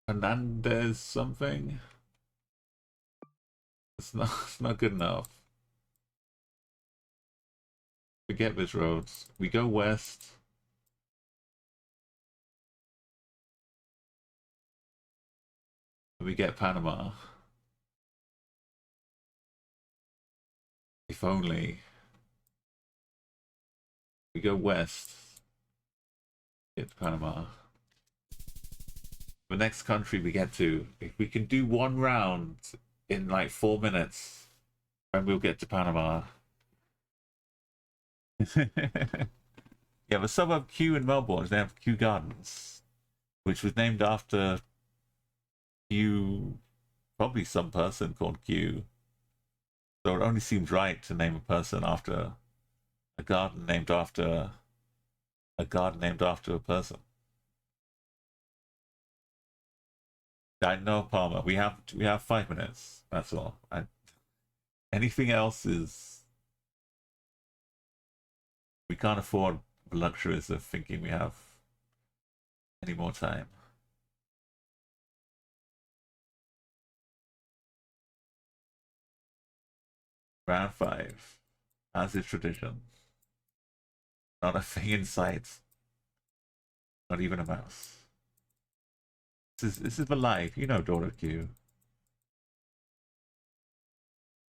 Speaker 1: Hernandez something? It's not good enough. Forget this roads. We go west. We get Panama. If only. We go west. Get Panama. The next country we get to, if we can do one round in like 4 minutes, then we'll get to Panama. Yeah, the suburb Kew in Melbourne is named Kew Gardens, which was named after Kew, probably some person called Kew. So it only seems right to name a person after a garden named after a person. I know, Palmer. We have 5 minutes. That's all. Anything else is we can't afford the luxuries of thinking we have any more time. Round 5, as is tradition. Not a thing in sight. Not even a mouse. This is the life, you know, Daughter Q.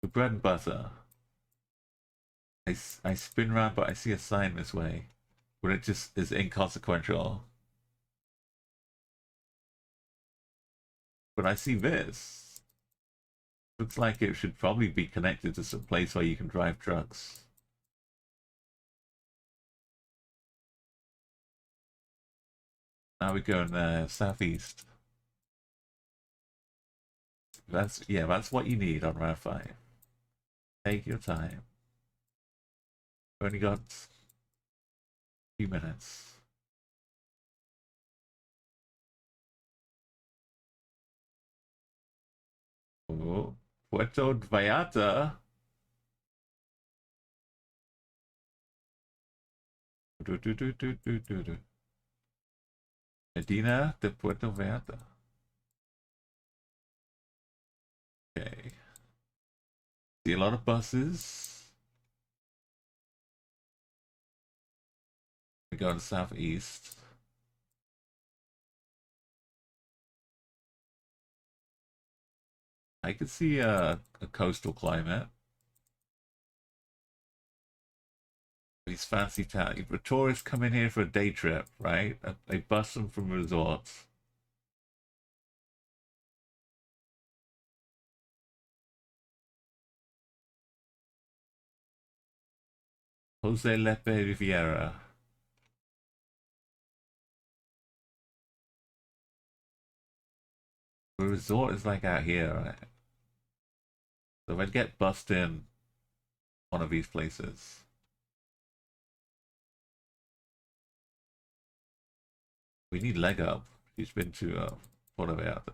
Speaker 1: The bread and butter. I spin round, but I see a sign this way, where it just is inconsequential. but I see this. Looks like it should probably be connected to some place where you can drive trucks. Now we're going southeast. That's what you need on Route 5. Take your time. Only got a few minutes. Oh, Puerto Vallarta. Medina de Puerto Vallarta. Okay. See a lot of buses. We go to southeast. I could see a coastal climate. These fancy towns. The tourists come in here for a day trip, right? They bus them from resorts. Jose Lepe Riviera. The resort is like out here, right? So if I'd get bussed in one of these places. We need leg up. He's been to Puerto Vallarta.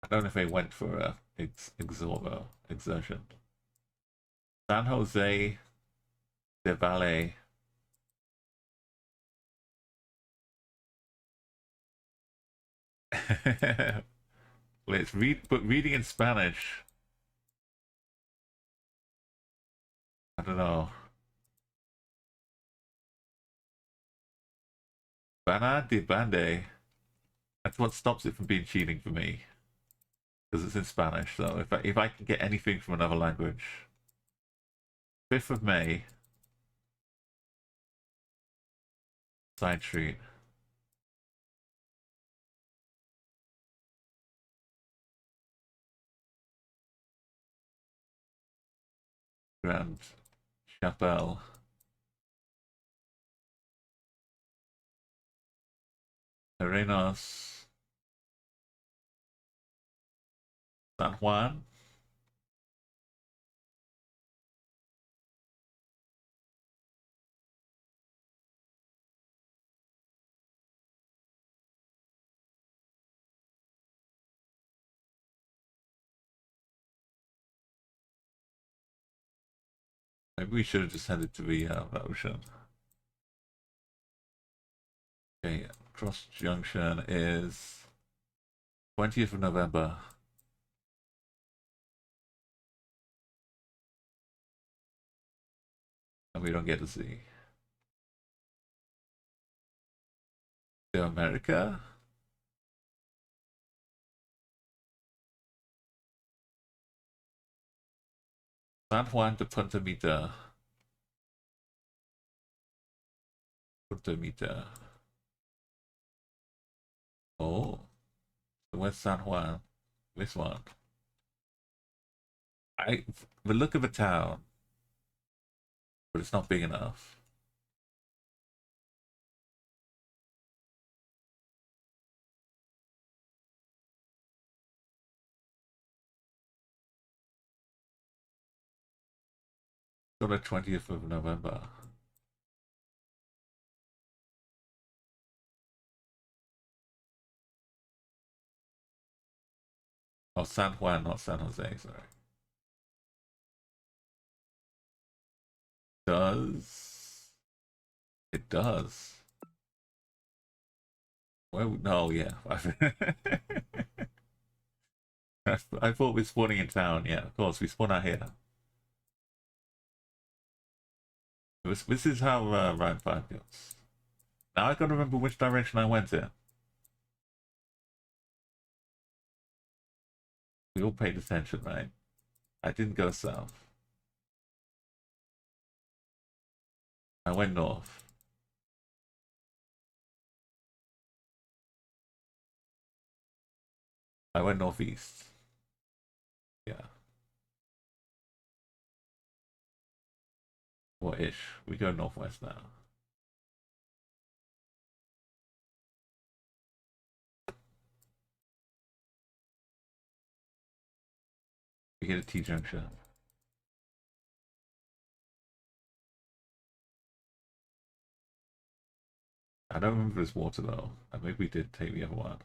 Speaker 1: I don't know if they went for a exertion. San Jose de Valle. Let's read, but reading in Spanish. I don't know. Bana de Bande. That's what stops it from being cheating for me. Because it's in Spanish, so if I can get anything from another language. 5th of May. Side Street. Grand Chapelle. Arenas. San Juan. Maybe we should have just headed to the ocean. Okay, Cross Junction is 20th of November. And we don't get to see. To America? San Juan to Punta Mita. Punta Mita. Oh. So where's San Juan? This one. The look of a town. But it's not big enough. Got the 20th of November. Oh, San Juan, not San Jose, sorry. It does. Well, no, yeah. I thought we were spawning in town. Yeah, of course, we spawn out here. This is how Route 5 goes. Now I gotta remember which direction I went in. We all paid attention, right? I didn't go south. I went north. I went northeast. Yeah. What ish? We go northwest now. We hit a T junction. I don't remember this water though. I think we did take the other one.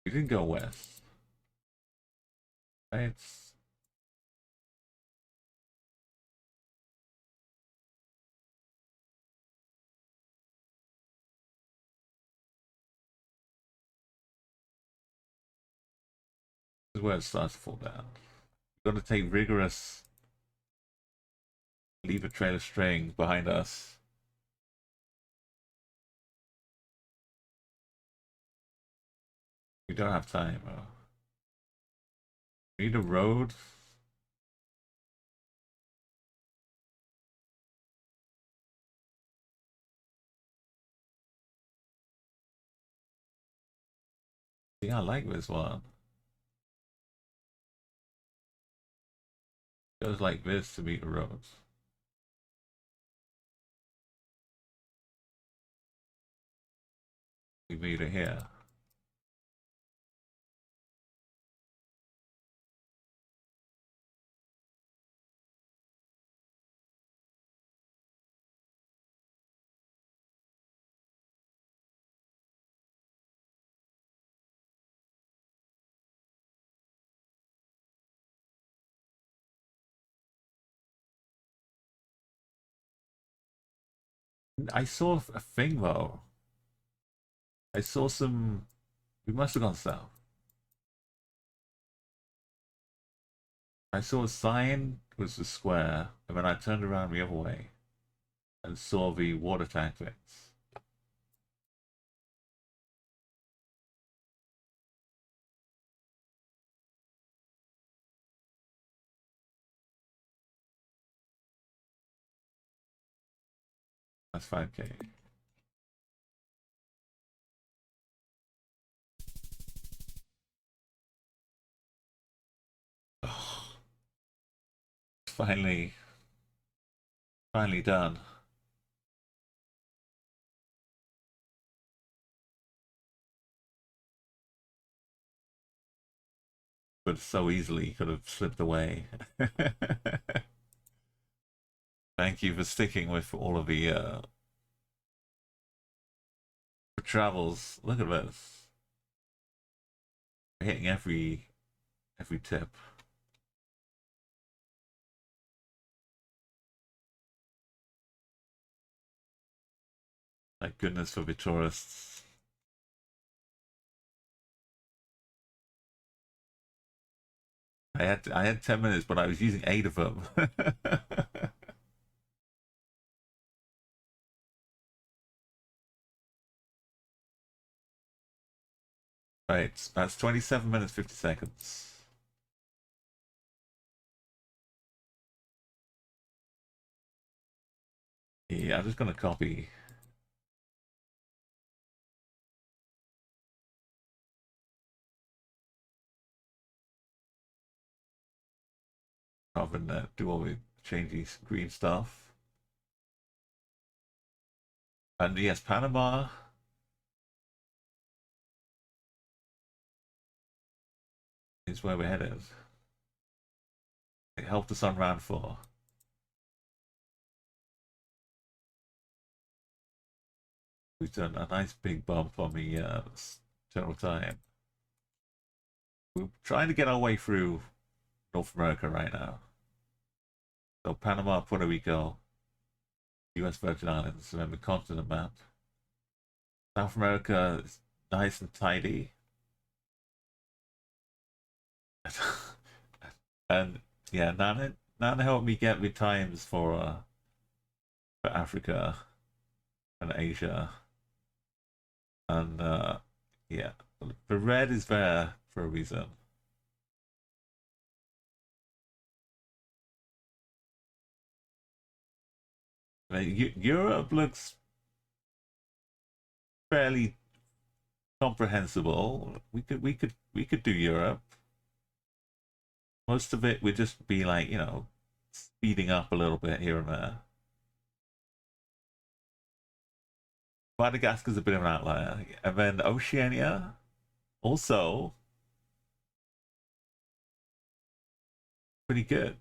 Speaker 1: We didn't go west. It's this is where it starts to fall down. We're gonna take rigorous leave a trail of string behind us. We don't have time. We need a road. Yeah, I like this one. It goes like this to meet the roads. We meet it here. I saw a thing though. I saw some. We must have gone south. I saw a sign was a square, and then I turned around the other way and saw the water tactics. That's 5K. Oh, finally done. But so easily could have slipped away. Thank you for sticking with all of the travels. Look at this. We're hitting every tip. Thank goodness for the tourists. I had 10 minutes, but I was using 8 of them. Right, that's 27 minutes 50 seconds. Yeah, I'm just gonna copy. Rather than do all the changing screen stuff. And yes, Panama is where we're headed. It helped us on round 4. We've done a nice big bump on the total time. We're trying to get our way through North America right now. So Panama, Puerto Rico, US Virgin Islands, and then the continent map. South America is nice and tidy. And yeah, Nana helped me get the times for Africa and Asia. And yeah, the red is there for a reason. I mean, Europe looks fairly comprehensible. We could do Europe. Most of it would just be like, speeding up a little bit here and there. Madagascar's a bit of an outlier. And then Oceania, also pretty good.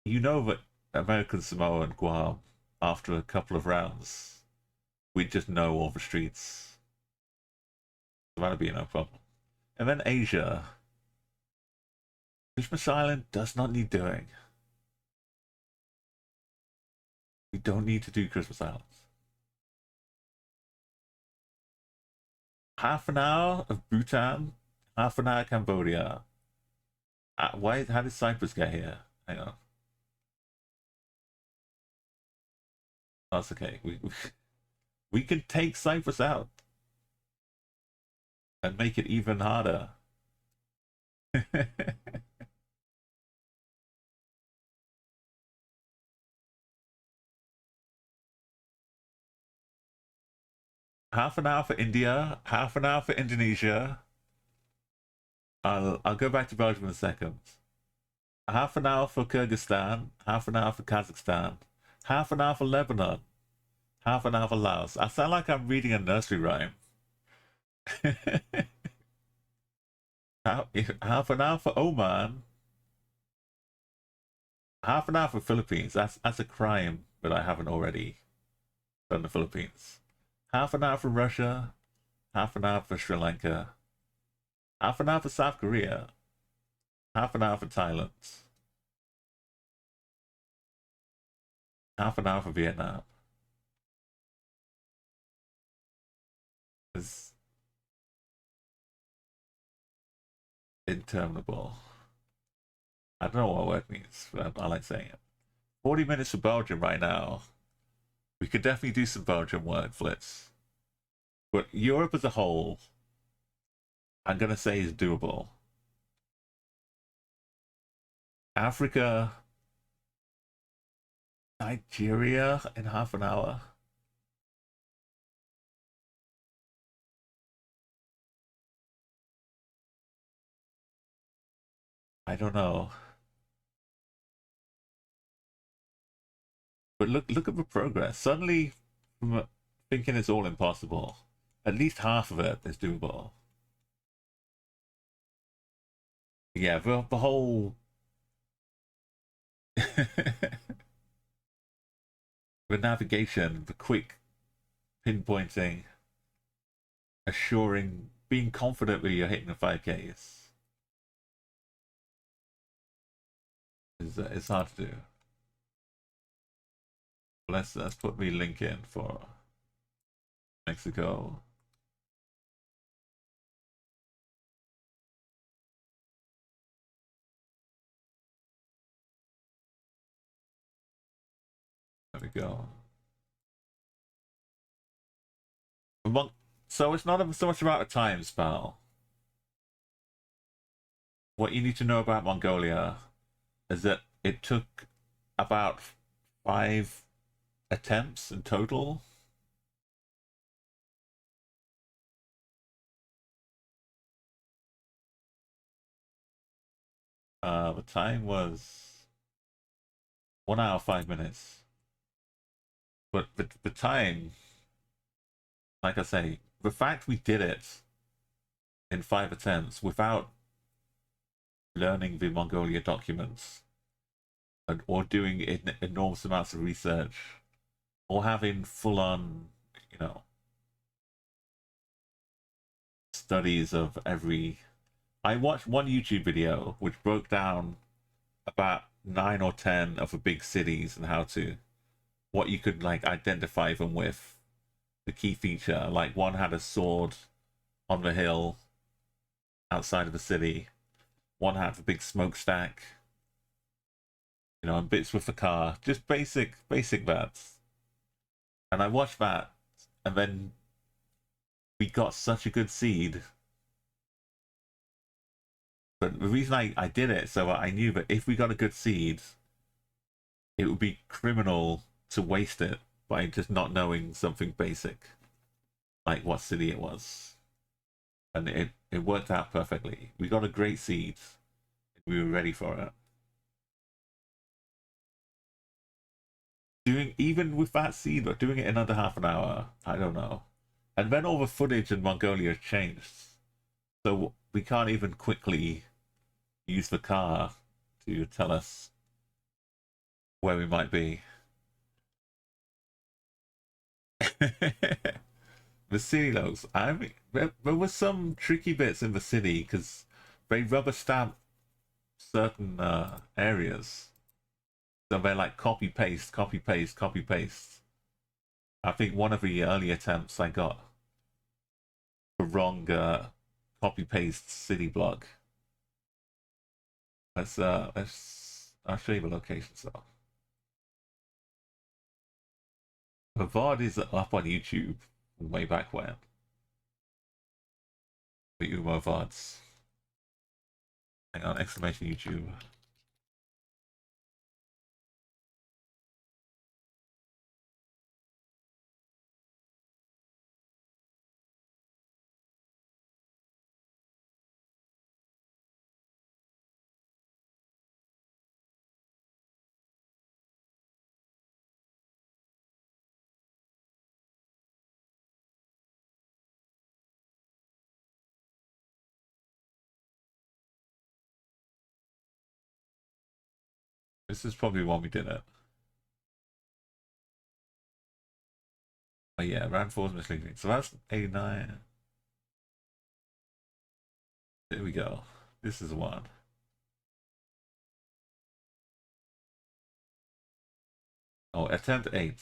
Speaker 1: You know that American Samoa and Guam, after a couple of rounds, we just know all the streets. So that'll be no problem. And then Asia. Christmas Island does not need doing. We don't need to do Christmas Islands. Half an hour of Bhutan, half an hour Cambodia. Why? How did Cyprus get here? Hang on. That's okay. We can take Cyprus out and make it even harder. Half an hour for India, half an hour for Indonesia. I'll go back to Belgium in a second. Half an hour for Kyrgyzstan, half an hour for Kazakhstan, half an hour for Lebanon, half an hour for Laos. I sound like I'm reading a nursery rhyme. half an hour for Oman, half an hour for Philippines. That's a crime that I haven't already done the Philippines. Half an hour for Russia, half an hour for Sri Lanka, half an hour for South Korea, half an hour for Thailand, half an hour for Vietnam. It's interminable. I don't know what word means, but I like saying it. 40 minutes for Belgium right now. We could definitely do some Belgium work, Flitz. But Europe as a whole, I'm going to say is doable. Africa, Nigeria in half an hour. I don't know. But look at the progress. Suddenly, from thinking it's all impossible, at least half of it is doable. Yeah, the whole the navigation, the quick pinpointing, assuring, being confident that you're hitting the 5Ks is it's hard to do. Let's put me link in for Mexico. There we go. So it's not so much about the times, pal. What you need to know about Mongolia is that it took about 5 attempts in total. The time was 1 hour 5 minutes. But the time, like I say, the fact we did it in 5 attempts without learning the Mongolia documents or doing enormous amounts of research or having full-on, studies of every... I watched one YouTube video which broke down about 9 or 10 of the big cities and what you could like identify them with, the key feature. Like one had a sword on the hill outside of the city, one had the big smokestack, and bits with the car, just basic bats. And I watched that, and then we got such a good seed But the reason I did it, so I knew that if we got a good seed, it would be criminal to waste it by just not knowing something basic, like what city it was. And it worked out perfectly. We got a great seed. We were ready for it. Doing even with that seed, but doing it in under half an hour, I don't know. And then all the footage in Mongolia changed, so we can't even quickly use the car to tell us where we might be. The city looks. I mean, there were some tricky bits in the city because they rubber stamp certain areas. So they're like copy paste, copy paste, copy paste. I think one of the early attempts I got the wrong copy paste city block. Let's I'll show you the location. So the VOD is up on YouTube way back when. The Umo VODs. Hang on, exclamation YouTube. This is probably when we did it. Oh yeah, round 4 is misleading. So that's 89. There we go. This is one. Oh, attempt 8.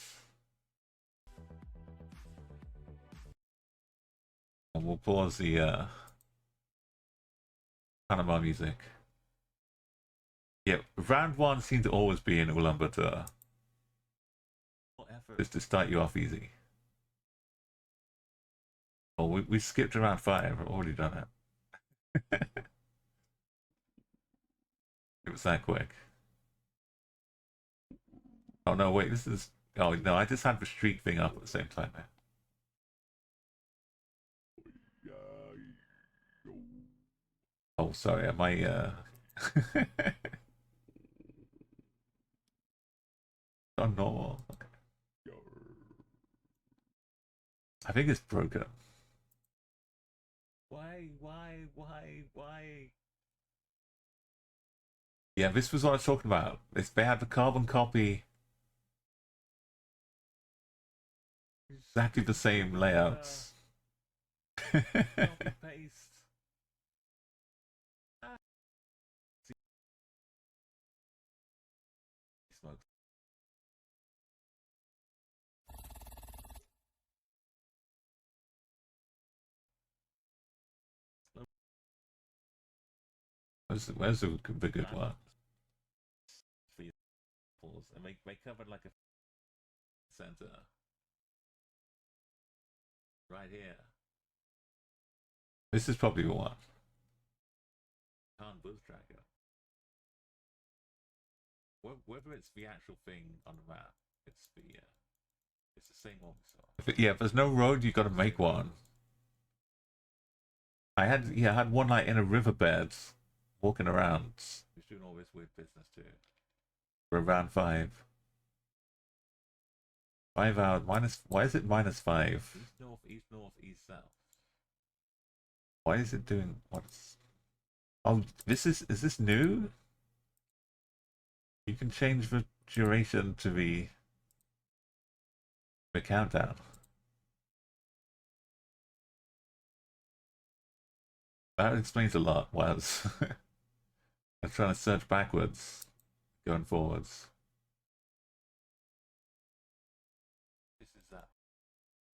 Speaker 1: And we'll pause the Panama music. Yeah, round 1 seems to always be in Ulaanbaatar. Effort is to start you off easy. Oh, we skipped around 5. We've already done it. It was that quick. Oh no, wait, this is. Oh no, I just had the streak thing up at the same time. Oh, sorry, am I oh no. Okay. I think it's broken. Why? Yeah, this was what I was talking about. They had the carbon copy, exactly the same layouts. Copy paste. Smokes. Where's the good one? And they covered like a center right here. This is probably the one. Can't boost tracker. Whether it's the actual thing on the map, it's the same one we saw. Yeah, if there's no road, you got to make one. I had one like in a riverbed, walking around. He's doing all this weird business too. For round 5. 5 hours minus. Why is it -5? East north, east south. Why is it doing what's? Oh, is this new? You can change the duration to the countdown. That explains a lot. Why I was I'm trying to search backwards, going forwards. This is that.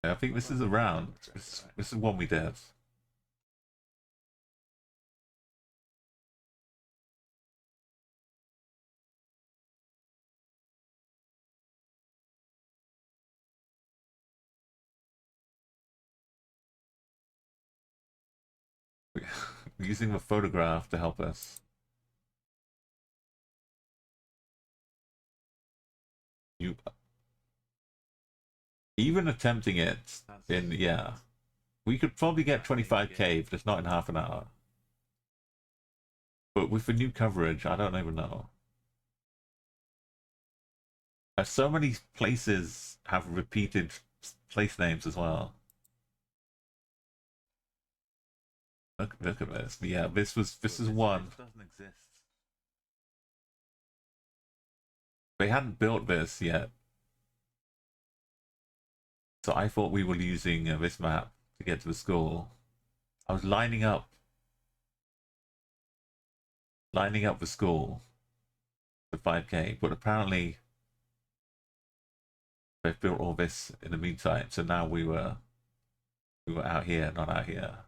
Speaker 1: Yeah, I think this is a round. This is one we did. using the photograph to help us. You even attempting it in, yeah, we could probably get 25k if it's not in half an hour. But with the new coverage, I don't even know. So many places have repeated place names as well. Look at this. Yeah, this is one. Doesn't exist. They hadn't built this yet, so I thought we were using this map to get to the school. I was lining up the school for 5k, but apparently they've built all this in the meantime. So now we were out here, not out here.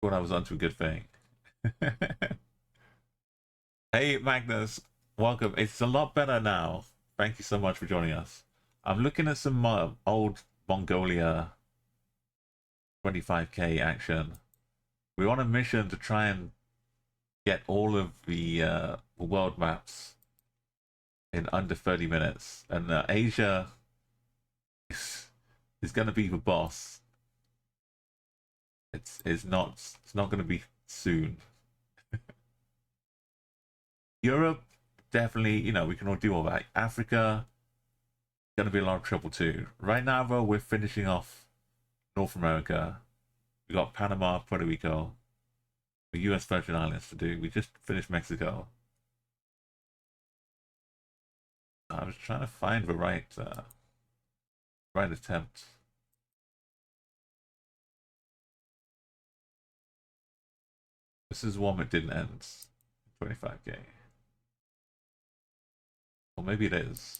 Speaker 1: Thought I was onto a good thing. Hey Magnus, welcome. It's a lot better now. Thank you so much for joining us. I'm looking at some old Mongolia 25k action. We're on a mission to try and get all of the world maps in under 30 minutes, and Asia is going to be the boss. It's not going to be soon. Europe, definitely, you know, we can all do all that. Africa, going to be a lot of trouble too. Right now, though, we're finishing off North America. We got Panama, Puerto Rico, the US Virgin Islands to do. We just finished Mexico. I was trying to find the right attempt. This is one that didn't end. 25k. Or maybe it is.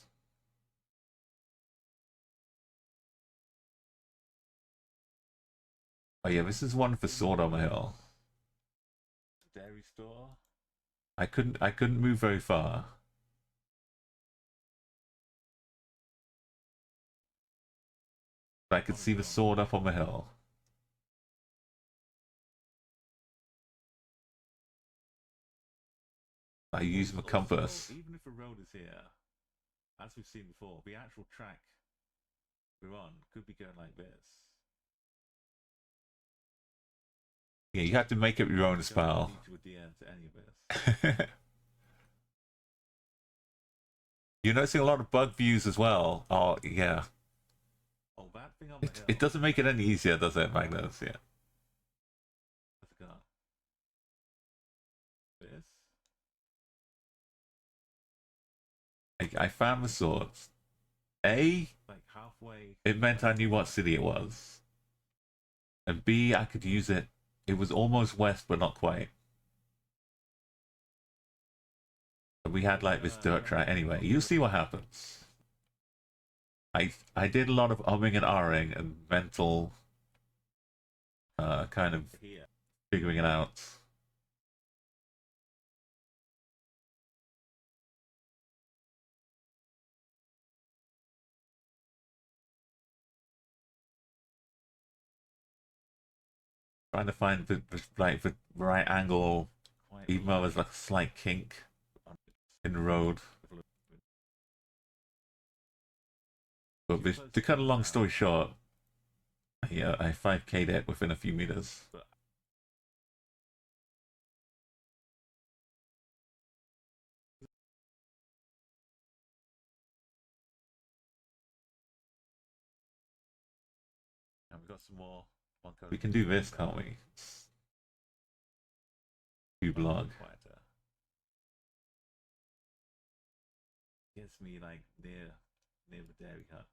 Speaker 1: Oh yeah, this is one for Sword on the Hill. Dairy store. I couldn't move very far. But I could see the sword up on the hill. I use my compass. Even if a road is here, as we've seen before, the actual track we're on could be going like this. Yeah, you have to make up your own spell. You're noticing a lot of bug views as well. Oh, yeah. Oh, that thing on the hill. It doesn't make it any easier, does it, Magnus? Yeah. Let's go. This. I found the swords. A, like halfway. It meant I knew what city it was. And B, I could use it. It was almost west, but not quite. But we had like this dirt track. Anyway, you'll see what happens. I did a lot of umming and ahhing and mental kind of figuring it out. Trying to find the right angle, even though there's like a slight kink in the road. But to cut a long story short, yeah, I 5k'd it within a few meters. And we've got some more. We can do this, can't we? Do blog. Gets me like near the dairy hut.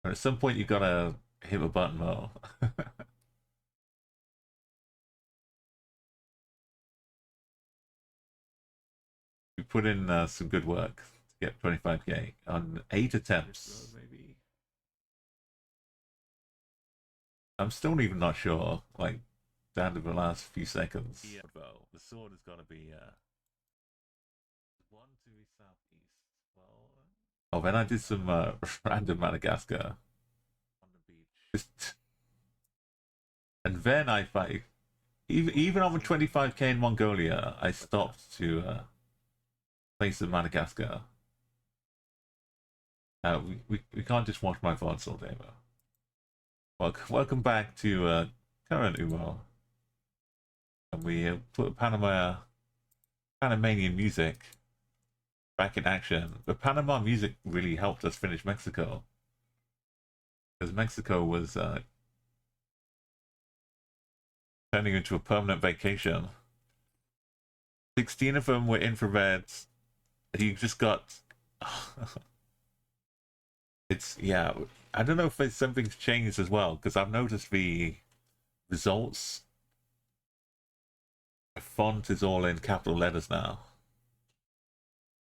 Speaker 1: But at some point you gotta hit a button though. We put in some good work to get 25k on 8 attempts. Maybe. I'm still even not sure, like, down to the last few seconds. Yeah, though, the sword has got to be one to the southeast. Well, Oh, then I did some random Madagascar on the beach. Just, and then I like even on the 25k in Mongolia, I stopped to play some Madagascar. We can't just watch my VODs all day, though. Welcome back to current Umo, and we put Panamanian music back in action. The Panama music really helped us finish Mexico, because Mexico was turning into a permanent vacation. 16 of them were infrared. You just got. It's yeah. I don't know if there's something's changed as well, because I've noticed the results. The font is all in capital letters now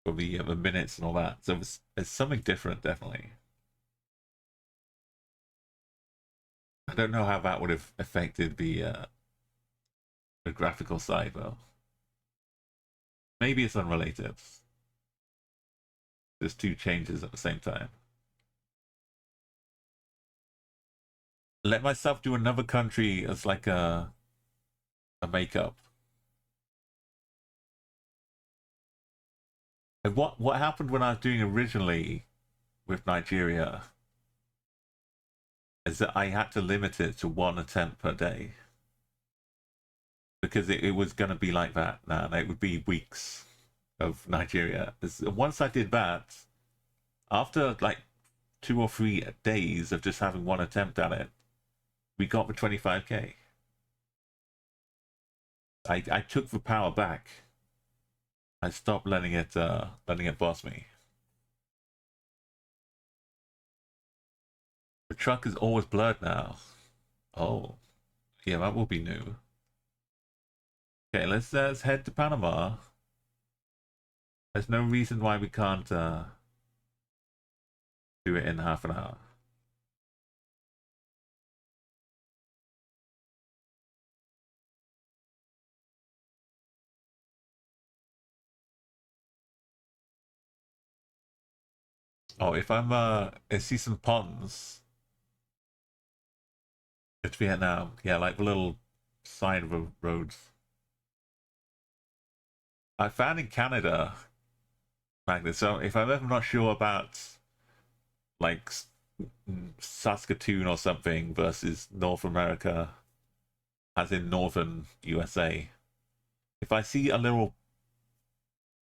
Speaker 1: for the minutes and all that. So it's something different, definitely. I don't know how that would have affected the graphical side though. Maybe it's unrelated. There's two changes at the same time. Let myself do another country as like a makeup. And what happened when I was doing originally with Nigeria is that I had to limit it to one attempt per day, because it was going to be like that now, and it would be weeks of Nigeria. Once I did that, after like 2 or 3 days of just having one attempt at it, we got the 25k. I took the power back. I stopped letting it boss me. The truck is always blurred now. Oh, yeah, that will be new. Okay, let's head to Panama. There's no reason why we can't do it in half an hour. Oh, if I see some ponds. It's Vietnam. Yeah, like the little side of the roads. I found in Canada, Magnus. So if I'm ever not sure about like Saskatoon or something versus North America, as in northern USA, if I see a little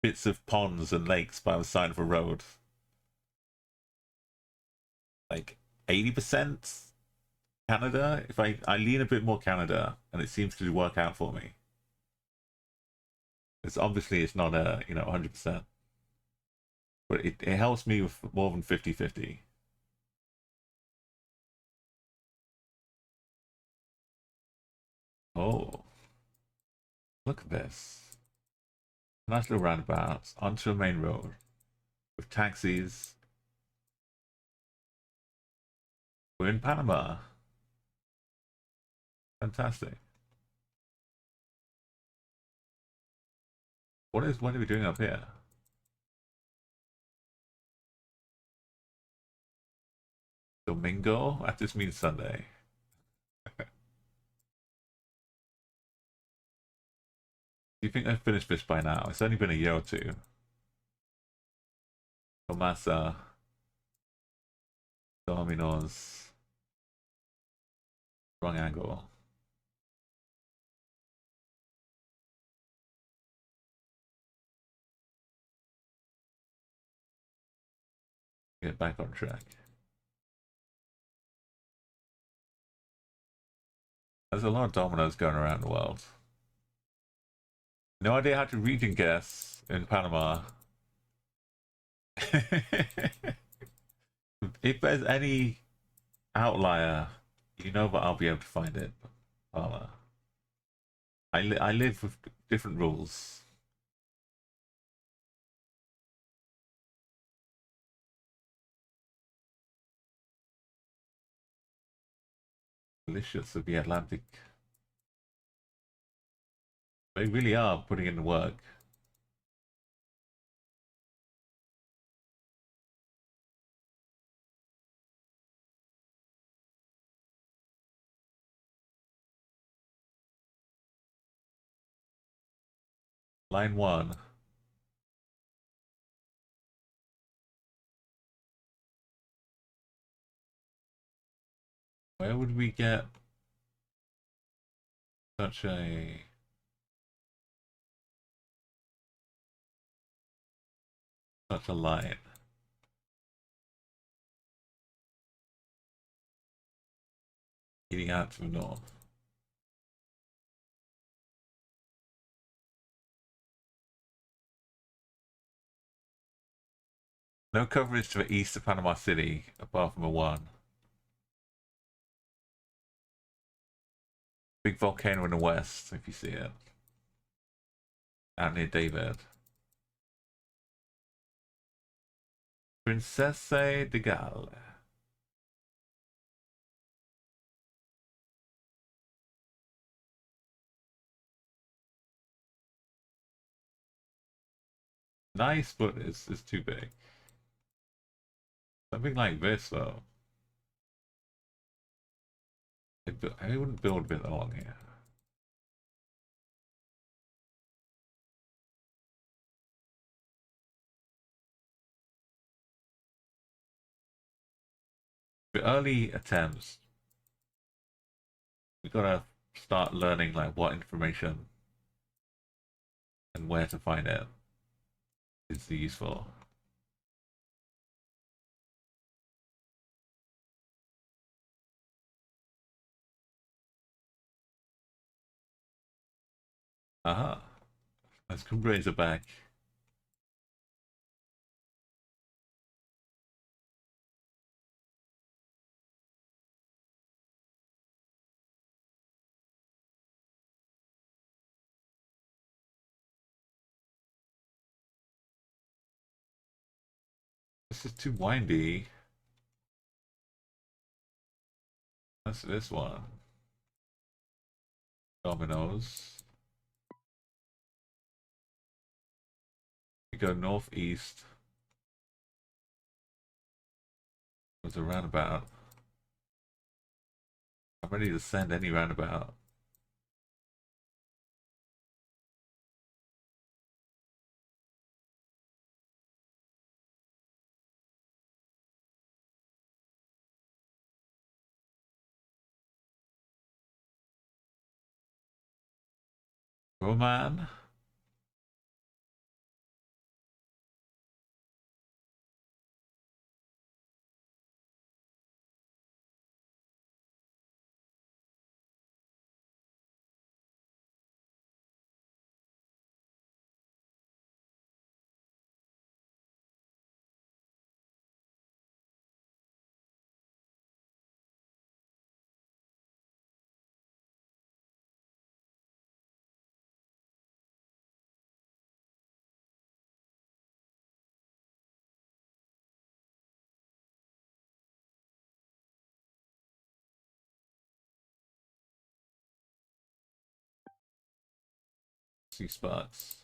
Speaker 1: bits of ponds and lakes by the side of a road, like 80% Canada, if I lean a bit more Canada, and it seems to work out for me. It's obviously it's not a 100%, but it helps me with more than 50-50. Oh, look at this. Nice little roundabout onto a main road with taxis. We're in Panama. Fantastic. What are we doing up here? Domingo? That just means Sunday. Do you think I've finished this by now? It's only been a year or two. Tomasa. Domino's. Wrong angle. Get back on track. There's a lot of dominoes going around the world. No idea how to region guess in Panama. If there's any outlier, you know that I'll be able to find it. I'll, I live with different rules. Delicious of the Atlantic. They really are putting in the work. Line 1. Where would we get such a line? Heading out to the north. No coverage to the east of Panama City, apart from a 1. Big volcano in the west, if you see it. Out near David. Princesse de Galles. Nice, but it's too big. Something like this, though. I wouldn't build a bit along here. The early attempts, we gotta start learning like what information and where to find it is useful. Aha. Let's come raise it back. This is too windy. That's this one. Dominoes. We go northeast. There's a roundabout. I'm ready to send any roundabout. Roman. See spots.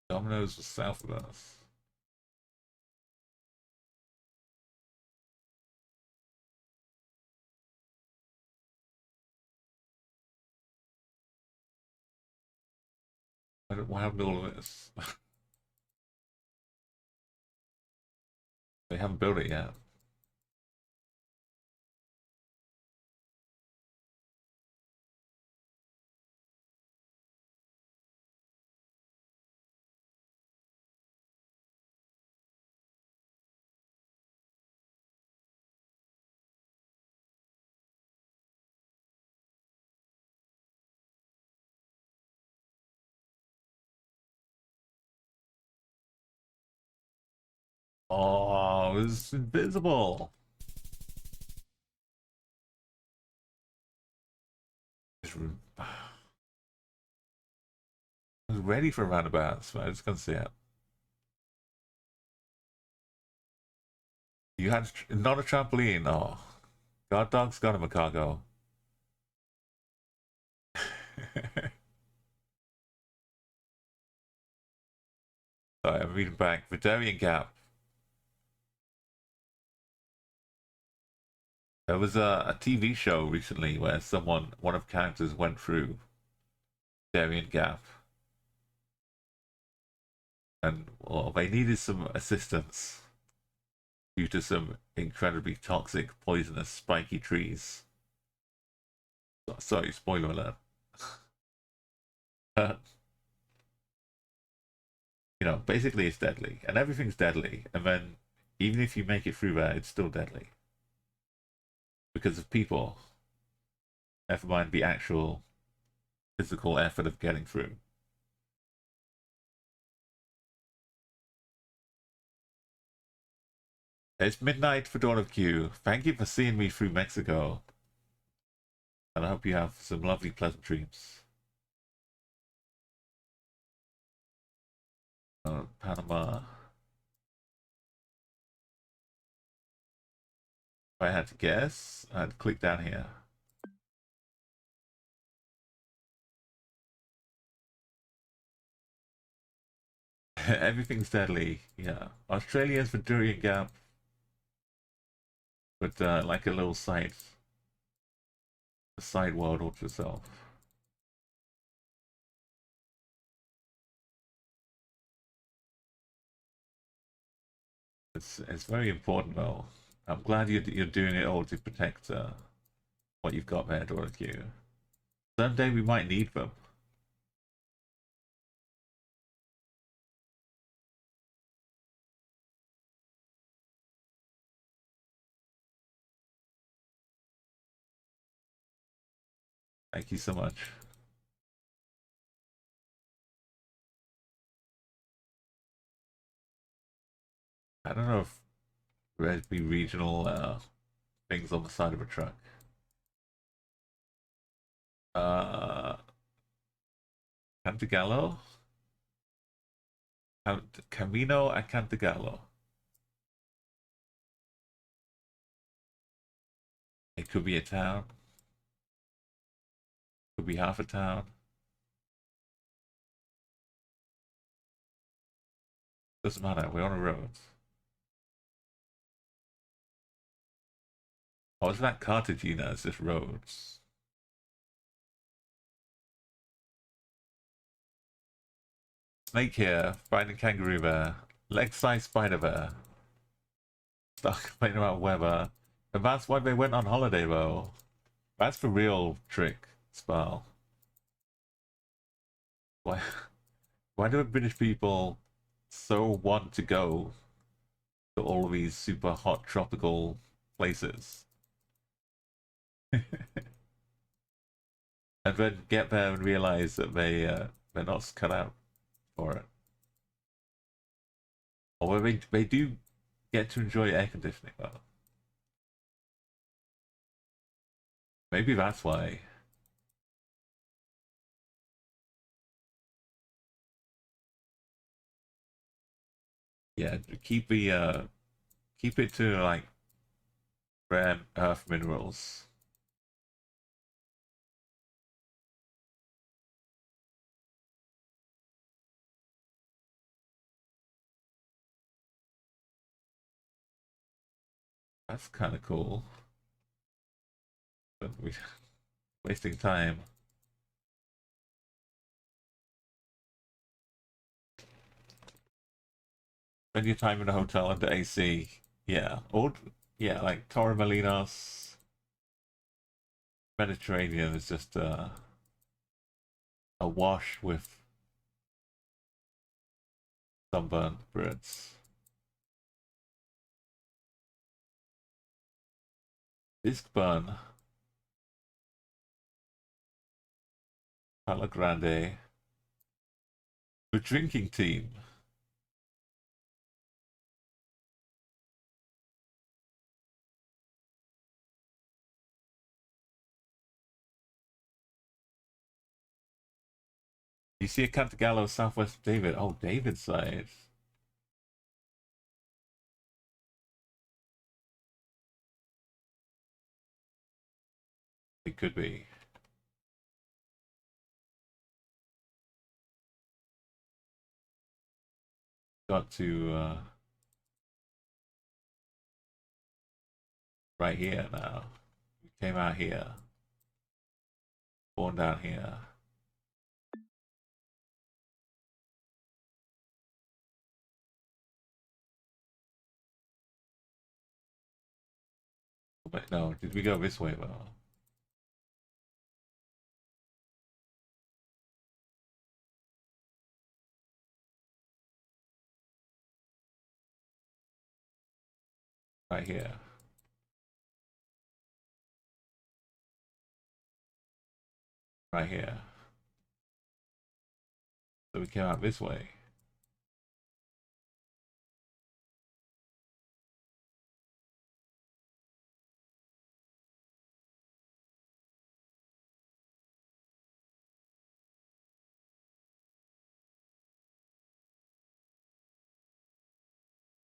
Speaker 1: Dominoes was south of us. What happened to all of this? They haven't built it yet. Oh, it's invisible. I was ready for roundabouts, but I just can't see it. You had not a trampoline. Oh, God dog's got him a cargo. Sorry, I'm reading back. Vidarian Gap. There was a TV show recently where one of the characters went through Darien Gap, and well, they needed some assistance due to some incredibly toxic, poisonous, spiky trees. Sorry, spoiler alert. Basically it's deadly, and everything's deadly, and then even if you make it through there, it's still deadly because of people. Never mind the actual physical effort of getting through. It's midnight for Dawn of Q. Thank you for seeing me through Mexico, and I hope you have some lovely, pleasant dreams. Panama. If I had to guess, I'd click down here. Everything's deadly. Yeah, Australia's for Darien Gap, but like a little side world all to itself. It's very important though. I'm glad you're doing it all to protect what you've got there, Dorothy. Someday we might need them. Thank you so much. I don't know if there'd be regional things on the side of a truck. Cantagallo? Camino a Cantagallo. It could be a town. Could be half a town. Doesn't matter, we're on a road. Oh, is that Cartagena? It's just roads. Snake here, finding kangaroo bear. Leg-sized spider bear. Start complaining about weather. And that's why they went on holiday though. That's the real trick, Spal. Why why do British people so want to go to all of these super hot tropical places? And then get there and realize that they're not cut out for it. Although they do get to enjoy air conditioning though. Maybe that's why. Yeah, keep it to like rare earth minerals. That's kind of cool. But we wasting time. Spend your time in a hotel under AC. Yeah, or yeah, like Torremolinos, Mediterranean is just awash with sunburned Brits. Disc burn, Palo Grande. The drinking team. You see a Cantagallo southwest of David. Oh, David's side. It could be. Got to right here now. We came out here. Born down here. Wait, no, did we go this way though? Right here. Right here. So we came out this way.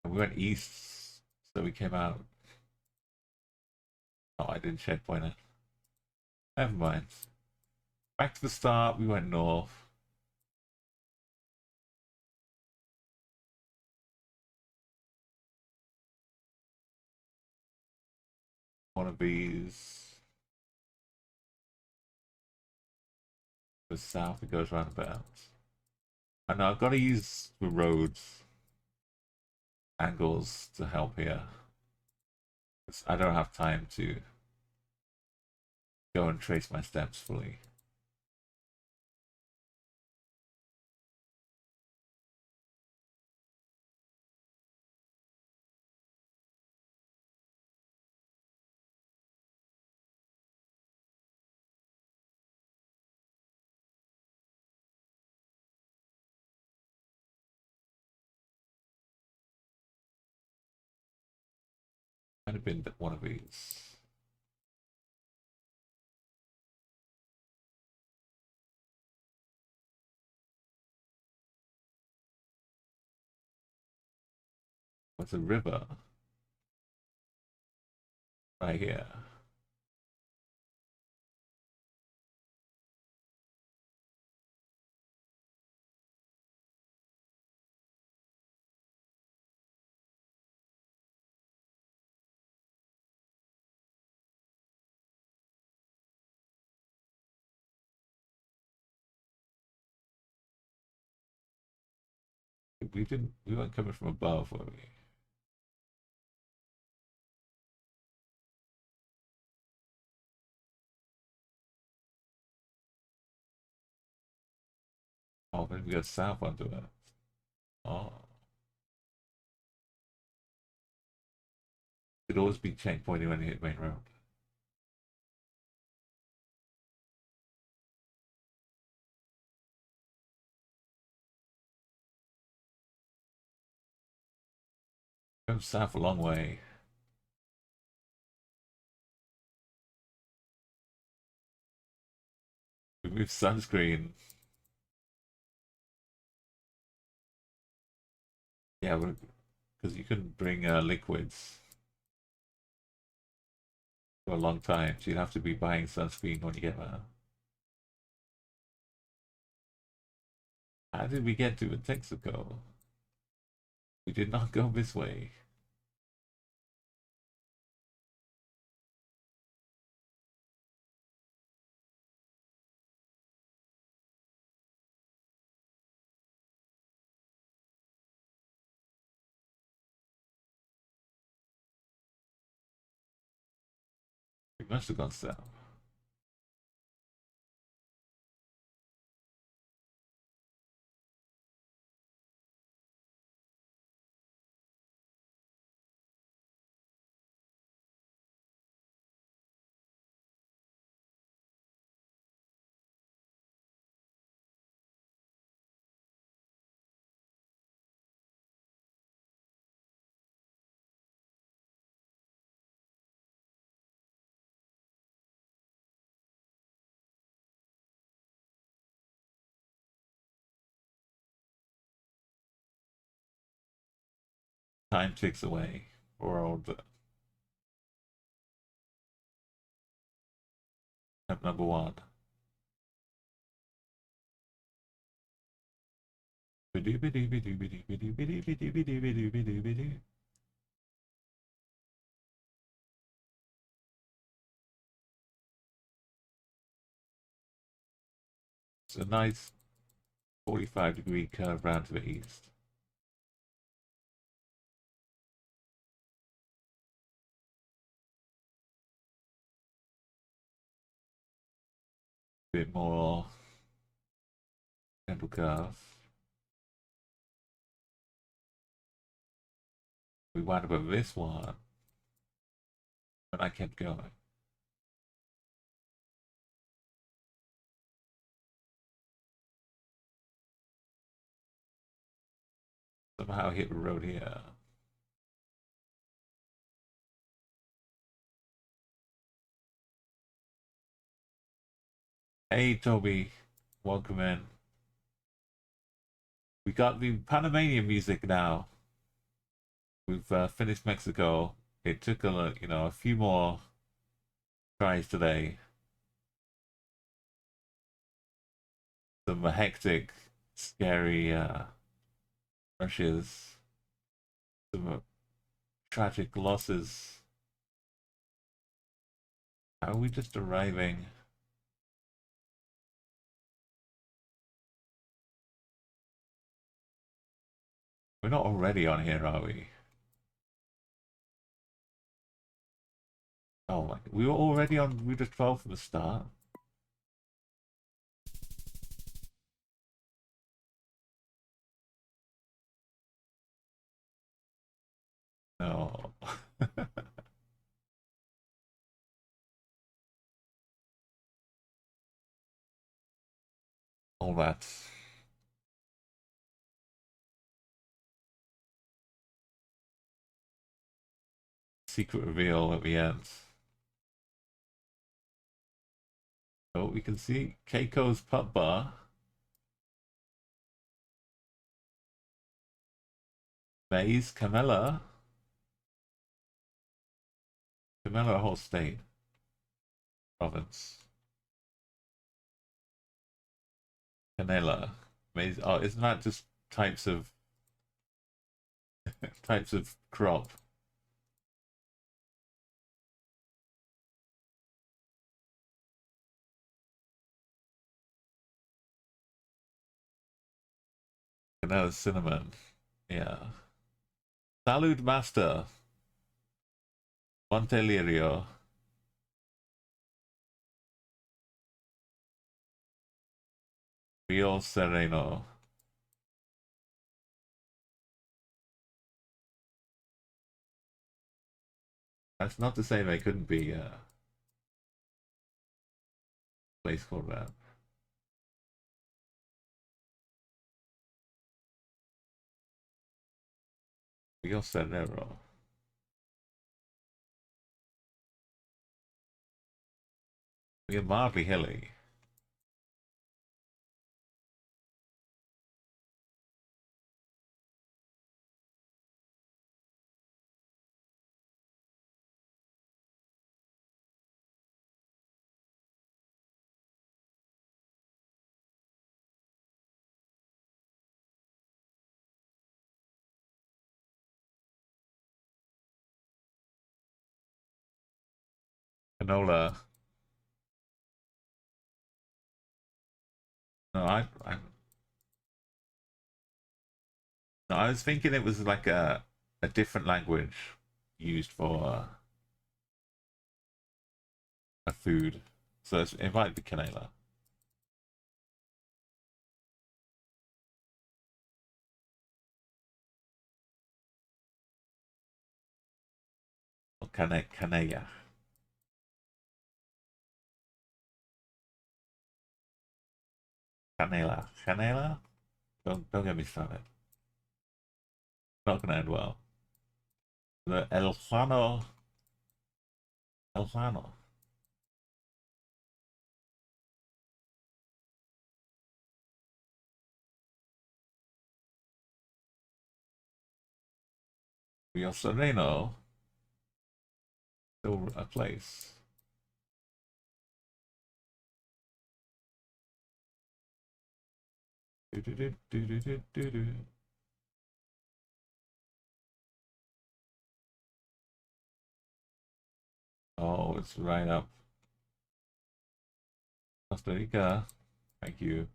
Speaker 1: And we went east, so we came out. Oh, I didn't checkpoint it. Never mind. Back to the start, we went north. One of these. The south, it goes roundabout. I know I've got to use the roads angles to help here. I don't have time to go and trace my steps fully. Might have been one of these. What's a river? Right here. We weren't coming from above, were we? Oh, then we go south onto it. Oh. It'd always be checkpointing when you hit main road. Go south a long way. We moved sunscreen. Yeah, because you couldn't bring liquids for a long time, so you'd have to be buying sunscreen when you get there. How did we get to Texaco? We did not go this way. We must have gone south. Time ticks away. World. Step number one. It's a nice 45-degree curve round to the east. A bit more gentle curve. We wound up with this one, but I kept going. Somehow hit the road here. Hey Toby, welcome in. We got the Panamanian music now. We've finished Mexico. It took a few more tries today. Some hectic, scary rushes. Some tragic losses. How are we just arriving? We're not already on here, are we? Oh, my, we were already on Route 12 from the start. No. All that. Secret reveal at the end. Oh, we can see Keiko's Pub Bar. Maze, Camilla. Camilla, a whole state. Province. Canela. Maze. Oh, isn't that just types of types of crop? Canela cinnamon. Yeah. Salud Master. Montelirio. Rio Sereno. That's not to say they couldn't be a place called that. Rio Sereno. We are mildly hilly. Canola. No, no, I was thinking it was like a different language used for a food. So it might be Canela. Or Canella. Canela. Canela? Don't get me started. Not gonna end well. The El Jano. El Jano. Rio Sereno. Still a place. Do, do, do, do, do, do, do, do. Oh, it's right up. Costa Rica. Thank you.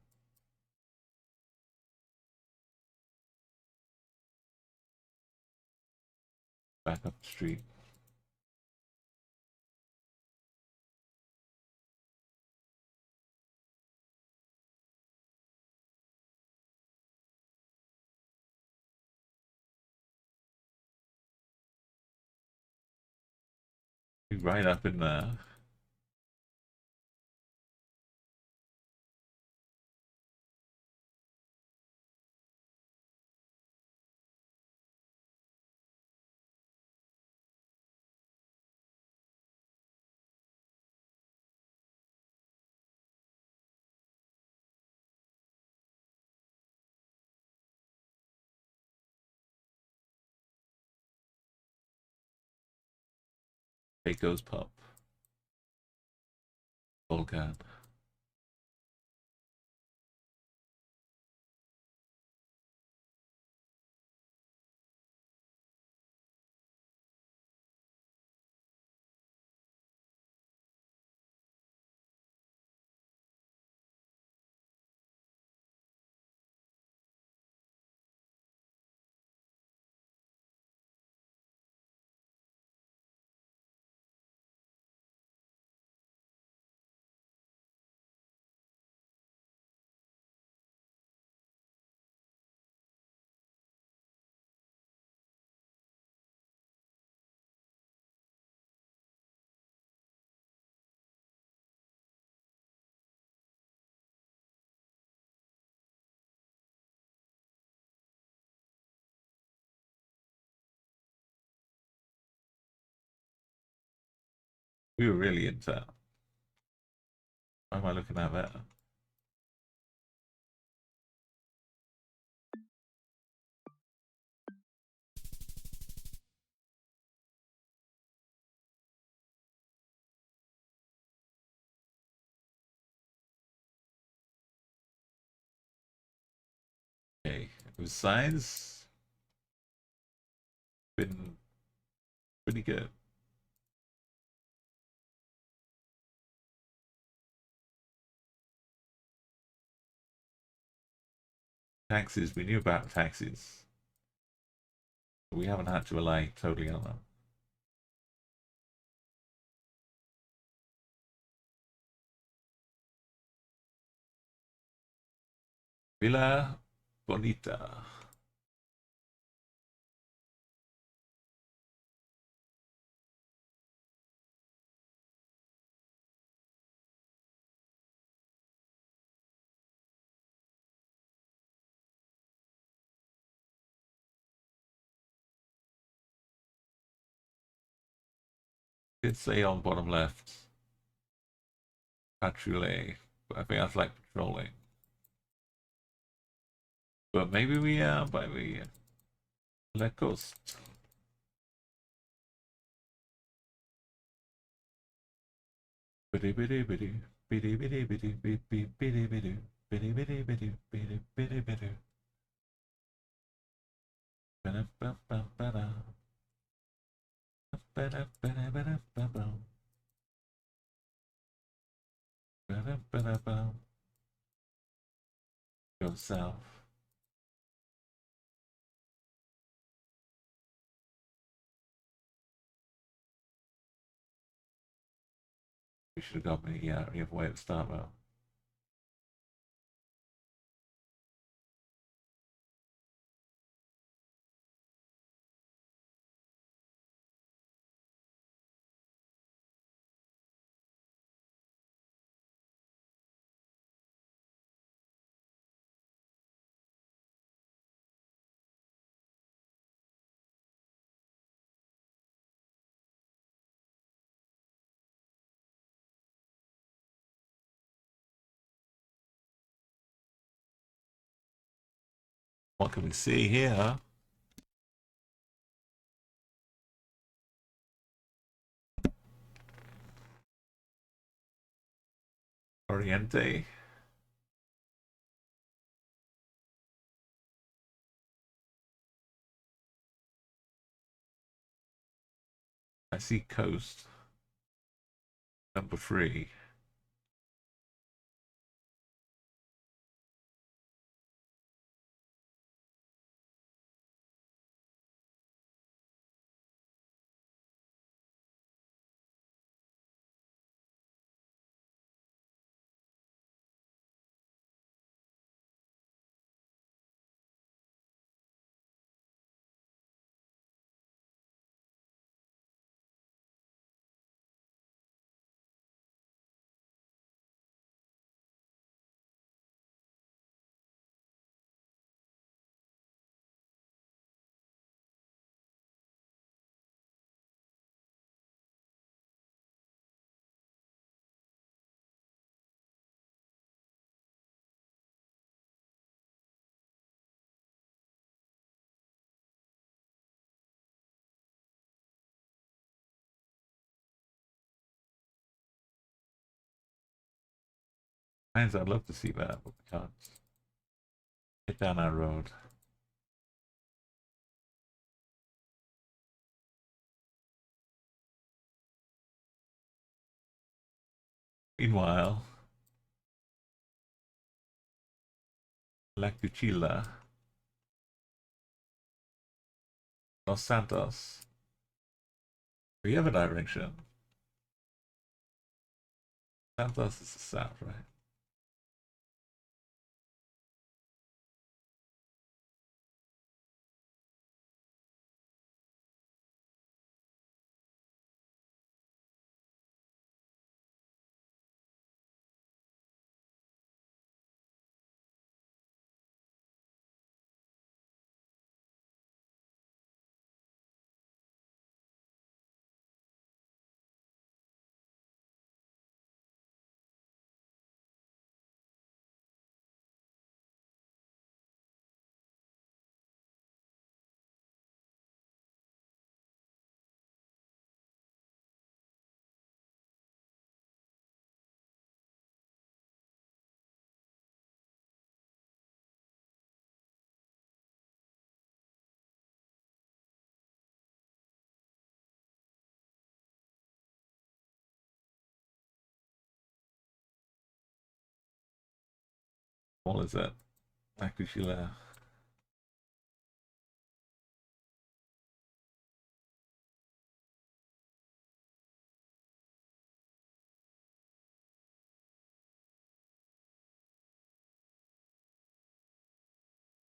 Speaker 1: Back up the street. Right up in there. Keiko's Pub. Volcan. We were really into that. Why am I looking at that? Okay, with science, been pretty good. Taxes, we knew about taxes. We haven't had to rely totally on them. Villa Bonita. Did say on bottom left. Patrouille. But I think that's like patrolling. But maybe we let coast. Biddy biddy biddy biddy biddy biddy biddy biddy biddy biddy biddy biddy biddy biddy biddy. Go south. We should have got me the other way at the start though. What can we see here? Oriente. I see coast. Number 3. I'd love to see that, but we can't get down our road. Meanwhile, La Cuchilla, Los Santos. We have a direction. Santos is the south, right? What is that? La Cuchilla.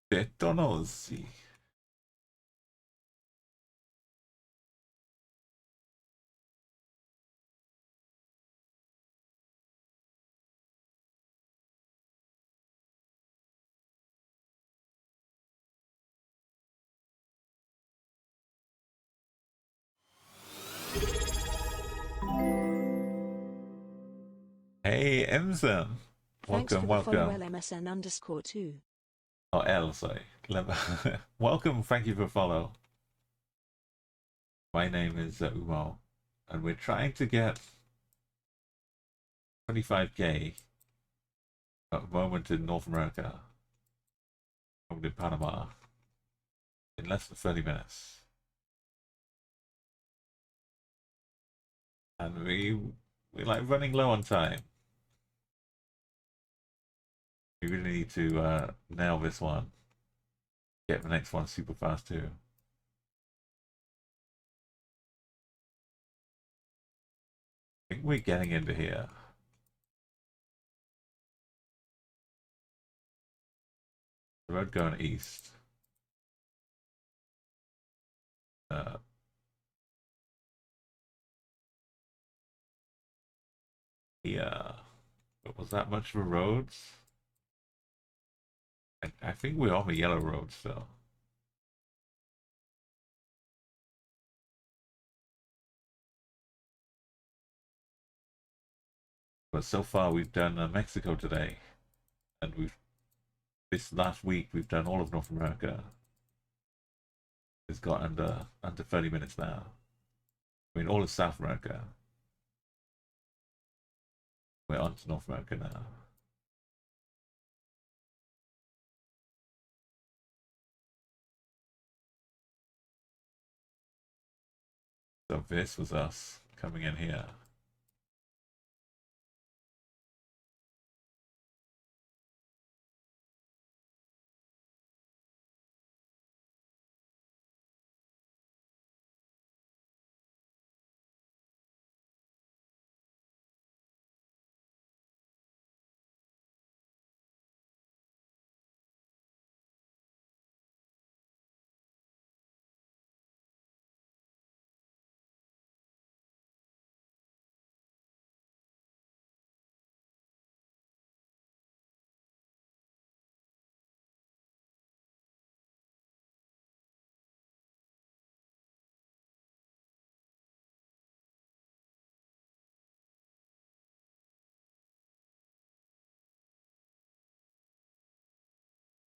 Speaker 1: Detonosi. Hey, Emson.
Speaker 3: Thanks
Speaker 1: Welcome,
Speaker 3: for the follow
Speaker 1: welcome.
Speaker 3: LMSN_2.
Speaker 1: Oh, L, sorry. Welcome, thank you for follow. My name is Umo, and we're trying to get 25k at the moment in North America, in Panama, in less than 30 minutes. And we're like running low on time. We really need to nail this one. Get the next one super fast too. I think we're getting into here. The road going east. Yeah. But was that much of a roads? I think we're on the yellow road still. But so far we've done Mexico today, and this last week we've done all of North America. It's got under 30 minutes now. I mean, all of South America. We're on to North America now. So this was us coming in here.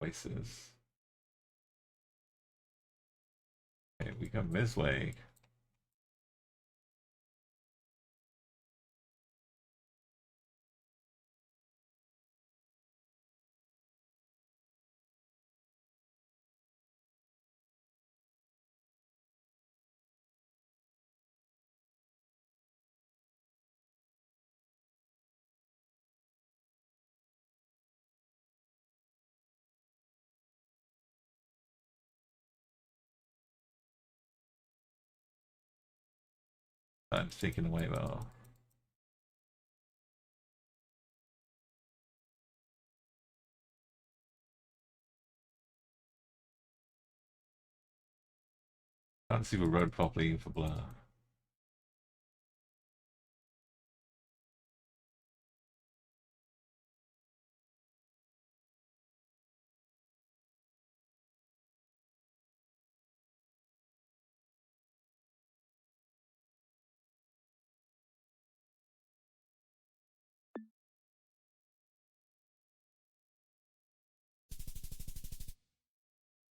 Speaker 1: Places. Okay, we come this way. Time's taken away though. Can't see the road properly for blur.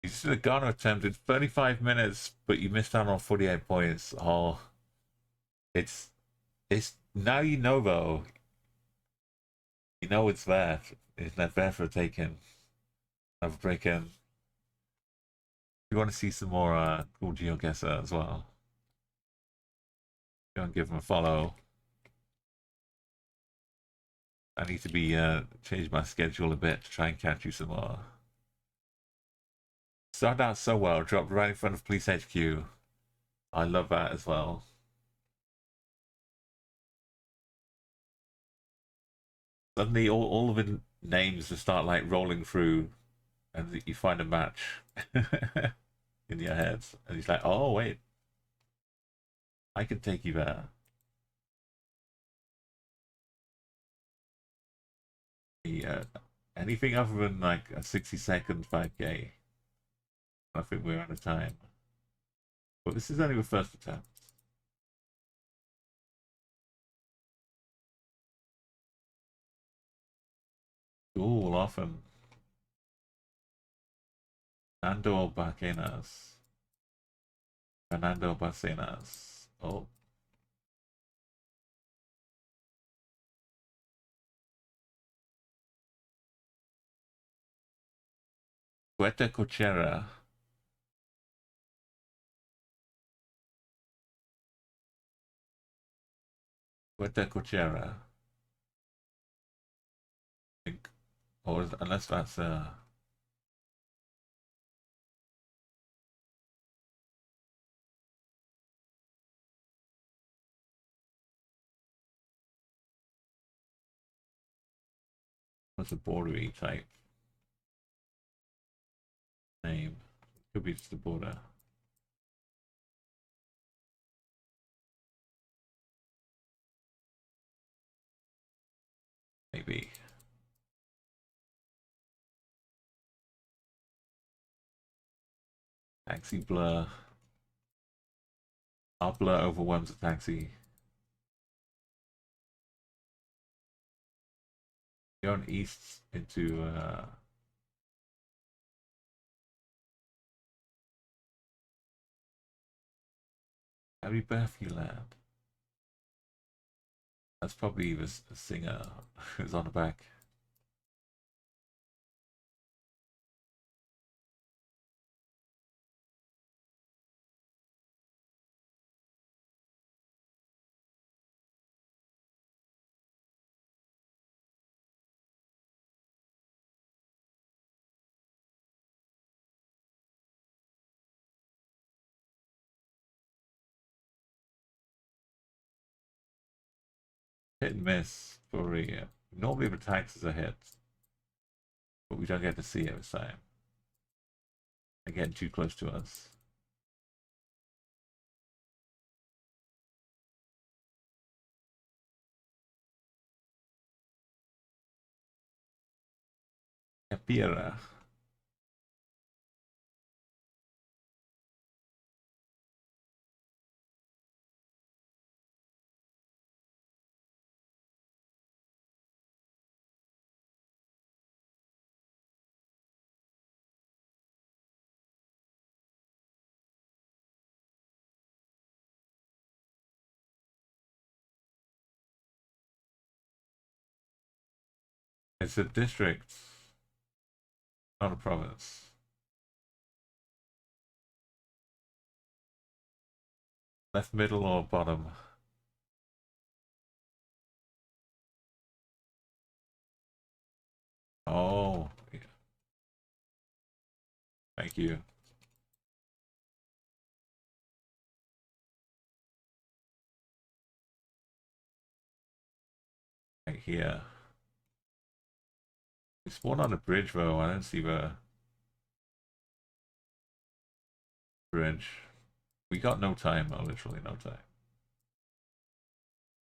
Speaker 1: You should have gone attempted 35 minutes, but you missed out on 48 points. Oh, it's now you know though. You know it's there. It's not there for a taking. Have a break in. If you want to see some more cool Geoguessr as well, go and give them a follow. I need to be change my schedule a bit to try and catch you some more. Started out so well, dropped right in front of Police HQ. I love that as well. Suddenly all of the names just start like rolling through and you find a match in your head. And he's like, oh wait, I can take you there. Yeah, anything other than like a 60-second 5k. I think we're out of time. But this is only the first attempt. Ooh, often. Fernando Bacenas. Fernando Bacenas. Oh. Puerta Cochera. Puerta Cochera. I think. Or unless that's what's a bordery type name. Could be just a border. Maybe. Taxi blur. Our blur overwhelms a taxi. Going east into Happy Birthday Land. That's probably the singer who's on the back. Hit and miss for normally the taxes are hit, but we don't get to see it this time. They're getting too close to us. Capira. It's a district, not a province. Left, middle, or bottom? Oh, yeah. Thank you. right here. We spawned on the bridge though. I don't see the bridge. We got no time, though, literally no time.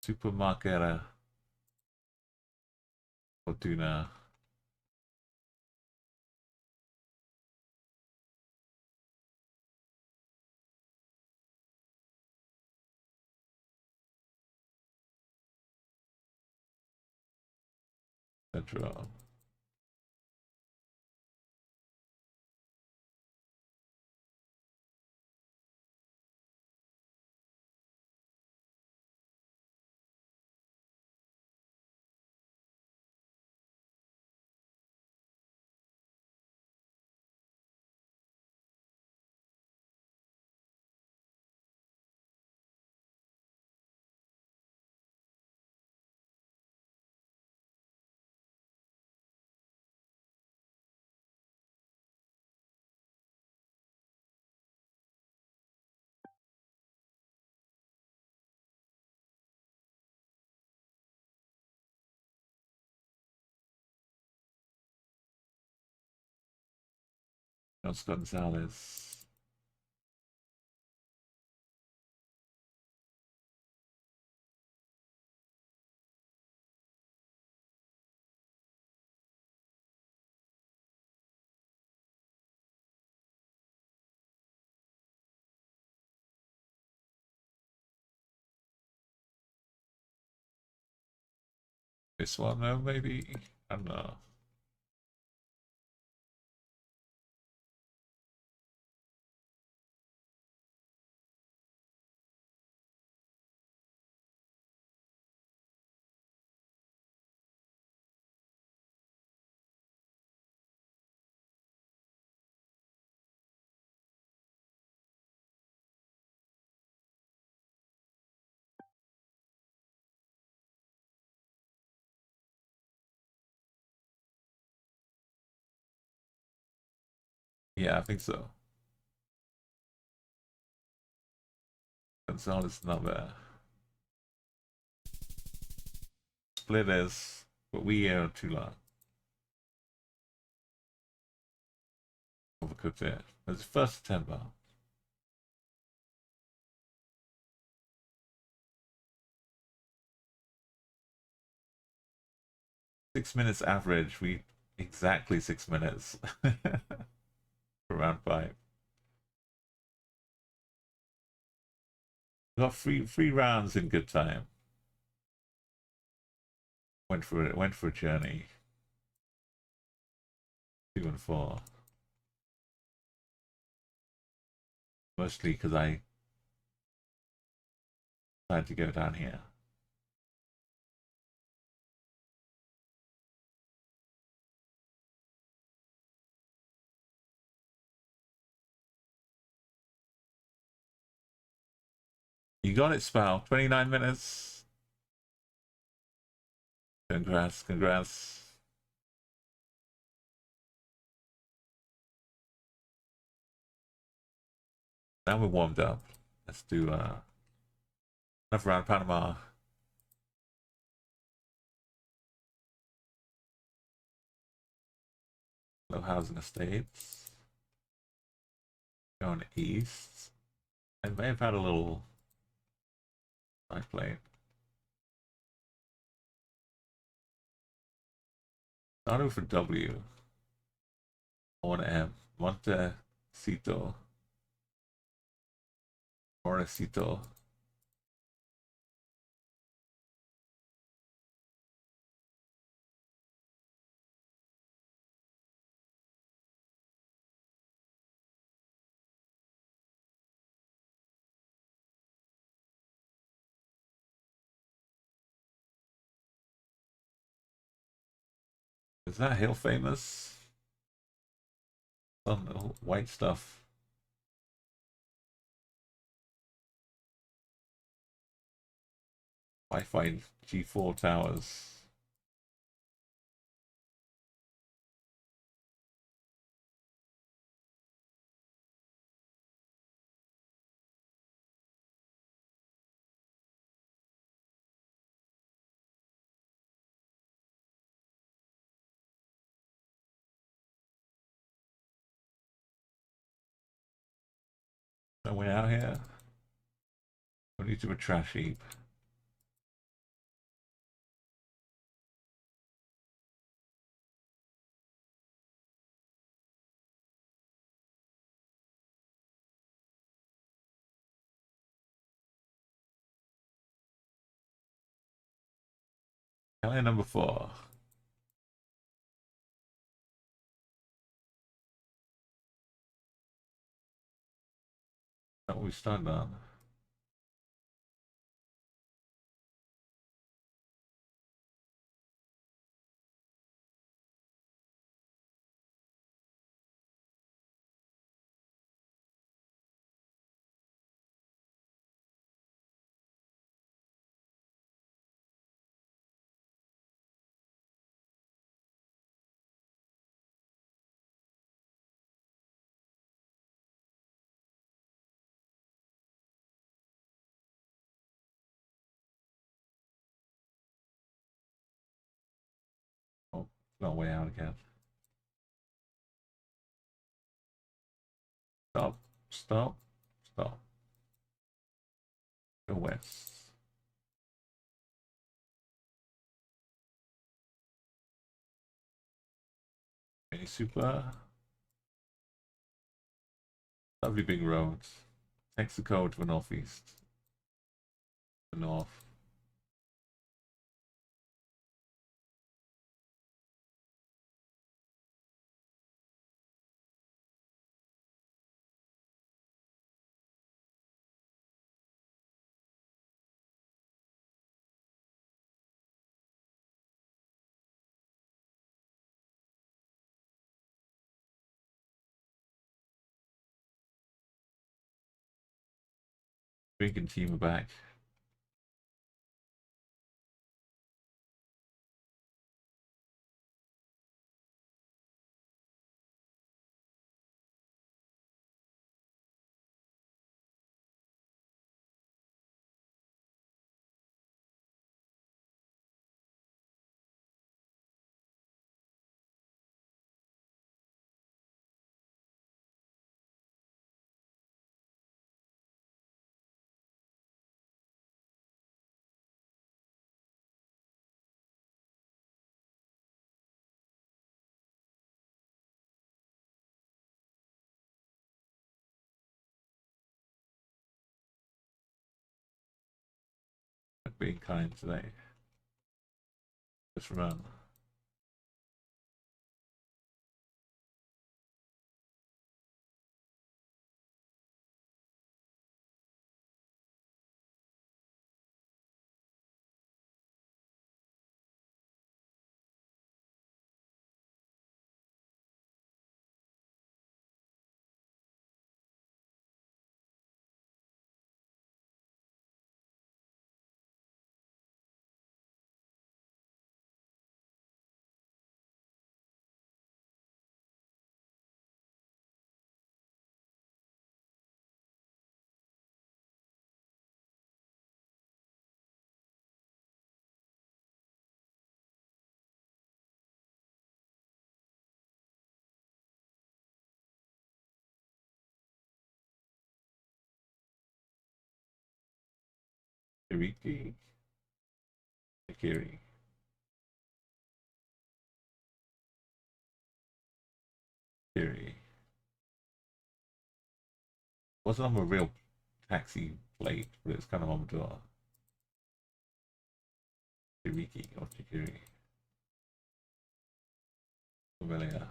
Speaker 1: Supermarket Fortuna. Central. Los Gonzalez. This one though, maybe? I don't know. Yeah, I think so. Gonzalez is not there. Split is, but we are too long. Overcooked it. It's 1st September. .6 minutes average. We exactly 6 minutes for round 5. We got three rounds in good time. Went for a journey. 2 and 4. Mostly because I decided to go down here. You got it, Spell. 29 minutes. Congrats, congrats. Now we're warmed up. Let's do another round Panama. Low housing estates. Going east. I may have had a little side plane. Starting with a W. I want M. Montecito. Montecito. Is that hill famous? Some white stuff. Wi-Fi G4 towers. here. We need to a trash heap. Calendar number 4. That we started on. Oh, not way out again. Stop, stop, stop. Go west. Any super? Lovely big roads. Texaco to the northeast. The north. Drinking team are back. Being kind today. Just run. Iriki. Akiri. Akiri. Wasn't on a real taxi plate, but it's kind of on the door. Iriki or Chikiri. Familiar.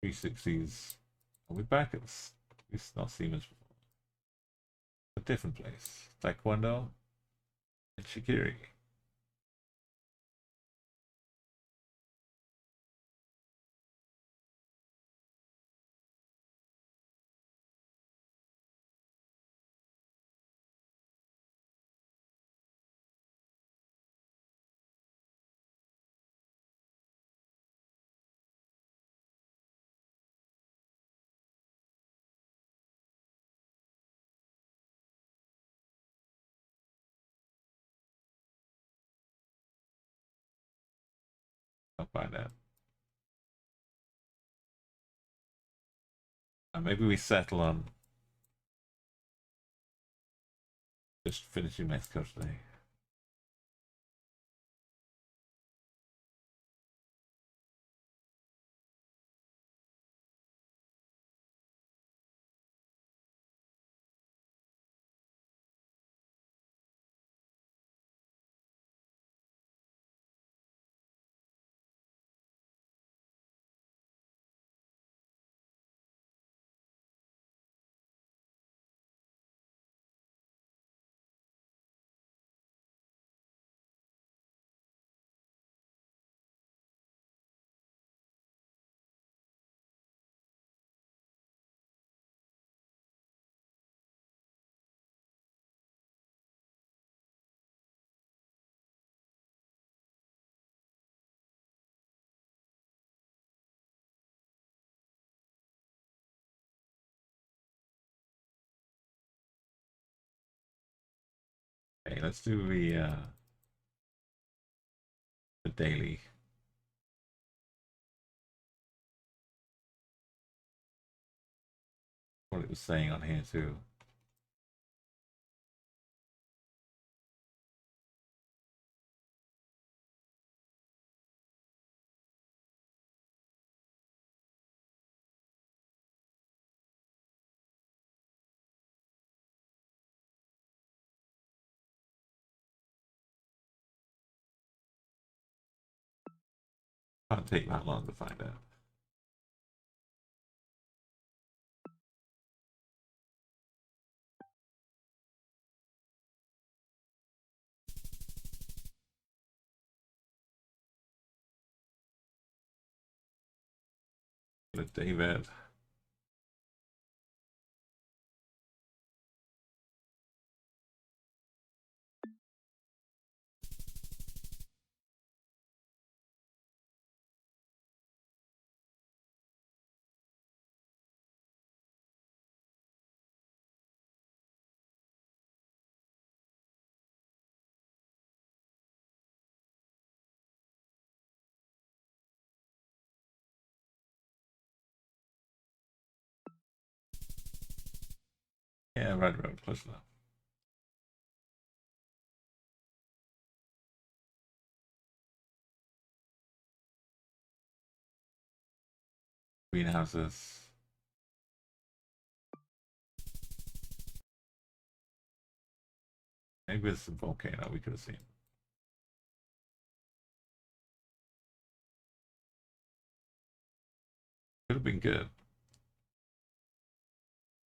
Speaker 1: .360s. Are we back at this? It's not Siemens before. A different place. Taekwondo and Shikiri. find out. Maybe we settle on just finishing Mexico today. Okay, let's do the daily. What it was saying on here too. Can't take that long to find out. Let David. Yeah, right, close enough. Greenhouses. Maybe it's a volcano we could have seen. Could have been good.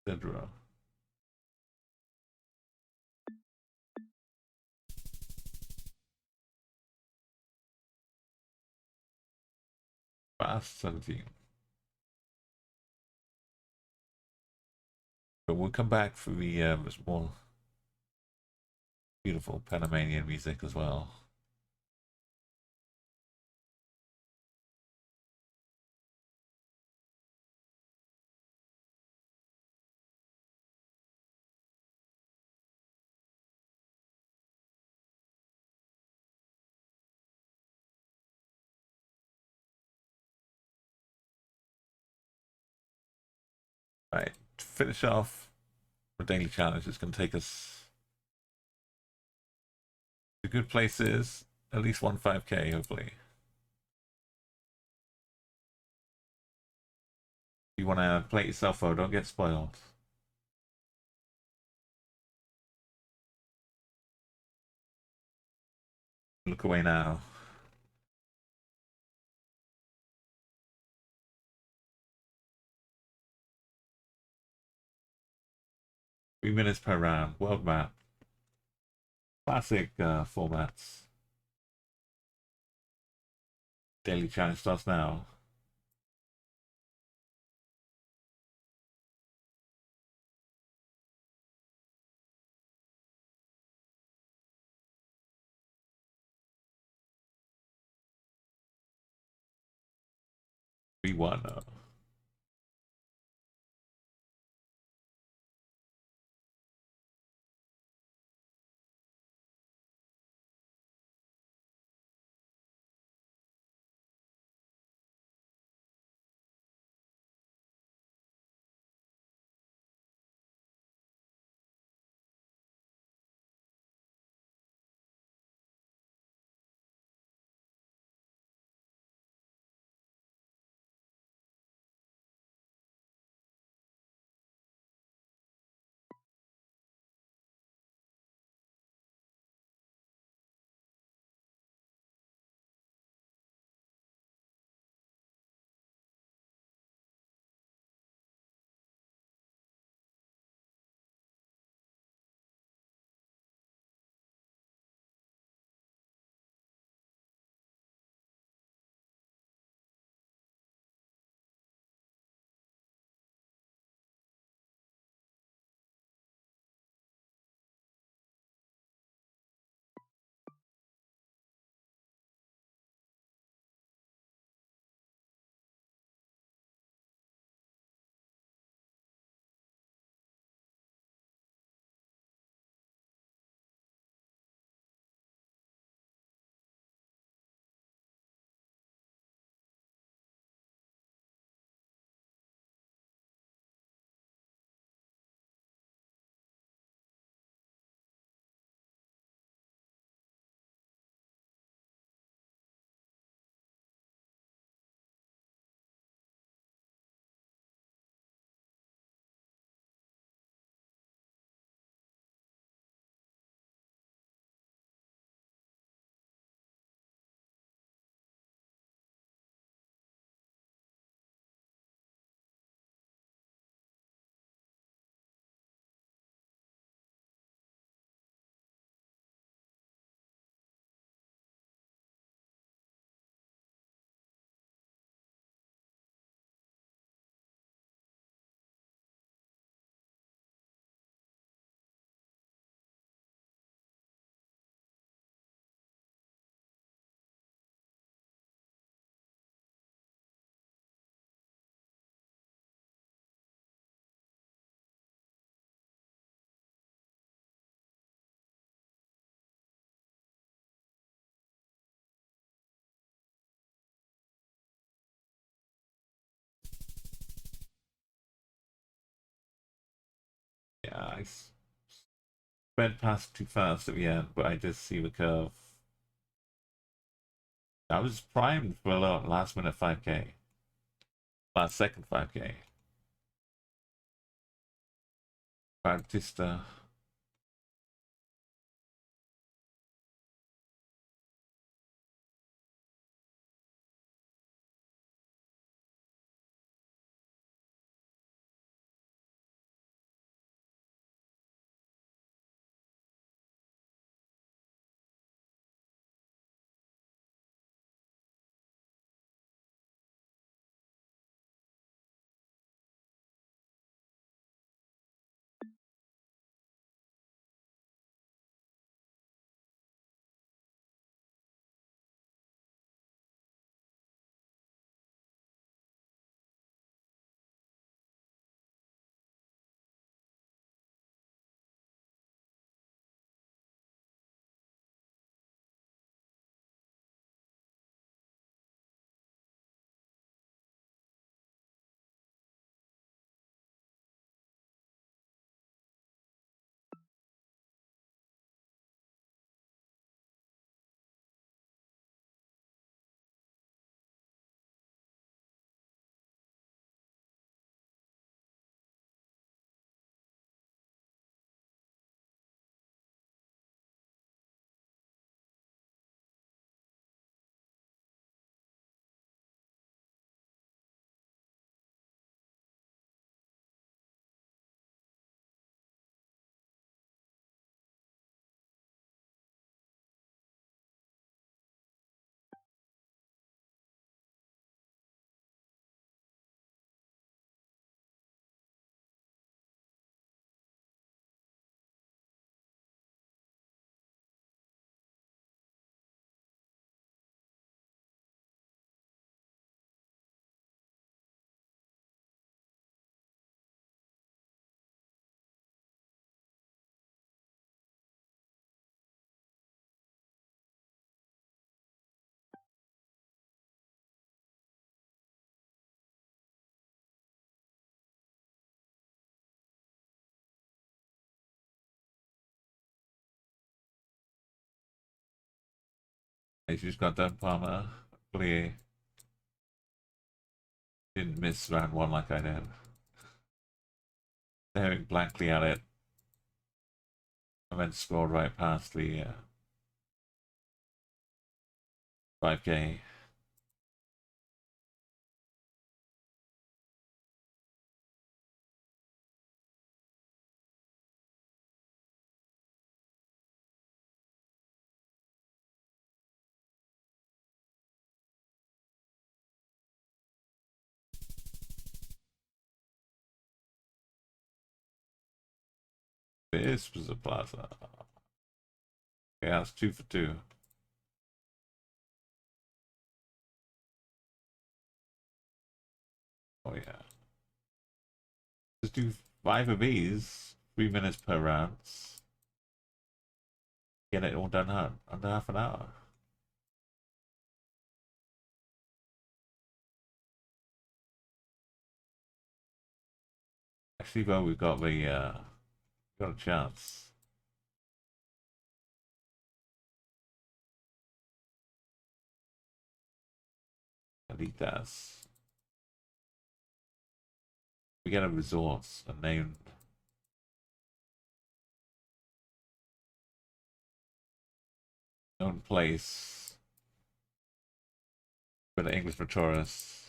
Speaker 1: Zedra. Fast 17. But we'll come back for the more beautiful Panamanian music as well. Right, to finish off the daily challenge, it's going to take us to good places, at least 1.5k, hopefully. If you want to play it yourself, though, don't get spoiled. Look away now. Three minutes per round. World map. Classic formats. Daily challenge starts now. We won. sped past too fast at the end, but I did see the curve. I was primed for a last minute 5k. Last second 5k. Bautista. I just got done Palmer. Hopefully didn't miss round one like I did. Staring blankly at it. And then scored right past the 5k. This was a plaza. Okay, that's 2 for 2. Oh yeah. Just do 5 of these, 3 minutes per round. Get it all done under half an hour. Actually, well, we've got the got a chance. Elitas. We get a resource, a named known place with the English for tourists.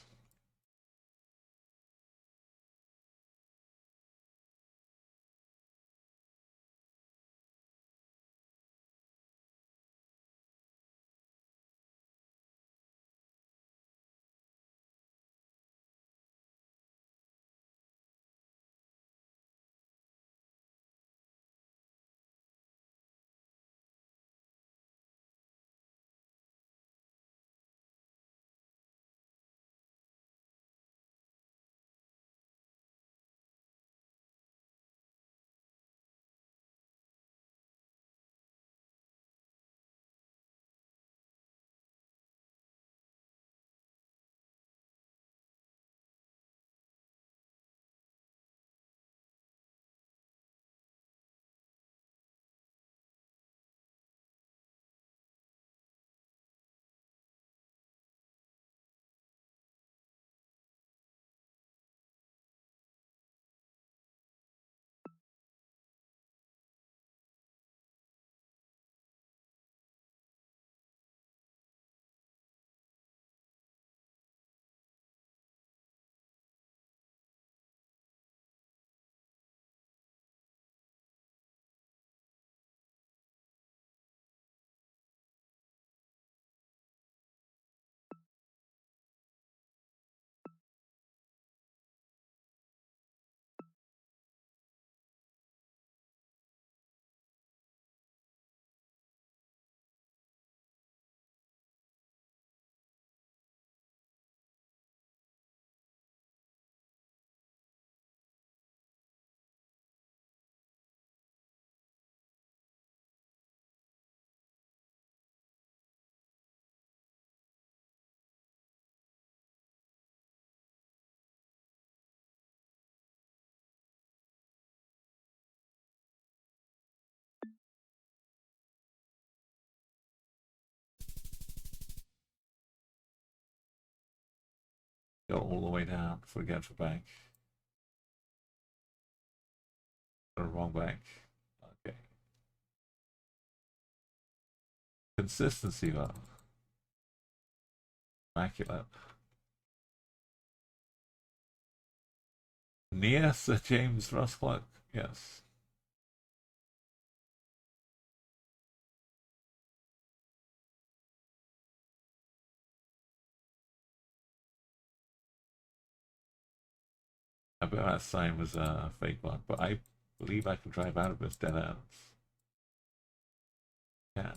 Speaker 1: Go all the way down. Forget for bank. The wrong bank. Okay. Consistency though. Immaculate. Near Sir James Ruscliffe. Yes. I bet that sign was a fake one, but I believe I can drive out of this dead ends. Yeah.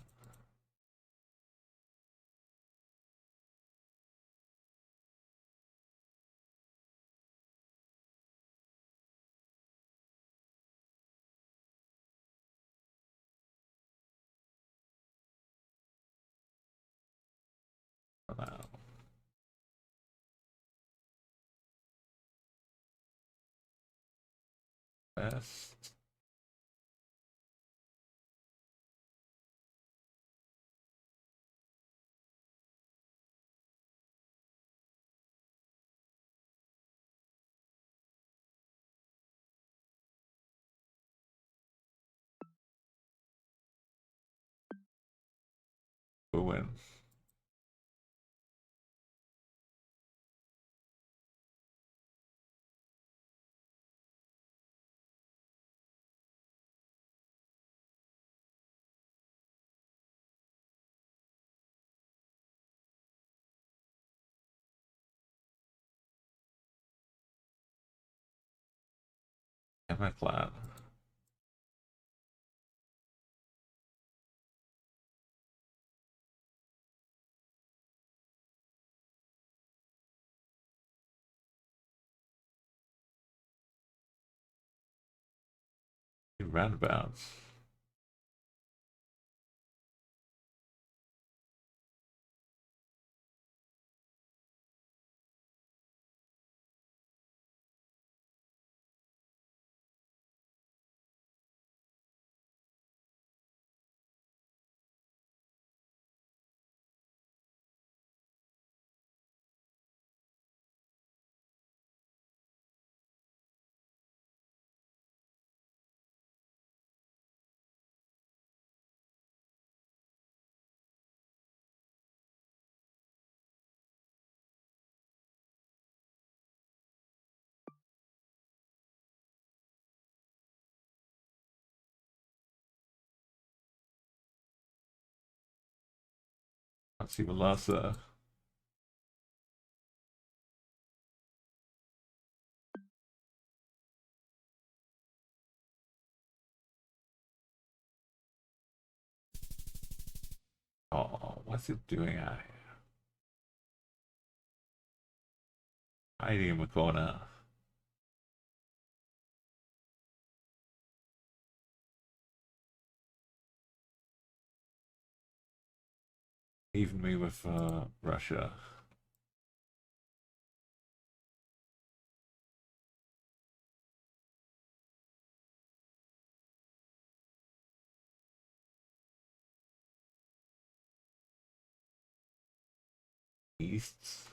Speaker 1: For now. Best. Who win? Emma Clan. Roundabouts. Let's see Velasa. Oh, what's it doing out here? Hiding in the corner. Even me with Russia. Easts.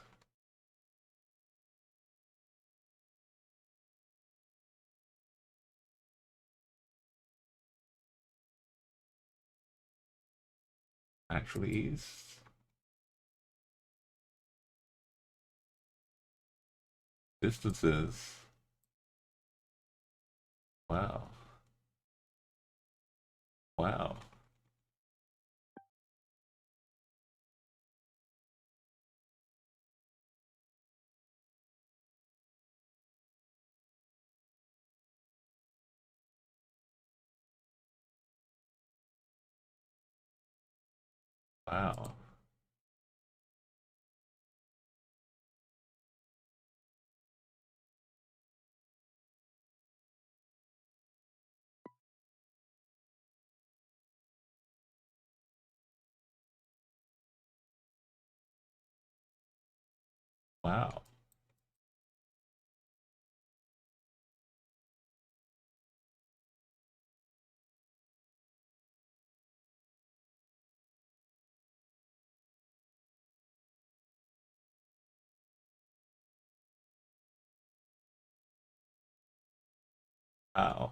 Speaker 1: Actually east. Distances. Wow. Wow. Wow. Wow. Ow.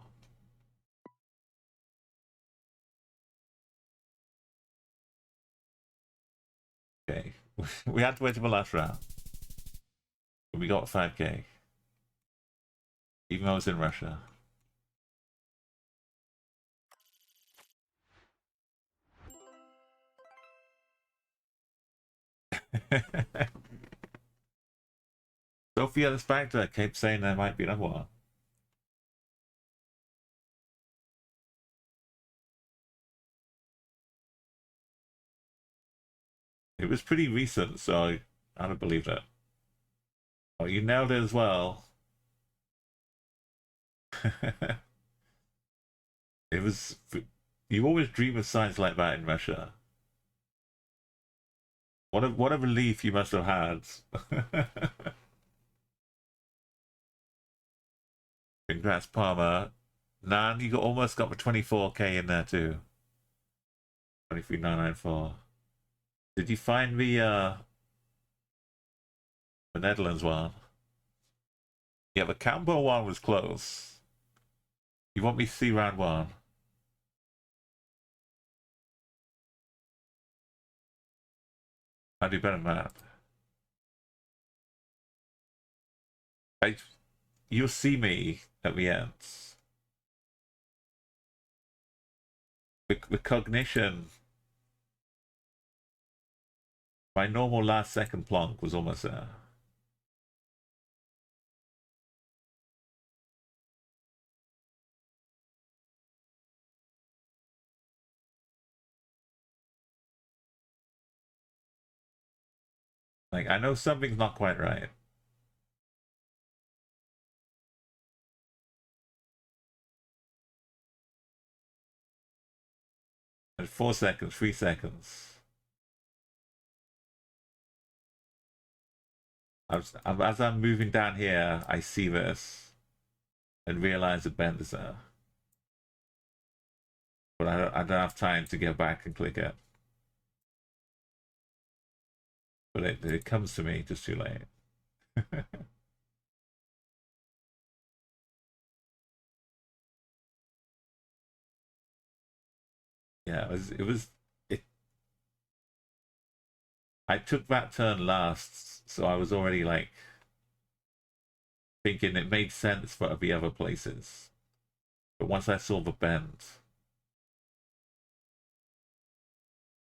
Speaker 1: Okay. We had to wait till the last round. But we got 5k. Even though I was in Russia. Sophia the Spectre kept saying there might be another one. It was pretty recent, so I don't believe it. Oh, you nailed it as well. It was... You always dream of signs like that in Russia. What a relief you must have had. Congrats, Palmer. Nan, you almost got the 24k in there too. 23,994. Did you find the Netherlands one? Yeah, the Cambo one was close. You want me to see round one? I'll do better than that. You'll see me at the end. The cognition, my normal last second plonk was almost there. Like, I know something's not quite right. And 4 seconds, 3 seconds. As I'm moving down here, I see this and realize the bend is there. But I don't have time to get back and click it. But it comes to me just too late. Yeah, I took that turn last, so I was already like thinking it made sense for the other places. But once I saw the bend,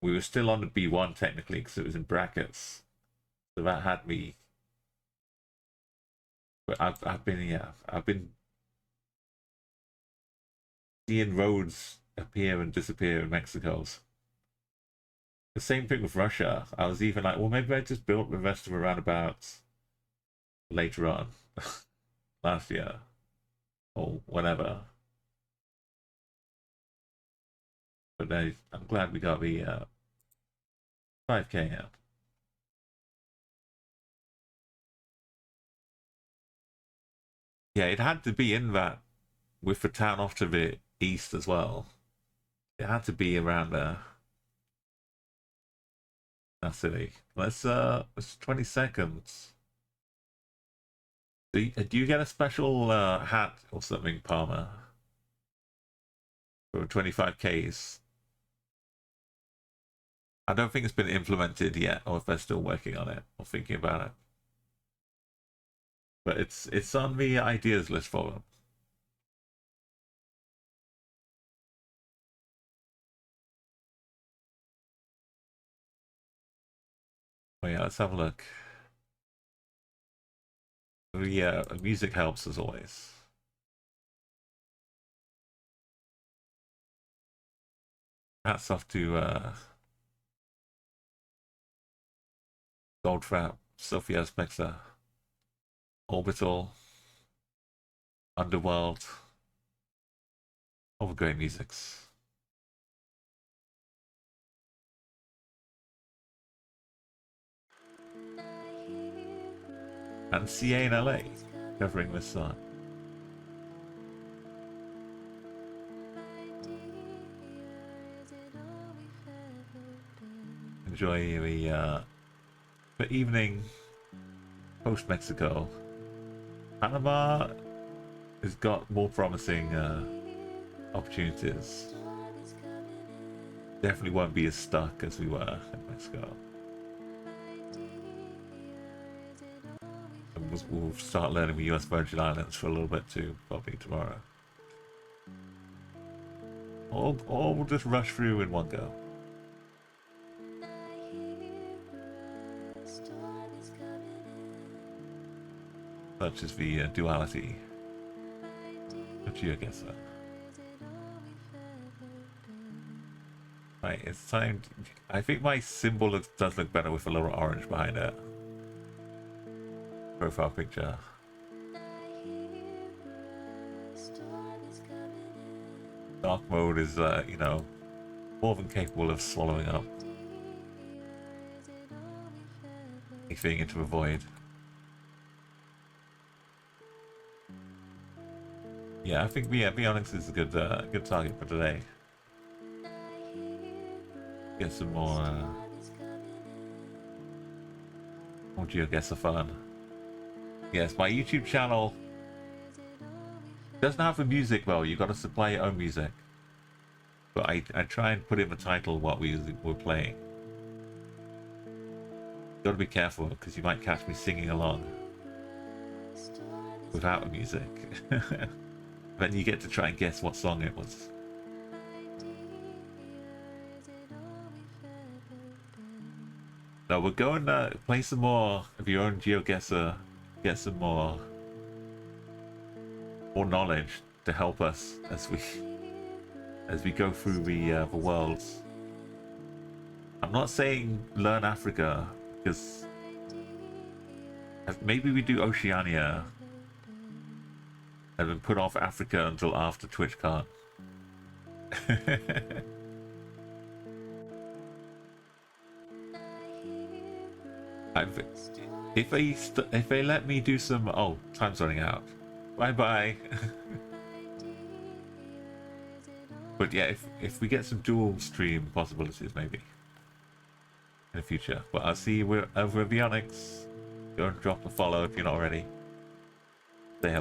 Speaker 1: we were still on the B1 technically because it was in brackets. So that had me. But I've been seeing roads appear and disappear in Mexico's. The same thing with Russia. I was even like, well, maybe I just built the rest of the roundabouts later on, last year, or whatever. But I'm glad we got the 5k out. Yeah, it had to be in that with the town off to the east as well. It had to be around there. That's silly. It's 20 seconds. Do you get a special hat or something, Palmer? For 25Ks? I don't think it's been implemented yet, or if they're still working on it or thinking about it. But it's on the ideas list for them. Oh yeah, let's have a look. Yeah, music helps as always. Hats off to Goldtrap, Sophia Spectre, Orbital, Underworld, all the great musics. And CA in LA covering this song. Enjoy the evening post Mexico. Panama has got more promising opportunities. Definitely won't be as stuck as we were in Mexico. And we'll start learning the US Virgin Islands for a little bit too, probably tomorrow. Or we'll just rush through in one go. Such is the duality of Geoguessr. Right, it's time. I think my symbol does look better with a little orange behind it. Profile picture. Dark mode is, you know, more than capable of swallowing up anything into a void. Yeah, I think Bionix is a good good target for today. Get some more Geoguessr fun. Yes, my YouTube channel doesn't have the music though. You got to supply your own music. But I try and put in the title what we're playing. Got to be careful because you might catch me singing along without the music. Then you get to try and guess what song it was. No, we're going to play some more of your own Geoguessr, get some more knowledge to help us as we go through the worlds. I'm not saying learn Africa because maybe we do Oceania and then put off Africa until after TwitchCon. If they let me do some... Oh, time's running out. Bye-bye. But yeah, if we get some dual stream possibilities, maybe. In the future. But I'll see you over at Bionix. Go and drop a follow if you're not already.